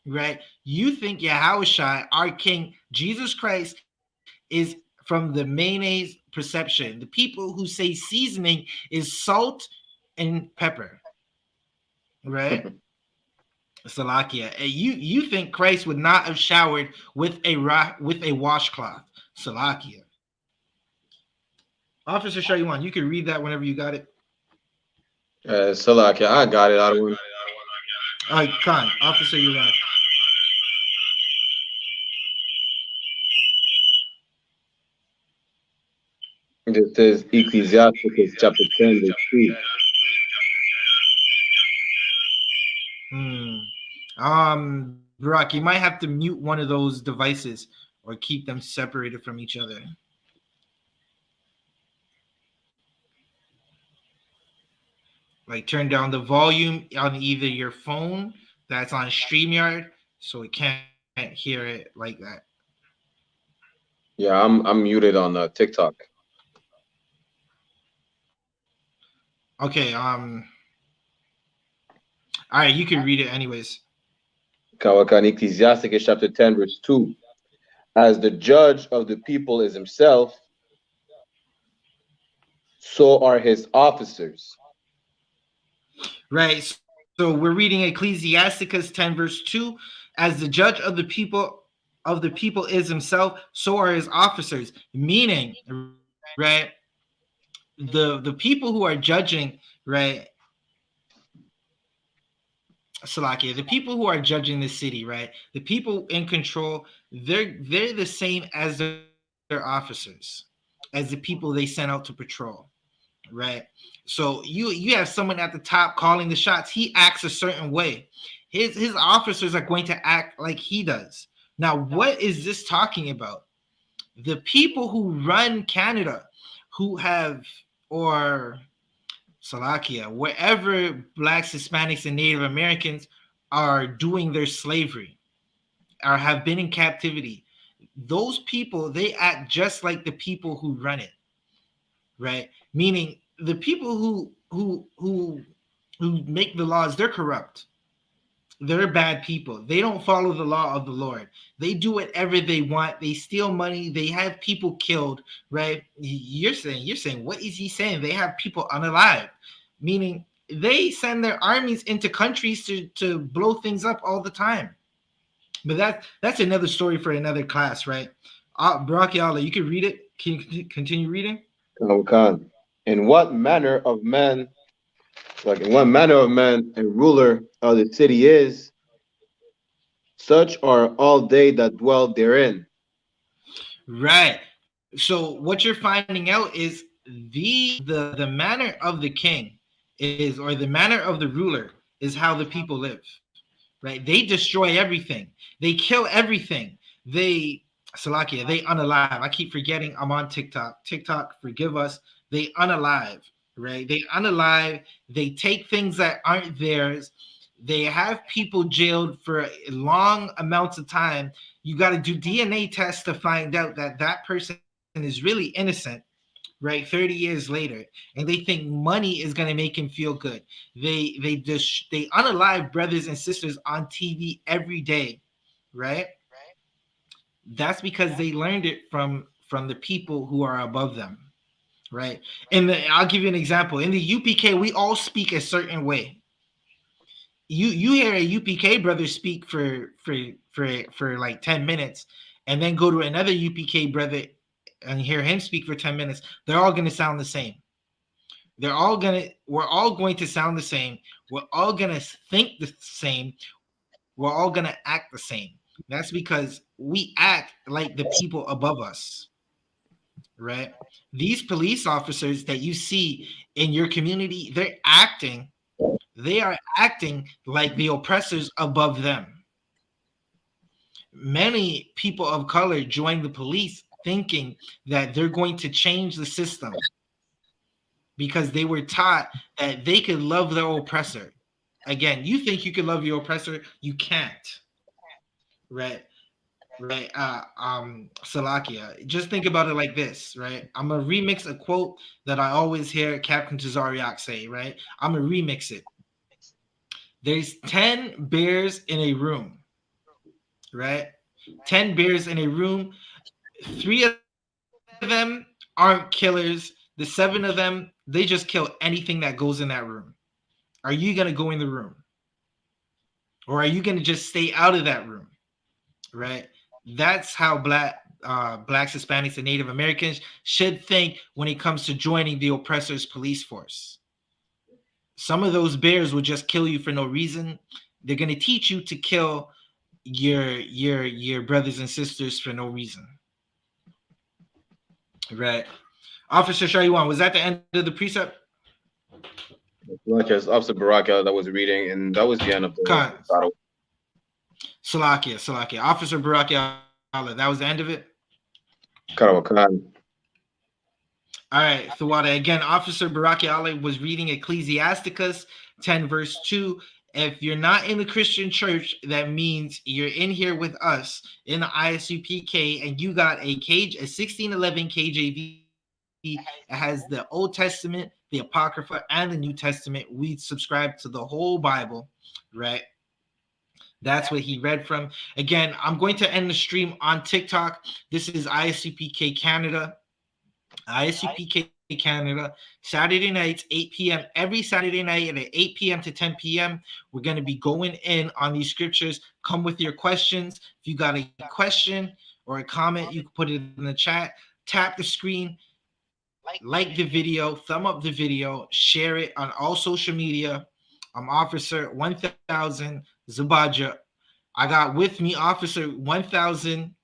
right? You think Yahushua, our king, Jesus Christ is from the mayonnaise perception. The people who say seasoning is salt and pepper, right? Salakia. You think Christ would not have showered with a washcloth? Salakia. Officer Shaywan, you can read that whenever you got it. Salakia, I got it. I don't want. All right, Khan. Officer, you're right. It says Ecclesiasticus chapter 10, verse 2. Brock, you might have to mute one of those devices or keep them separated from each other. Like turn down the volume on either your phone that's on StreamYard so it can't hear it like that. Yeah, I'm muted on TikTok. Okay, all right, you can read it anyways. Kawakan Ecclesiasticus chapter 10, verse 2. As the judge of the people is himself, so are his officers. Right. So we're reading Ecclesiasticus 10, verse 2. As the judge of the people is himself, so are his officers. Meaning, right, the people who are judging, right, Salakia, the people who are judging the city, right, the people in control, they're the same as their officers, as the people they sent out to patrol, right? So you have someone at the top calling the shots. He acts a certain way. His officers are going to act like he does. Now, what is this talking about? The people who run Canada, who have, or Salakia, wherever Blacks, Hispanics, and Native Americans are doing their slavery or have been in captivity, those people, they act just like the people who run it, right? Meaning the people who make the laws, they're corrupt. They're bad people. They don't follow the law of the Lord. They do whatever they want. They steal money. They have people killed, right? You're saying, what is he saying? They have people unalive, meaning they send their armies into countries to blow things up all the time. But that's another story for another class, right? Baraki Allah, you can read it. Can you continue reading? Kawakan. In what manner of man and ruler of the city is, such are all they that dwell therein. Right. So what you're finding out is the manner of the king is, or the manner of the ruler is how the people live. Right? They destroy everything. They kill everything. They unalive. I keep forgetting I'm on TikTok. TikTok, forgive us. They unalive, right? They unalive. They take things that aren't theirs. They have people jailed for long amounts of time. You got to do DNA tests to find out that that person is really innocent, right? 30 years later, and they think money is going to make him feel good. They unalive brothers and sisters on TV every day, right? That's because they learned it from the people who are above them, right? And I'll give you an example. In the UPK, we all speak a certain way. You hear a UPK brother speak for like 10 minutes, and then go to another UPK brother and hear him speak for 10 minutes. They're all going to sound the same. We're all going to sound the same. We're all going to think the same. We're all going to act the same. That's because we act like the people above us, right? These police officers that you see in your community, they are acting like the oppressors above them. Many people of color join the police thinking that they're going to change the system because they were taught that they could love their oppressor. Again, you think you can love your oppressor, you can't. Right? Salakia. Just think about it like this, right? I'm gonna remix a quote that I always hear Captain Tazariak say, right? I'm gonna remix it. There's 10 bears in a room, right? 10 bears in a room. 3 of them aren't killers. The 7 of them, they just kill anything that goes in that room. Are you going to go in the room? Or are you going to just stay out of that room? Right? That's how blacks, Hispanics, and Native Americans should think when it comes to joining the oppressor's police force. Some of those bears will just kill you for no reason. They're going to teach you to kill your brothers and sisters for no reason. Right. Officer Shariwan, was that the end of the precept? Yes, Officer Baraka that was reading, and that was the end of the battle. Salakia. Officer Baraka, that was the end of it? Karawakan. All right, Thawada. Again, Officer Baraki Ali was reading Ecclesiasticus 10, verse 2. If you're not in the Christian church, that means you're in here with us in the ISUPK, and you got a 1611 KJV. It has the Old Testament, the Apocrypha, and the New Testament. We subscribe to the whole Bible, right? That's what he read from. Again, I'm going to end the stream on TikTok. This is ISUPK Canada. ISUPK Canada, Saturday nights, 8 p.m. Every Saturday night at 8 p.m. to 10 p.m. We're going to be going in on these scriptures. Come with your questions. If you got a question or a comment, you can put it in the chat. Tap the screen, like the video, thumb up the video, share it on all social media. I'm Officer 1000 Zabaja. I got with me Officer 1000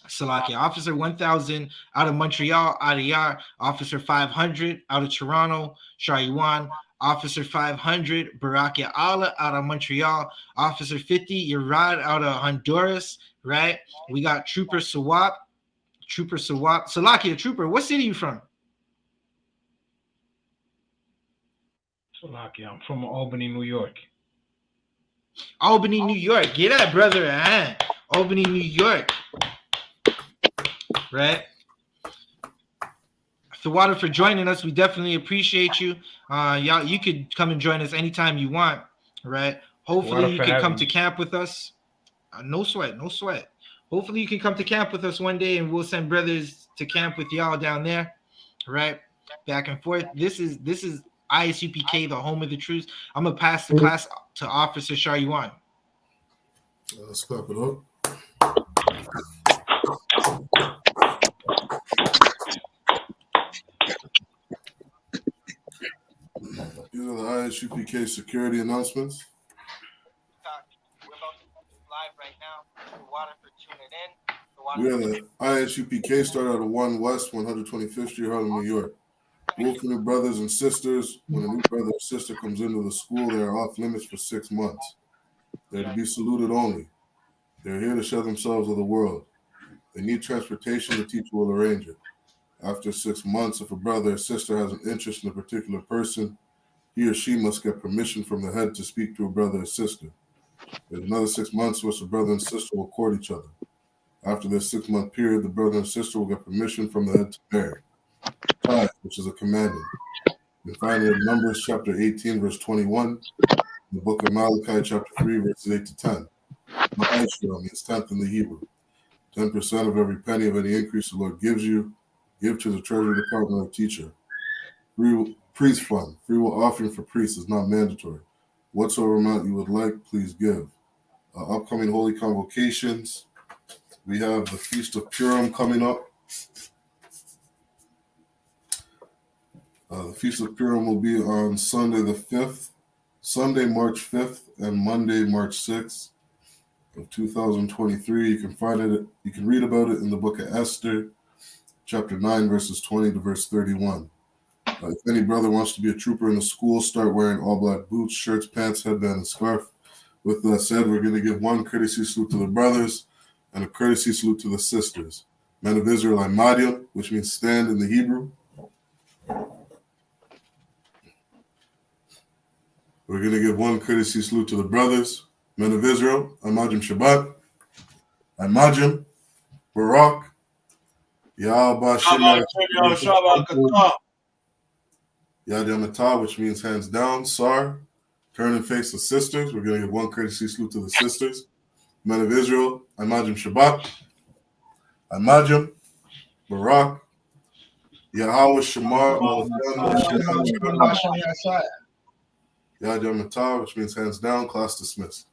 Salakia, Officer 1000 out of Montreal, Adiyar, Officer 500 out of Toronto, Shariwan, Officer 500, Baraka Allah out of Montreal, Officer 50, Yerad out of Honduras, right? We got Trooper Sawap, Salakia, Trooper, what city you from? Salakia, I'm from Albany, New York. Albany, New York. Get that, brother. Albany, New York. Right. Thawada for joining us. We definitely appreciate you. Y'all, you could come and join us anytime you want. Right. Hopefully you can come to camp with us. No sweat. Hopefully you can come to camp with us one day, and we'll send brothers to camp with y'all down there. Right. Back and forth. This is ISUPK, the home of the truth. I'm gonna pass the class to Officer Shariwan. Let's clap it up. These are the I.S.U.P.K security announcements. We're about to live right now. Thawada for tuning in. We are the I.S.U.P.K started out of 1 West 125th Street, Harlem, New York. Rule for new brothers and sisters. When a new brother or sister comes into the school, they are off limits for 6 months. They're to be saluted only. They're here to show themselves of the world. They need transportation, the teacher will arrange it. After 6 months, if a brother or sister has an interest in a particular person, he or she must get permission from the head to speak to a brother or sister. There's another 6 months in which the brother and sister will court each other. After this 6-month period, the brother and sister will get permission from the head to marry. Tithe, which is a commandment. You find it in Numbers chapter 18, verse 21, in the book of Malachi chapter 3, verses 8 to 10. I.S.U.P.K means 10th in the Hebrew. 10% of every penny of any increase the Lord gives you, give to the treasury department or teacher. Free priest fund, free will offering for priests is not mandatory. Whatsoever amount you would like, please give. Upcoming holy convocations. We have the Feast of Purim coming up. The Feast of Purim will be on Sunday the 5th, Sunday, March 5th, and Monday, March 6th of 2023. You can read about it in the book of Esther, chapter 9, verses 20 to verse 31. If any brother wants to be a trooper in the school, start wearing all black boots, shirts, pants, headband, and scarf. With that said, we're going to give one courtesy salute to the brothers and a courtesy salute to the sisters. Men of Israel, Imadium, which means stand in the Hebrew. We're going to give one courtesy salute to the brothers, men of Israel, Imajim Shabbat, Imajim, Barak, Yahba Yad Yamatah, which means hands down, Sar, turn and face the sisters. We're going to give one courtesy salute to the sisters. Men of Israel, I Majim Shabbat, I Majim, Barak, Yahweh Shamar, Yahya Matar, which means hands down, class dismissed.